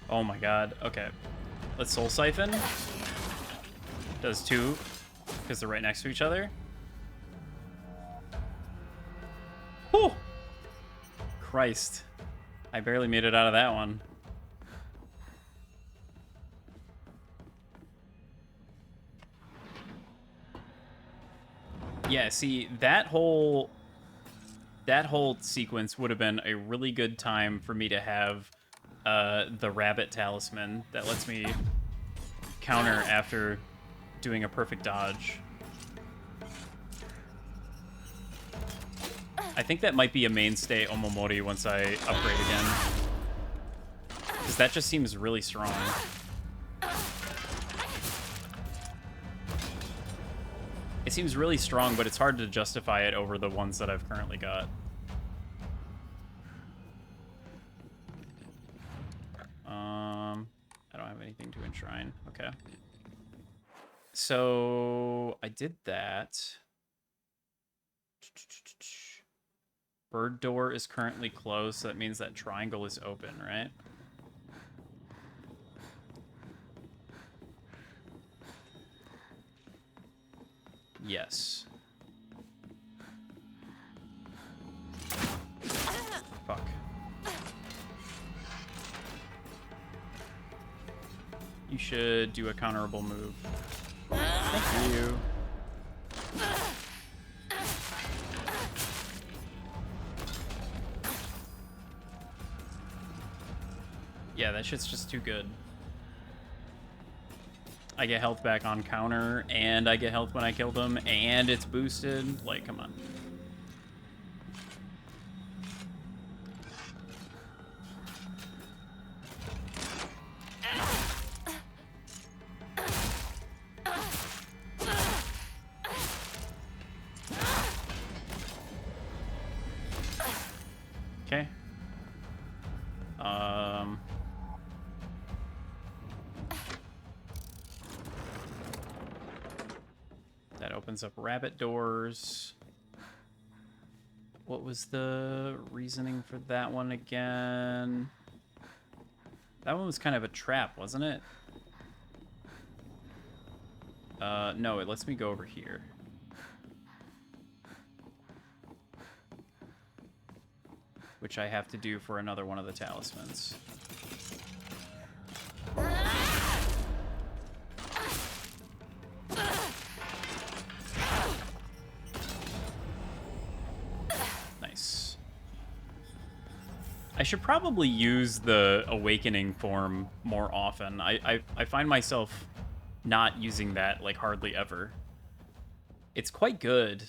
[SPEAKER 1] Oh my god. Okay. Let's Soul Siphon. Does 2, because they're right next to each other. Whew! Christ. I barely made it out of that one. Yeah, see, that whole sequence would have been a really good time for me to have the rabbit talisman that lets me counter after doing a perfect dodge. I think that might be a mainstay Omomori once I upgrade again, because that just seems really strong. It seems really strong, but it's hard to justify it over the ones that I've currently got. I don't have anything to enshrine. Okay. So I did that. Bird door is currently closed, so that means that triangle is open, right? Yes. Fuck. You should do a counterable move. Thank you. Yeah, that shit's just too good. I get health back on counter, and I get health when I kill them, and it's boosted. Like, come on. Okay. That opens up rabbit doors. What was the reasoning for that one again? That one was kind of a trap, wasn't it? No, it lets me go over here. Which I have to do for another one of the talismans. Nice. I should probably use the awakening form more often. I find myself not using that, like, hardly ever. It's quite good.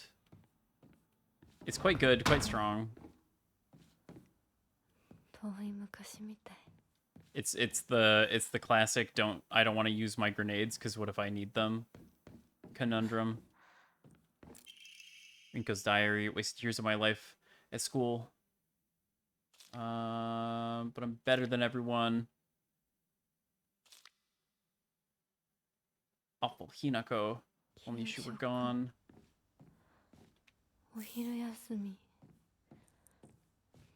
[SPEAKER 1] It's quite good, quite strong.
[SPEAKER 4] 遠い昔みたい。
[SPEAKER 1] It's the classic I don't want to use my grenades because what if I need them conundrum. Rinko's diary, wasted years of my life at school. But I'm better than everyone. Awful Hinako. Only she were gone.
[SPEAKER 4] お昼休み。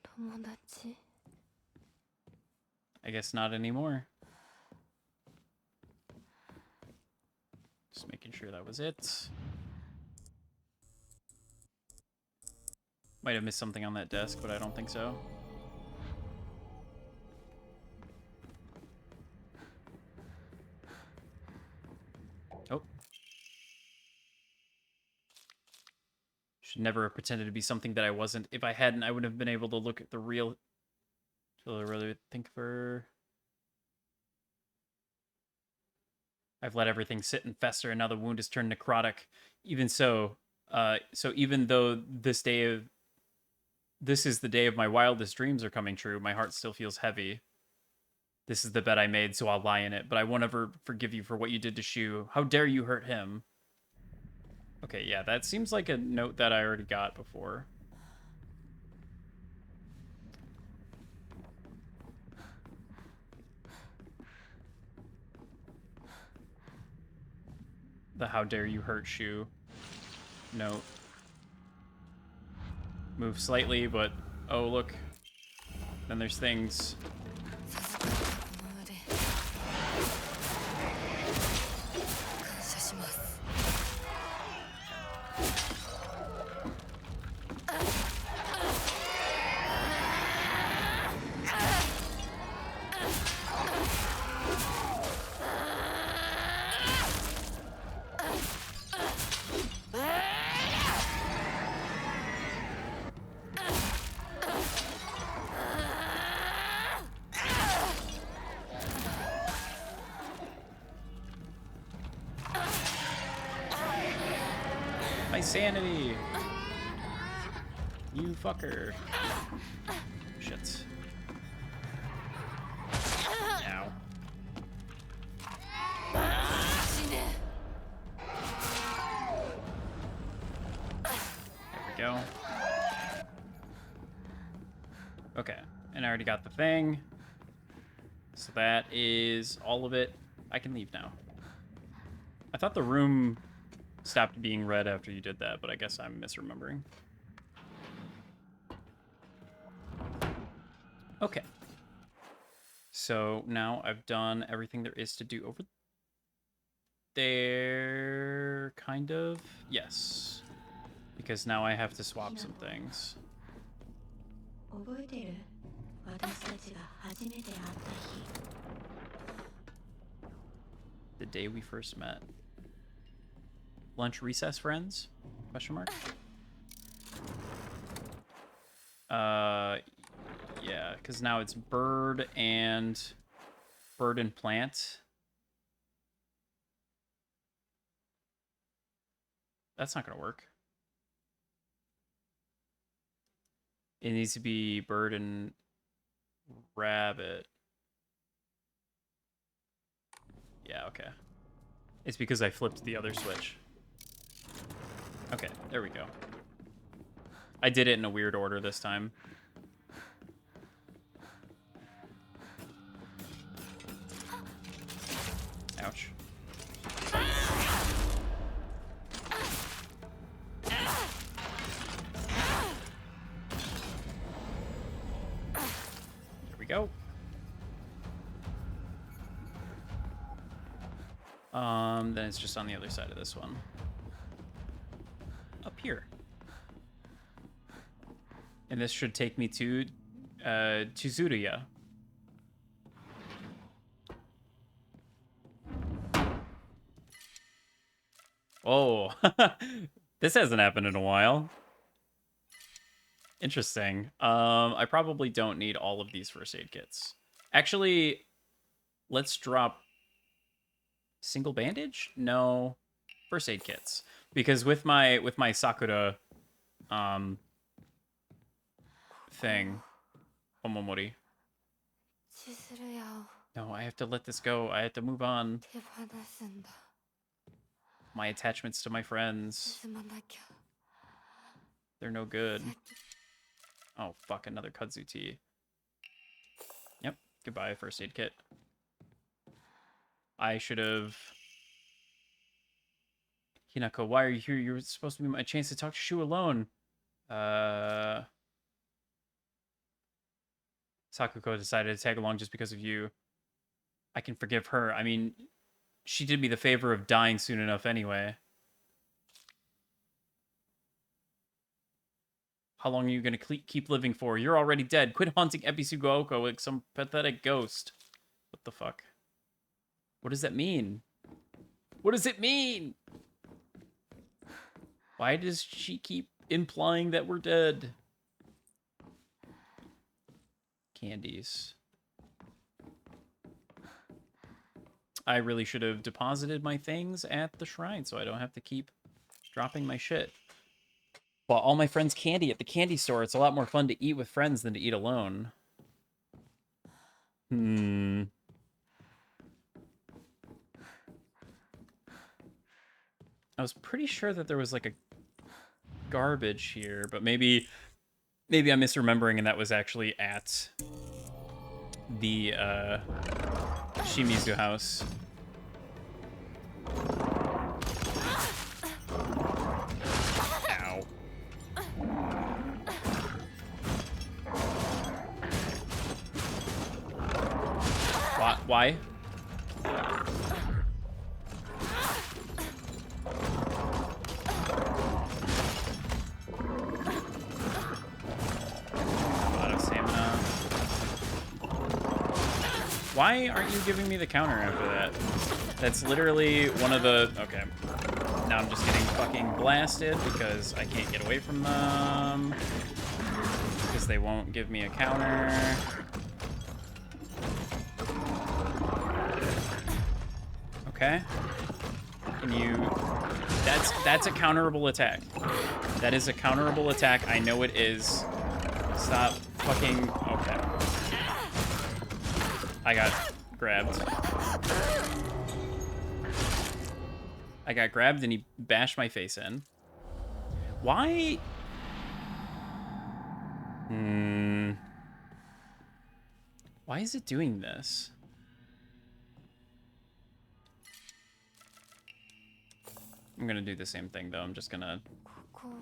[SPEAKER 4] 友達。
[SPEAKER 1] I guess not anymore. Just making sure that was it. Might have missed something on that desk, but I don't think so. Oh. Should never have pretended to be something that I wasn't. If I hadn't, I would have been able to look at the real... I'd rather think of her. I've let everything sit and fester, and now the wound has turned necrotic. Even so, even though this is the day of my wildest dreams are coming true, my heart still feels heavy. This is the bed I made, so I'll lie in it, but I won't ever forgive you for what you did to Shu. How dare you hurt him? Okay, yeah, that seems like a note that I already got before. The how dare you hurt Shu note. Move slightly, but oh look. Then there's things.
[SPEAKER 4] さすがこの腕。感謝します。
[SPEAKER 1] My sanity! You fucker. Shit. Ow.
[SPEAKER 4] 死ね。
[SPEAKER 1] There we go. Okay, and I already got the thing. So that is all of it. I can leave now. I thought the room stopped being red after you did that, but I guess I'm misremembering. Okay. So now I've done everything there is to do over there, kind of. Yes. Because now I have to swap some things.
[SPEAKER 3] 覚えてる？私たちが初めて会った日。
[SPEAKER 1] The day we first met. Lunch recess friends? Question mark? Yeah, because now it's bird and plant. That's not gonna work. It needs to be bird and rabbit. Yeah, okay. It's because I flipped the other switch. Okay, there we go. I did it in a weird order this time. Ouch. There we go. Then it's just on the other side of this one. Up here. And this should take me to Chizuruya. Oh, this hasn't happened in a while. Interesting. I probably don't need all of these first aid kits. Actually, let's drop single bandage? No, first aid kits. Because with my Sakura thing, Omomori.
[SPEAKER 4] 千鶴屋を
[SPEAKER 1] No, I have to let this go. I have to move on.
[SPEAKER 4] 手放すんだ
[SPEAKER 1] My attachments to my friends.
[SPEAKER 4] 進まなきゃ
[SPEAKER 1] They're no good.
[SPEAKER 4] 先
[SPEAKER 1] Oh, fuck, another kudzu tea. Yep, goodbye, first aid kit. I should have... Hinako, why are you here? You're supposed to be my chance to talk to Shu alone. Sakuko decided to tag along just because of you. I can forgive her. I mean, she did me the favor of dying soon enough anyway. How long are you going to keep living for? You're already dead. Quit haunting Ebisugaoka like some pathetic ghost. What the fuck? What does that mean? What does it mean? Why does she keep implying that we're dead? Candies. I really should have deposited my things at the shrine so I don't have to keep dropping my shit. Bought all my friends candy at the candy store. It's a lot more fun to eat with friends than to eat alone. I was pretty sure that there was like a garbage here, but maybe I'm misremembering and that was actually at the Shimizu house. Ow. Why? Why aren't you giving me the counter after that? That's literally one of the... Okay. Now I'm just getting fucking blasted because I can't get away from them. Because they won't give me a counter. Okay. Can you... That's a counterable attack. That is a counterable attack. I know it is. Stop fucking... Okay. I got grabbed. I got grabbed and he bashed my face in. Why? Why is it doing this? I'm gonna do the same thing though. I'm just gonna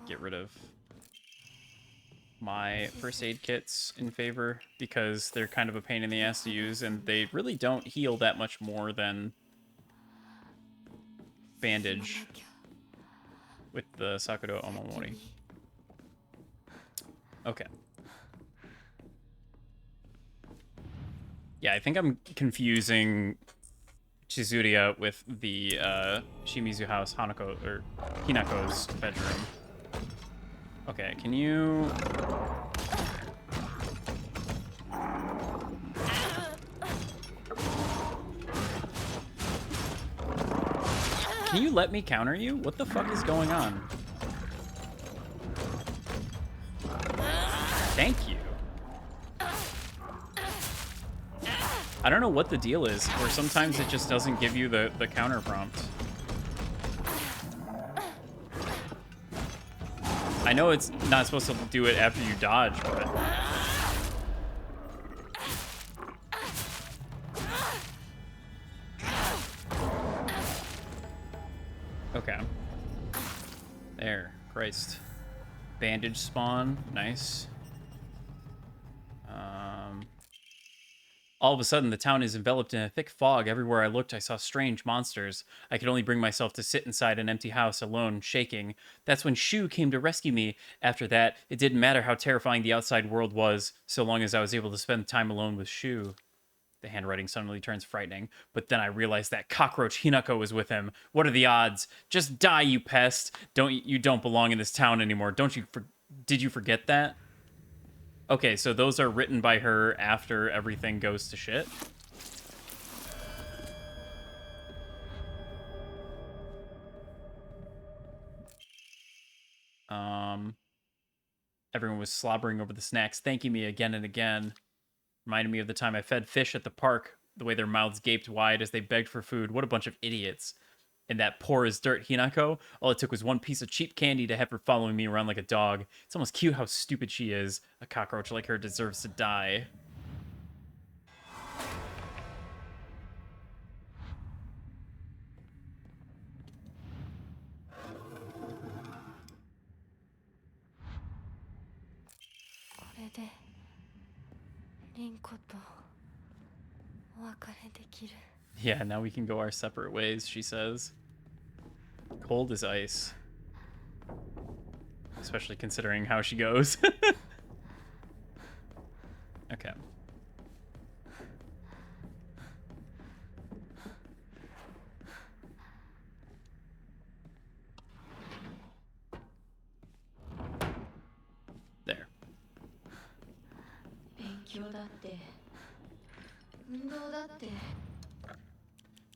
[SPEAKER 1] get rid of my first aid kits in favor because they're kind of a pain in the ass to use and they really don't heal that much more than bandage with the Sakura Omomori. Okay. Yeah, I think I'm confusing Chizuruya with the Shimizu house, Hanako or Hinako's bedroom. Okay, can you... Can you let me counter you? What the fuck is going on? Thank you. I don't know what the deal is, or sometimes it just doesn't give you the counter prompt. I know it's not supposed to do it after you dodge, but... Okay. There. Christ. Bandage spawn. Nice. All of a sudden, the town is enveloped in a thick fog. Everywhere I looked, I saw strange monsters. I could only bring myself to sit inside an empty house alone, shaking. That's when Shu came to rescue me. After that, it didn't matter how terrifying the outside world was, so long as I was able to spend time alone with Shu. The handwriting suddenly turns frightening, but then I realized that cockroach Hinako was with him. What are the odds? Just die, you pest! You don't belong in this town anymore. Did you forget that? Okay, so those are written by her after everything goes to shit. Everyone was slobbering over the snacks, thanking me again and again. Reminded me of the time I fed fish at the park, the way their mouths gaped wide as they begged for food. What a bunch of idiots. And that poor as dirt Hinako, all it took was one piece of cheap candy to have her following me around like a dog. It's almost cute how stupid she is. A cockroach like her deserves to die. Yeah, now we can go our separate ways, she says. Cold as ice. Especially considering how she goes. Okay. There.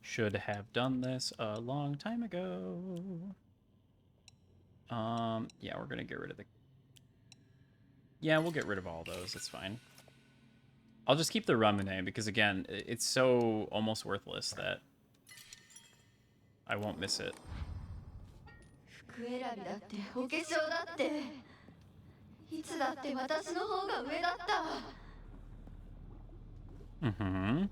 [SPEAKER 1] Should have done this a long time ago. Yeah, we're gonna get rid of the... Yeah, we'll get rid of all those, it's fine. I'll just keep the Ramune, because again, it's so almost worthless that I won't miss it. Mm-hmm.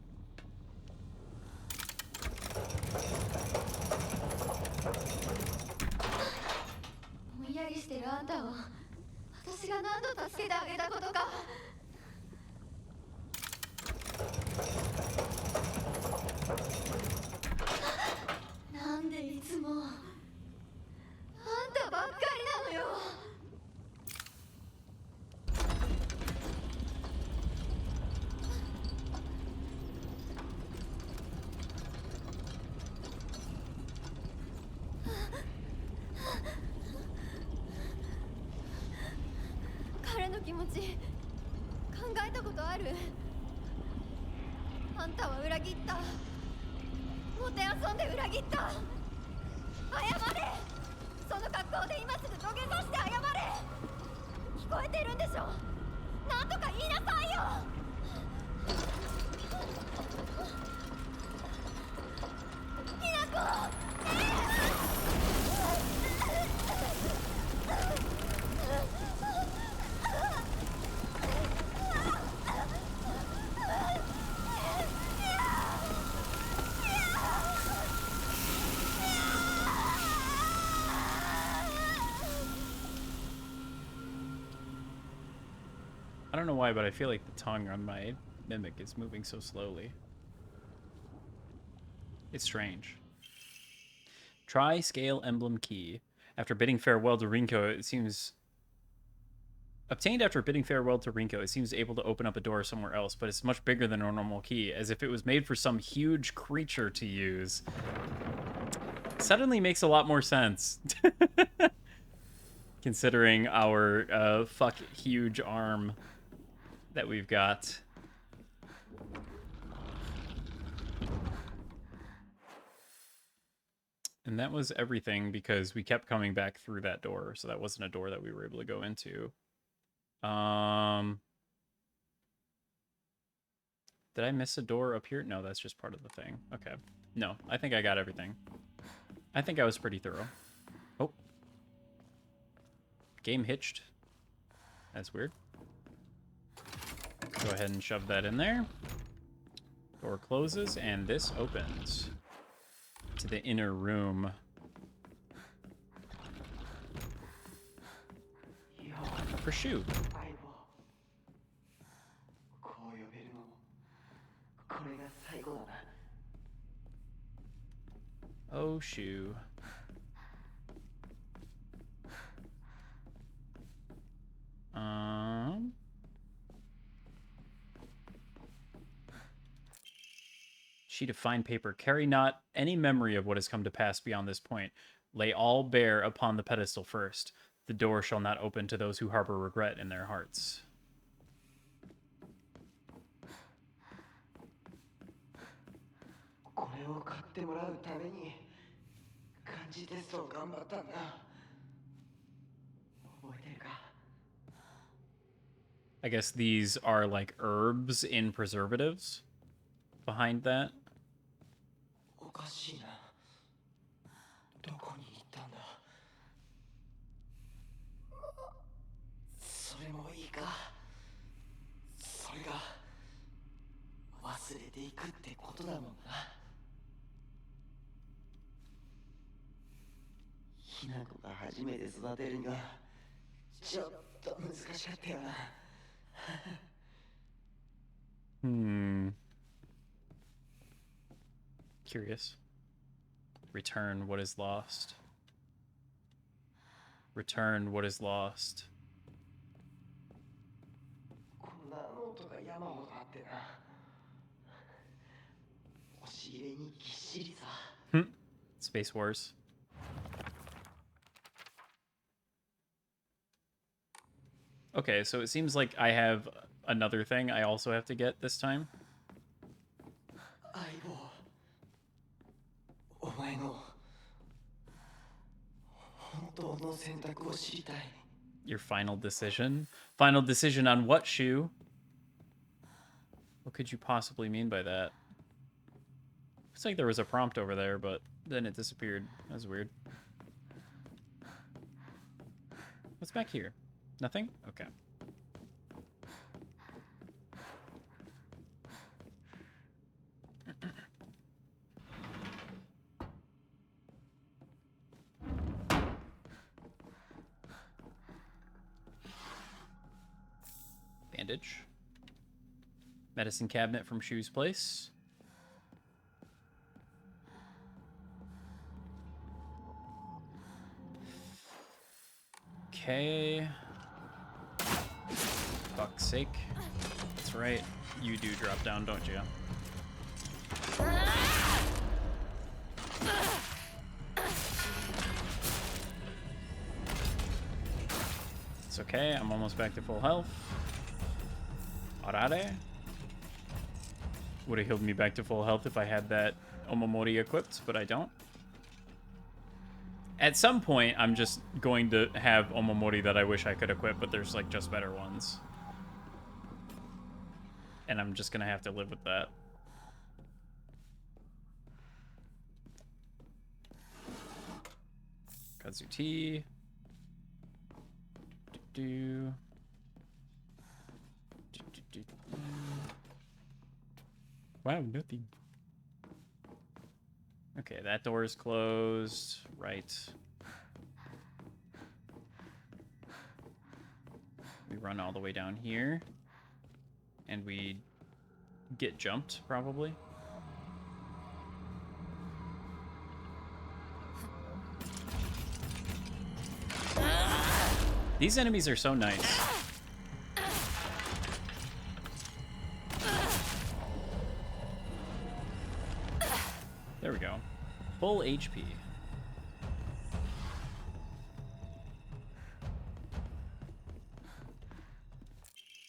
[SPEAKER 1] I don't know why, but I feel like the tongue on my Mimic is moving so slowly. It's strange. Try Scale Emblem Key. After bidding farewell to Rinko, it seems... Obtained after bidding farewell to Rinko, it seems able to open up a door somewhere else, but it's much bigger than a normal key, as if it was made for some huge creature to use. Suddenly makes a lot more sense. Considering our fuck huge arm that we've got. And that was everything because we kept coming back through that door, so that wasn't a door that we were able to go into. Did I miss a door up here? No, that's just part of the thing. Okay. No, I think I got everything. I think I was pretty thorough. Oh. Game hitched. That's weird. Go ahead and shove that in there. Door closes, and this opens to the inner room. For Shu.
[SPEAKER 2] これが最後だな。
[SPEAKER 1] Oh, shoo. Sheet of fine paper. Carry not any memory of what has come to pass beyond this point. Lay all bare upon the pedestal first. The door shall not open to those who harbor regret in their hearts.
[SPEAKER 2] これを買ってもらうために漢字テストを頑張ったんだ。覚えてるか？
[SPEAKER 1] I guess these are like herbs in preservatives behind that.
[SPEAKER 2] おかしいな。どこに行ったんだ。それもいいか。それが忘れていくってことだもんな。ひな子が初めて育てるにはちょっと難しかったよな。
[SPEAKER 1] Curious. Return what is lost. Return what is lost.
[SPEAKER 2] こんなノートが山ほどあってな。押し入れにぎっしりさ。
[SPEAKER 1] Space Wars. Okay, so it seems like I have another thing I also have to get this time.
[SPEAKER 2] 相棒、お前の本当の選択を知りたい。
[SPEAKER 1] Your final decision? Final decision on what, Shu? What could you possibly mean by that? Looks like there was a prompt over there, but then it disappeared. That was weird. What's back here? Nothing? Okay. Bandage. Medicine cabinet from Shu's place. Okay. Fuck's sake. That's right. You do drop down, don't you? It's okay. I'm almost back to full health. Arare. Would have healed me back to full health if I had that Omamori equipped, but I don't. At some point, I'm just going to have Omamori that I wish I could equip, but there's like just better ones. And I'm just gonna have to live with that. Kazuti. Do. Wow, nothing. Okay, that door is closed. Right. We run all the way down here. And we get jumped, probably. These enemies are so nice. There we go. Full HP.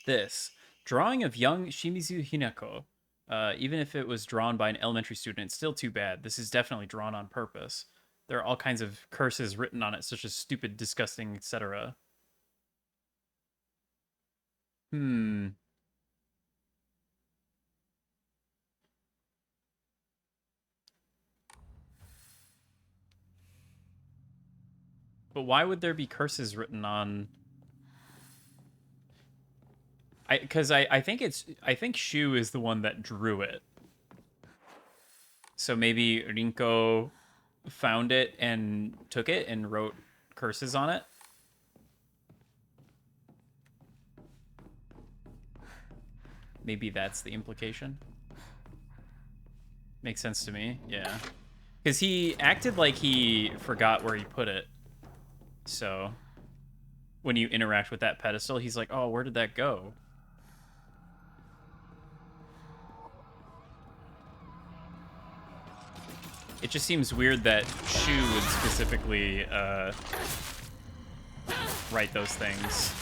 [SPEAKER 1] This. Drawing of young Shimizu Hinako. Even if it was drawn by an elementary student, it's still too bad. This is definitely drawn on purpose. There are all kinds of curses written on it, such as stupid, disgusting, etc. But why would there be curses written on? Because I think Shu is the one that drew it. So maybe Rinko found it and took it and wrote curses on it. Maybe that's the implication. Makes sense to me, yeah. Because he acted like he forgot where he put it. So when you interact with that pedestal, he's like, oh, where did that go? It just seems weird that Shu would specifically write those things,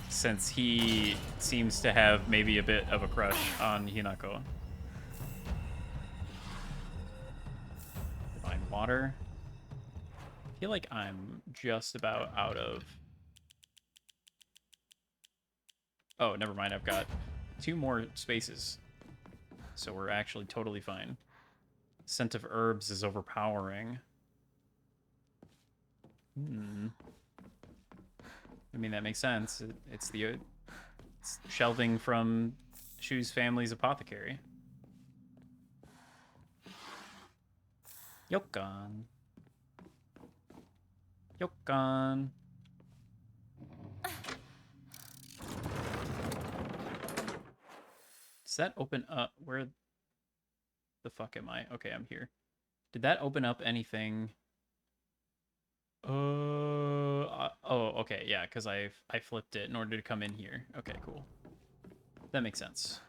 [SPEAKER 1] since he seems to have maybe a bit of a crush on Hinako. Divine water. I feel like I'm just about out of... Oh, never mind. I've got 2 more spaces. So we're actually totally fine. Scent of herbs is overpowering. I mean, that makes sense. It's shelving from Shu's family's apothecary. Yokan. Yokan. Does that open up? Where the fuck am I? Okay, I'm here. Did that open up anything? Oh, okay, yeah, because I flipped it in order to come in here. Okay, cool. That makes sense.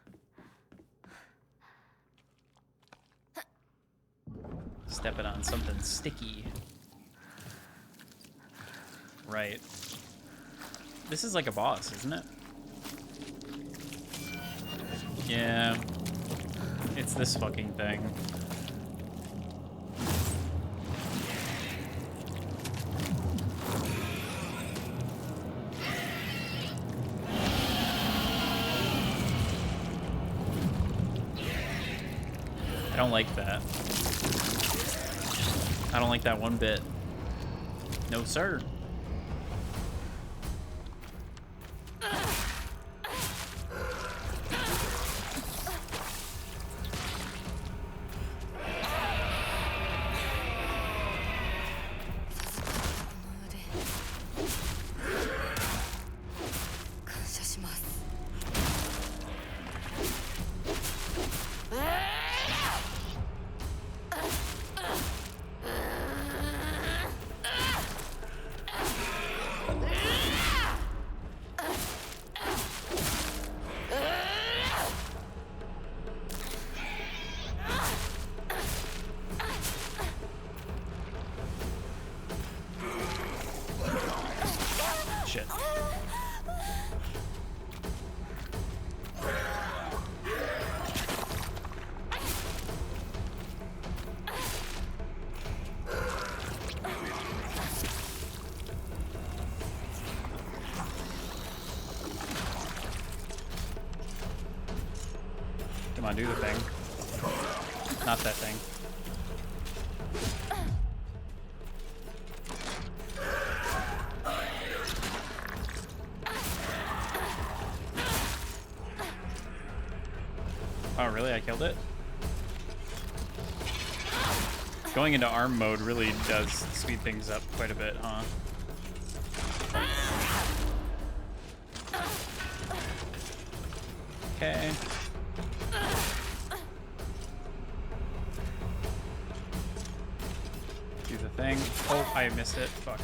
[SPEAKER 1] Stepping on something sticky. Right. This is like a boss, isn't it? Yeah. It's this fucking thing. I don't like that. I don't like that one bit. No, sir. Shit. Come on, do the thing. Not that thing. Oh, really? I killed it? Going into arm mode really does speed things up quite a bit, huh? Okay. Do the thing. Oh, I missed it. Fuck.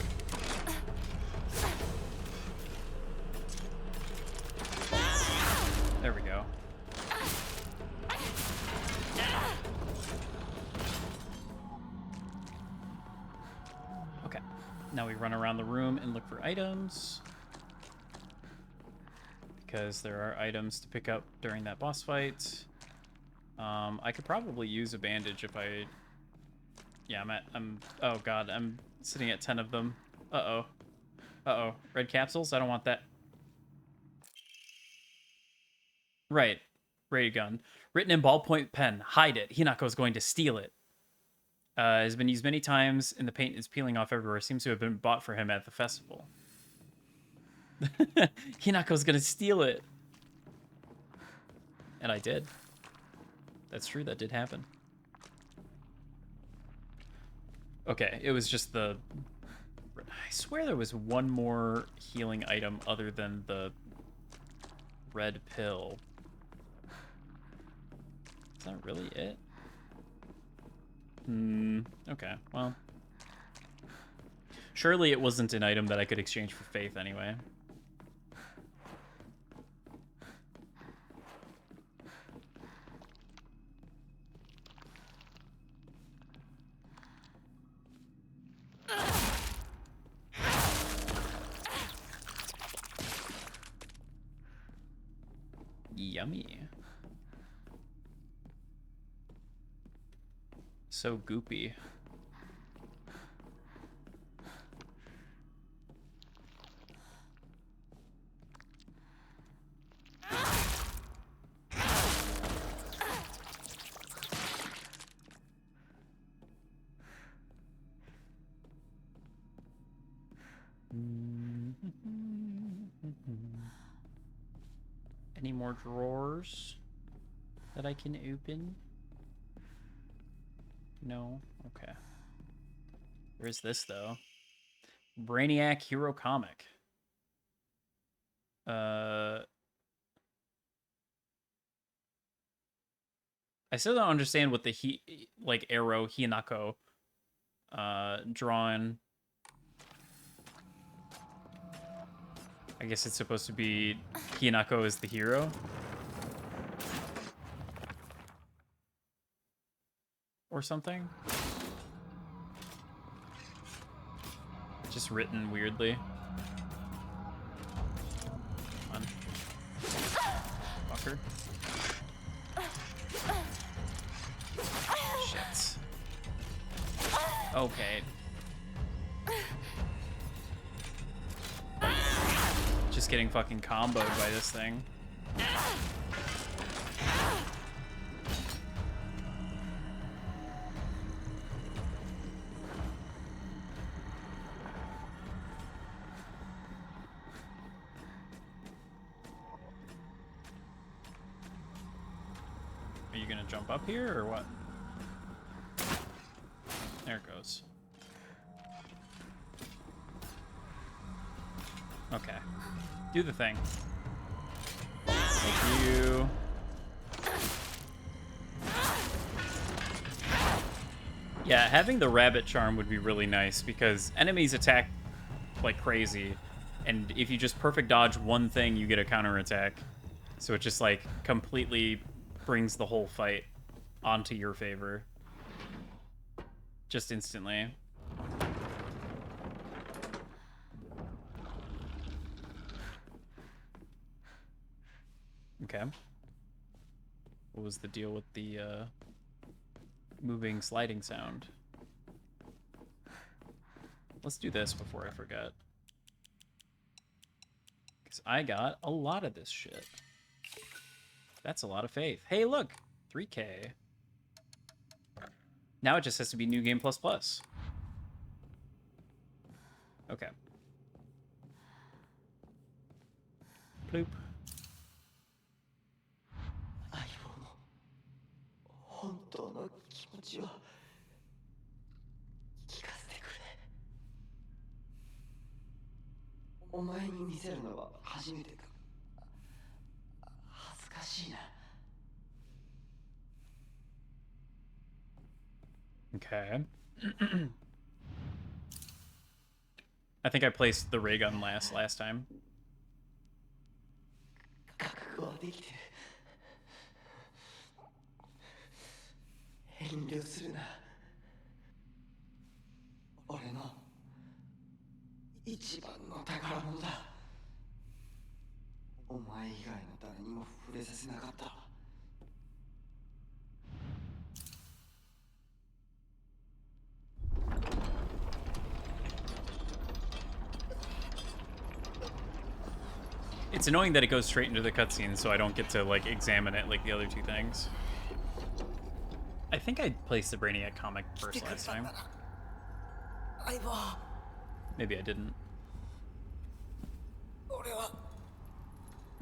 [SPEAKER 1] There we go. Okay. Now we run around the room and look for items. Because there are items to pick up during that boss fight. I could probably use a bandage if I... Yeah, oh god, I'm sitting at 10 of them. Uh-oh. Uh-oh. Red capsules? I don't want that. Right. Ray gun. Written in ballpoint pen. Hide it. Hinako's going to steal it. Has been used many times, and the paint is peeling off everywhere. Seems to have been bought for him at the festival. Hinako's gonna steal it. And I did. That's true, that did happen. Okay, it was just the... I swear there was one more healing item other than the red pill. Is that really it? Okay, well. Surely it wasn't an item that I could exchange for faith anyway. Yummy. So goopy. Any more drawers that I can open? No? Okay. Where's this, though? Brainiac Hero Comic. I still don't understand what the arrow Hinako drawn. I guess it's supposed to be Hinako is the hero. Or something. Just written weirdly. Come on. Fucker. Shit. Okay. Just getting fucking comboed by this thing. Are you gonna jump up here or what? There it goes. Okay. Do the thing. Thank you. Yeah, having the rabbit charm would be really nice because enemies attack like crazy. And if you just perfect dodge one thing, you get a counterattack. So it just like completely brings the whole fight onto your favor. Just instantly. Okay. What was the deal with the moving sliding sound? Let's do this before I forget. Because I got a lot of this shit. That's a lot of faith. Hey, look! 3K. Now it just has to be New Game Plus Plus. Okay. Bloop.
[SPEAKER 2] 相棒の本当の気持ちを聞かせてくれ。お前に見せるのは初めてか。恥ずかしいな。
[SPEAKER 1] Okay. I think I placed the ray gun last time.
[SPEAKER 2] 覚悟はできてる。遠慮するな。俺の一番の宝物だ。お前以外の誰にも触れさせなかった。
[SPEAKER 1] It's annoying that it goes straight into the cutscene, so I don't get to like examine it like the other two things. I think I placed the Brainiac comic first last time.
[SPEAKER 2] 相棒。
[SPEAKER 1] Maybe I didn't.
[SPEAKER 2] 俺は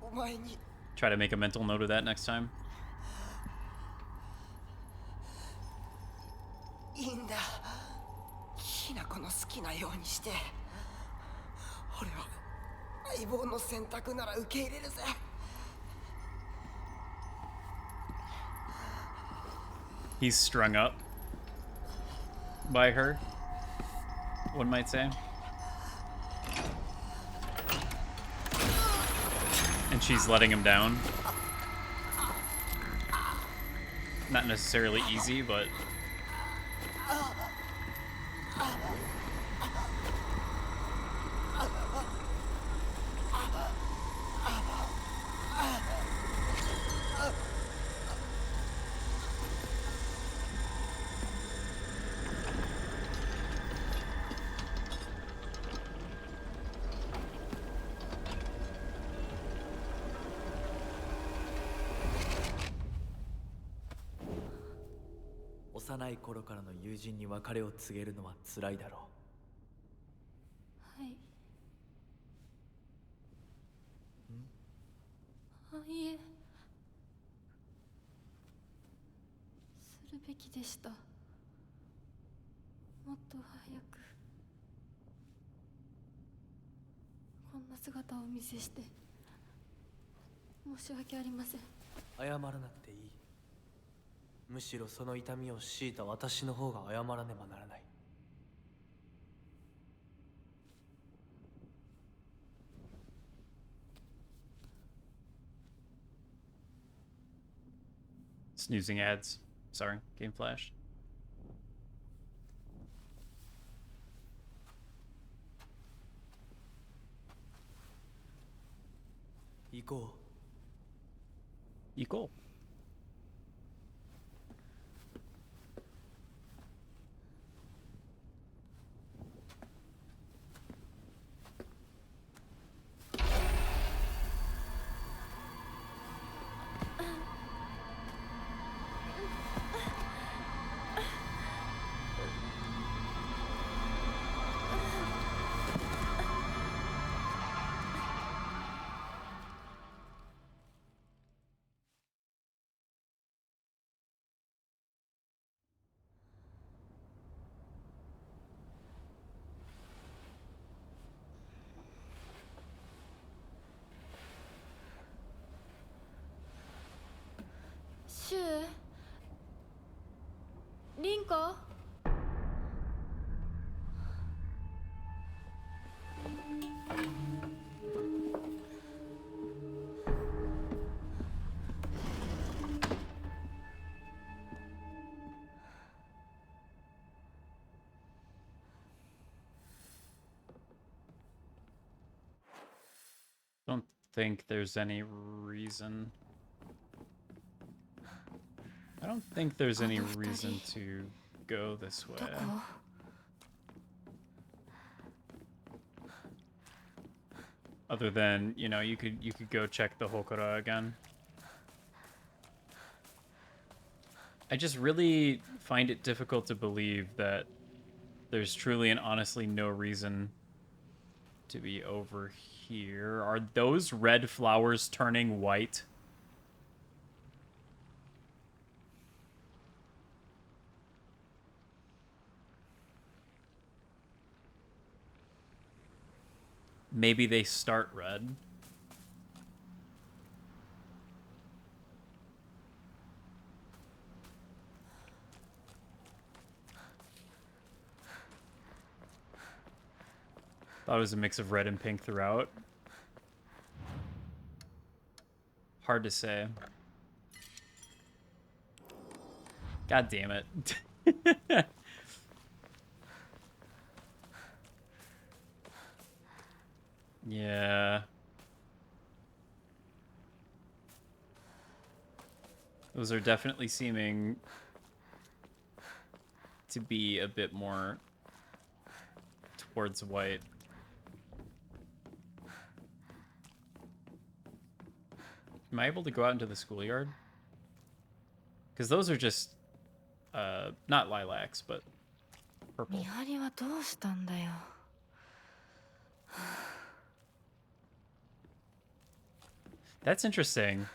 [SPEAKER 2] お前に
[SPEAKER 1] Try to make a mental note of that next time.
[SPEAKER 2] いいんだ。きなこの好きなようにして。俺は相棒の選択なら受け入れるぜ。
[SPEAKER 1] He's strung up. by her, one might say. And she's letting him down. Not necessarily easy, but...
[SPEAKER 6] 幼い頃からの友人に別れを告げるのは辛いだろ
[SPEAKER 4] はい。あ、いえ。するべきでした。もっと早く。こんな姿をお見せして申し訳ありません。
[SPEAKER 6] 謝らなくていい。むしろその痛みを強いた私の方が謝らねばならない。
[SPEAKER 1] Snoozing ads. Sorry, game flashed.
[SPEAKER 6] 行こう。
[SPEAKER 1] 行こう。
[SPEAKER 4] シュウ、リンコ。
[SPEAKER 1] Don't think there's any reason. I don't think there's any reason to go this way.
[SPEAKER 4] どこ？Other
[SPEAKER 1] than, you know, you could go check the Hokora again. I just really find it difficult to believe that there's truly and honestly no reason to be over here. Are those red flowers turning white? Maybe they start red. Thought it was a mix of red and pink throughout. Hard to say. God damn it. Yeah. Those are definitely seeming to be a bit more towards white. Am I able to go out into the schoolyard? Because those are just, not lilacs, but purple.
[SPEAKER 4] 見張りはどうしたんだよ。
[SPEAKER 1] That's interesting.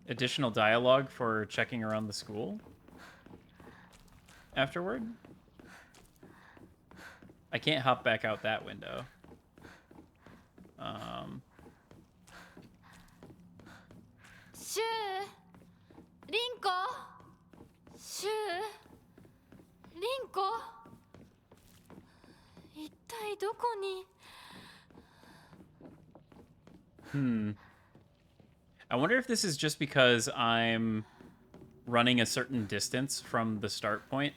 [SPEAKER 1] Additional dialogue for checking around the school afterward? I can't hop back out that window.
[SPEAKER 4] シュウリンコシュウリンコ一体どこに
[SPEAKER 1] I wonder if this is just because I'm running a certain distance from the start point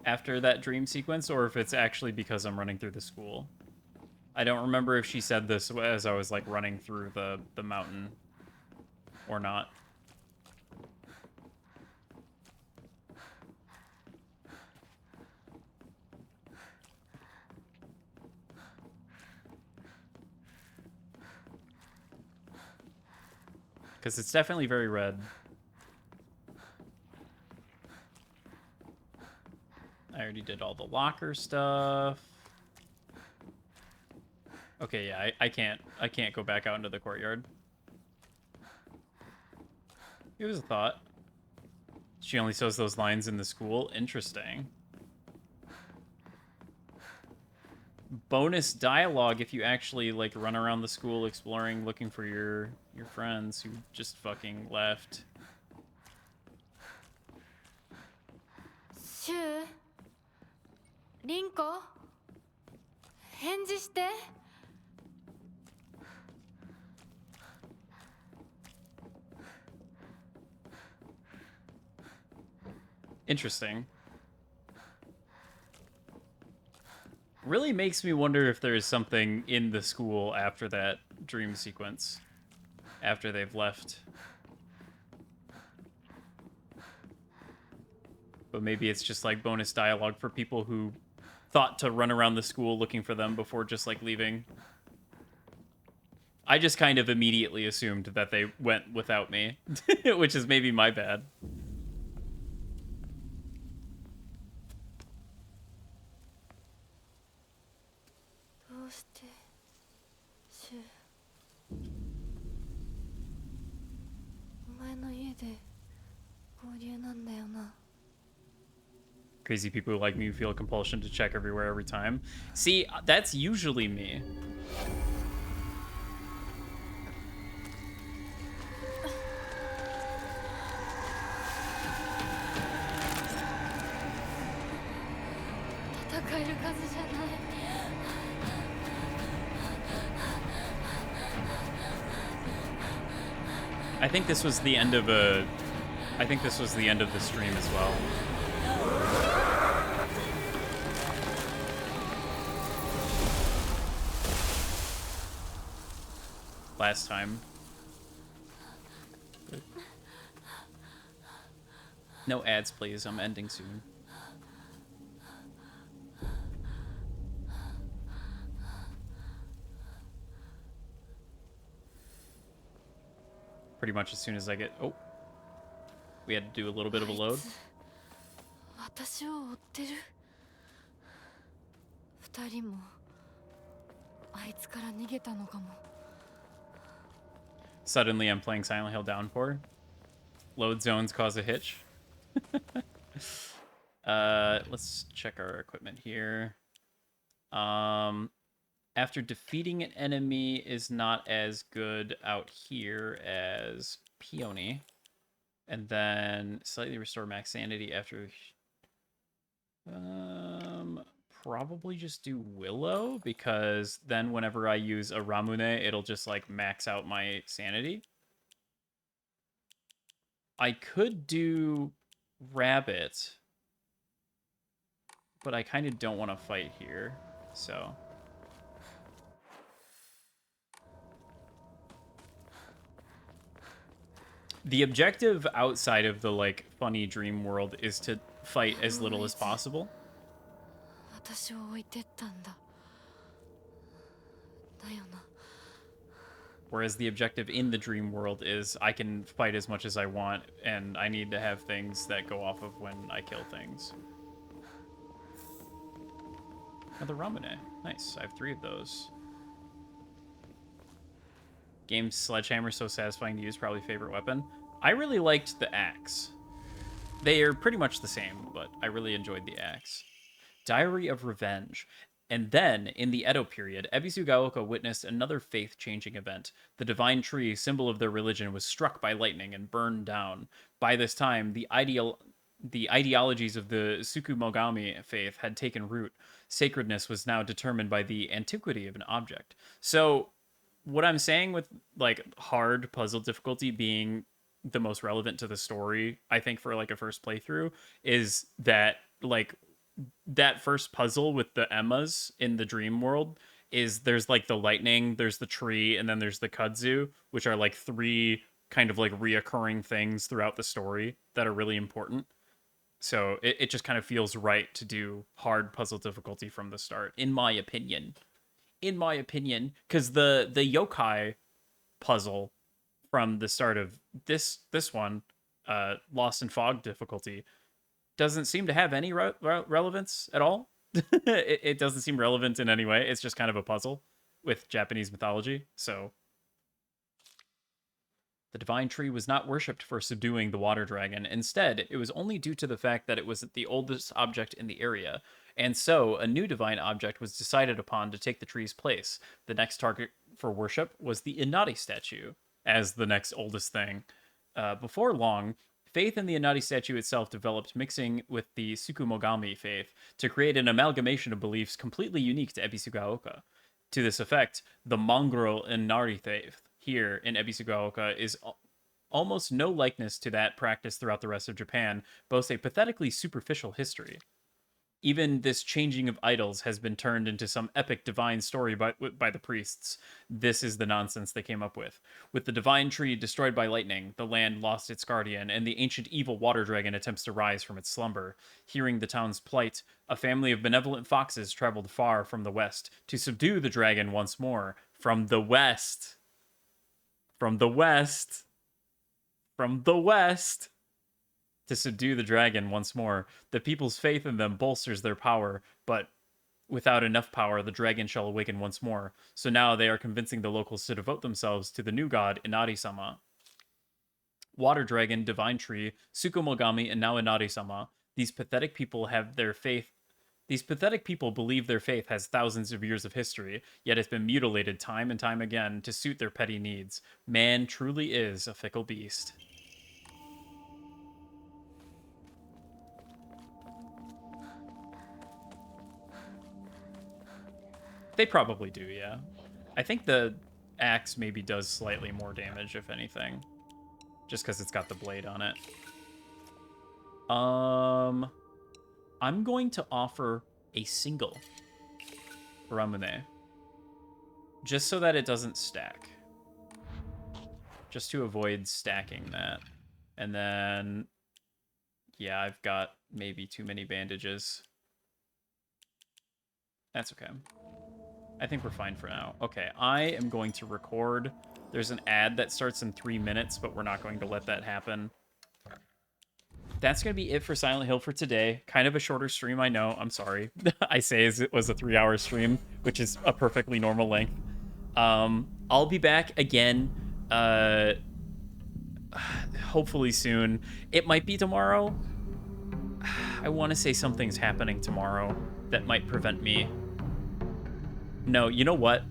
[SPEAKER 1] after that dream sequence, or if it's actually because I'm running through the school. I don't remember if she said this as I was like running through the mountain or not. Because it's definitely very red. I already did all the locker stuff. Okay, yeah, I can't go back out into the courtyard. It was a thought. She only says those lines in the school. Interesting. Bonus dialogue if you actually like run around the school exploring, looking for your friends who just fucking left.
[SPEAKER 4] シュウリンコ返事して
[SPEAKER 1] Interesting. Really makes me wonder if there's something in the school after that dream sequence. After they've left. But maybe it's just like bonus dialogue for people who thought to run around the school looking for them before just like leaving. I just kind of immediately assumed that they went without me, which is maybe my bad.
[SPEAKER 4] どうしてシュウお前の家で合流なんだよな
[SPEAKER 1] Crazy people like me feel a compulsion to check everywhere every time. See, that's usually me. I think this was the end of a... I think this was the end of the stream as well. Last time. No ads, please. I'm ending soon. Pretty much as soon as I get... Oh. We had to do a little bit of a load.
[SPEAKER 4] 私を追ってる二人もあいつから逃げたのかも
[SPEAKER 1] Suddenly I'm playing Silent Hill Downpour. Load zones cause a hitch. Let's check our equipment here. After defeating an enemy is not as good out here as Peony. And then slightly restore max sanity after... probably just do Willow, because then whenever I use a Ramune, it'll just like max out my sanity. I could do Rabbit, but I kind of don't want to fight here, so... The objective outside of the, like, funny dream world is to fight as little as possible.
[SPEAKER 4] 私を置いてったんだだよな
[SPEAKER 1] Whereas the objective in the dream world is I can fight as much as I want, and I need to have things that go off of when I kill things. Another Ramune. Nice. I have 3 of those. Game's sledgehammer so satisfying to use, probably favorite weapon. I really liked the axe. They are pretty much the same, but I really enjoyed the axe. Diary of Revenge. And then, in the Edo period, Ebisugaoka witnessed another faith-changing event. The divine tree, symbol of their religion, was struck by lightning and burned down. By this time, the ideologies of the Tsukumogami faith had taken root. Sacredness was now determined by the antiquity of an object. So, what I'm saying with like hard puzzle difficulty being the most relevant to the story, I think for like a first playthrough, is that like that first puzzle with the Emmas in the dream world is there's like the lightning, there's the tree, and then there's the kudzu, which are like three kind of like reoccurring things throughout the story that are really important. So it just kind of feels right to do hard puzzle difficulty from the start, in my opinion. In my opinion, because the yokai puzzle from the start of this one, Lost in Fog difficulty, doesn't seem to have any relevance at all. It doesn't seem relevant in any way. It's just kind of a puzzle with Japanese mythology. So the divine tree was not worshipped for subduing the water dragon. Instead, it was only due to the fact that it was the oldest object in the area. And so, a new divine object was decided upon to take the tree's place. The next target for worship was the Inari statue, as the next oldest thing. Before long, faith in the Inari statue itself developed, mixing with the Tsukumogami faith to create an amalgamation of beliefs completely unique to Ebisugaoka. To this effect, the mongrel Inari faith here in Ebisugaoka is almost no likeness to that practiced throughout the rest of Japan, boasts a pathetically superficial history. Even this changing of idols has been turned into some epic divine story by the priests. This is the nonsense they came up with. With the divine tree destroyed by lightning, the land lost its guardian, and the ancient evil water dragon attempts to rise from its slumber. Hearing the town's plight, a family of benevolent foxes traveled far from the west to subdue the dragon once more. From the west. From the west. From the west. To subdue the dragon once more. The people's faith in them bolsters their power, but without enough power, the dragon shall awaken once more. So now they are convincing the locals to devote themselves to the new god, Inari-sama. Water dragon, divine tree, Tsukumogami, and now Inari-sama. These pathetic people believe their faith has thousands of years of history, yet it's been mutilated time and time again to suit their petty needs. Man truly is a fickle beast. They probably do, yeah. I think the axe maybe does slightly more damage, if anything. Just because it's got the blade on it. I'm going to offer a single Ramune. Just so that it doesn't stack. Just to avoid stacking that. And then... yeah, I've got maybe too many bandages. That's okay. I think we're fine for now. Okay, I am going to record. There's an ad that starts in 3 minutes, but we're not going to let that happen. That's going to be it for Silent Hill for today. Kind of a shorter stream, I know. I'm sorry. I say as it was a 3-hour stream, which is a perfectly normal length. I'll be back again, hopefully soon. It might be tomorrow. I want to say something's happening tomorrow that might prevent me. No, you know what?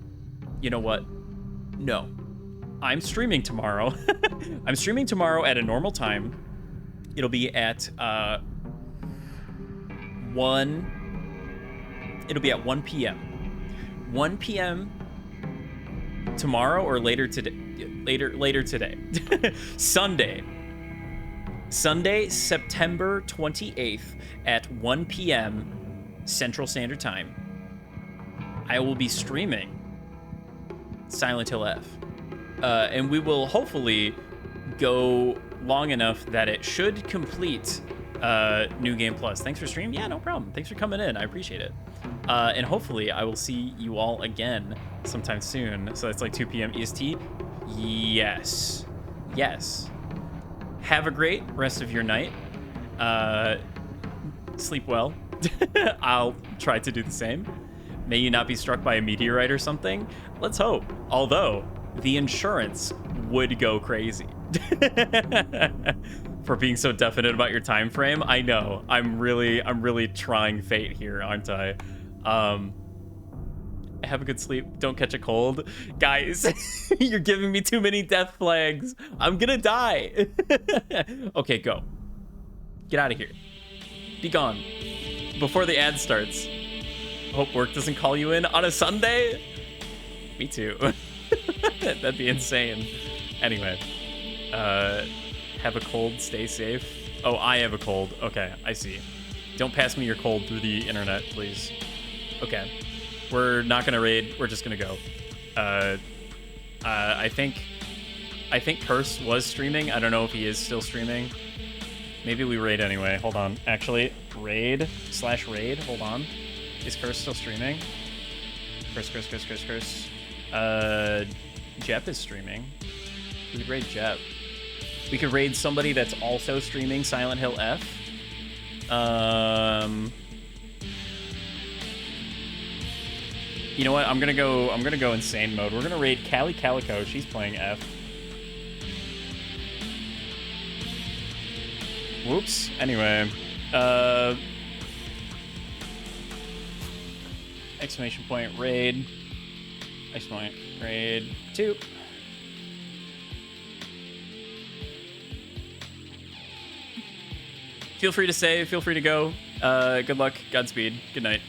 [SPEAKER 1] You know what? No. I'm streaming tomorrow. I'm streaming tomorrow at a normal time. It'll be at 1 p.m. 1 p.m. tomorrow or later today. Later today. Sunday, September 28th at 1 p.m. Central Standard Time. I will be streaming Silent Hill F. And we will hopefully go long enough that it should complete New Game Plus. Thanks for streaming. Yeah, no problem. Thanks for coming in. I appreciate it. And hopefully I will see you all again sometime soon. So that's like 2 p.m. EST. Yes. Yes. Have a great rest of your night. Sleep well. I'll try to do the same. May you not be struck by a meteorite or something. Let's hope. Although, the insurance would go crazy. For being so definite about your time frame. I know. I'm really trying fate here, aren't I? Have a good sleep. Don't catch a cold. Guys, you're giving me too many death flags. I'm gonna die. Okay, go. Get out of here. Be gone. Before the ad starts. Hope work doesn't call you in on a Sunday. Me too. That'd be insane. Anyway. Have a cold, stay safe. Oh, I have a cold. Okay, I see. Don't pass me your cold through the internet, please. Okay. We're not gonna raid. We're just gonna go. I think Curse was streaming. I don't know if he is still streaming. Maybe we raid anyway. Hold on. Actually, raid/raid. Hold on. Is Curse still streaming? Curse. Jep is streaming. We could raid Jep. We could raid somebody that's also streaming Silent Hill F. You know what? I'm gonna go insane mode. We're gonna raid Callie Calico. She's playing F. Whoops. Anyway, exclamation point raid. Exclamation point raid 2. Feel free to say. Feel free to go. Good luck. Godspeed. Good night.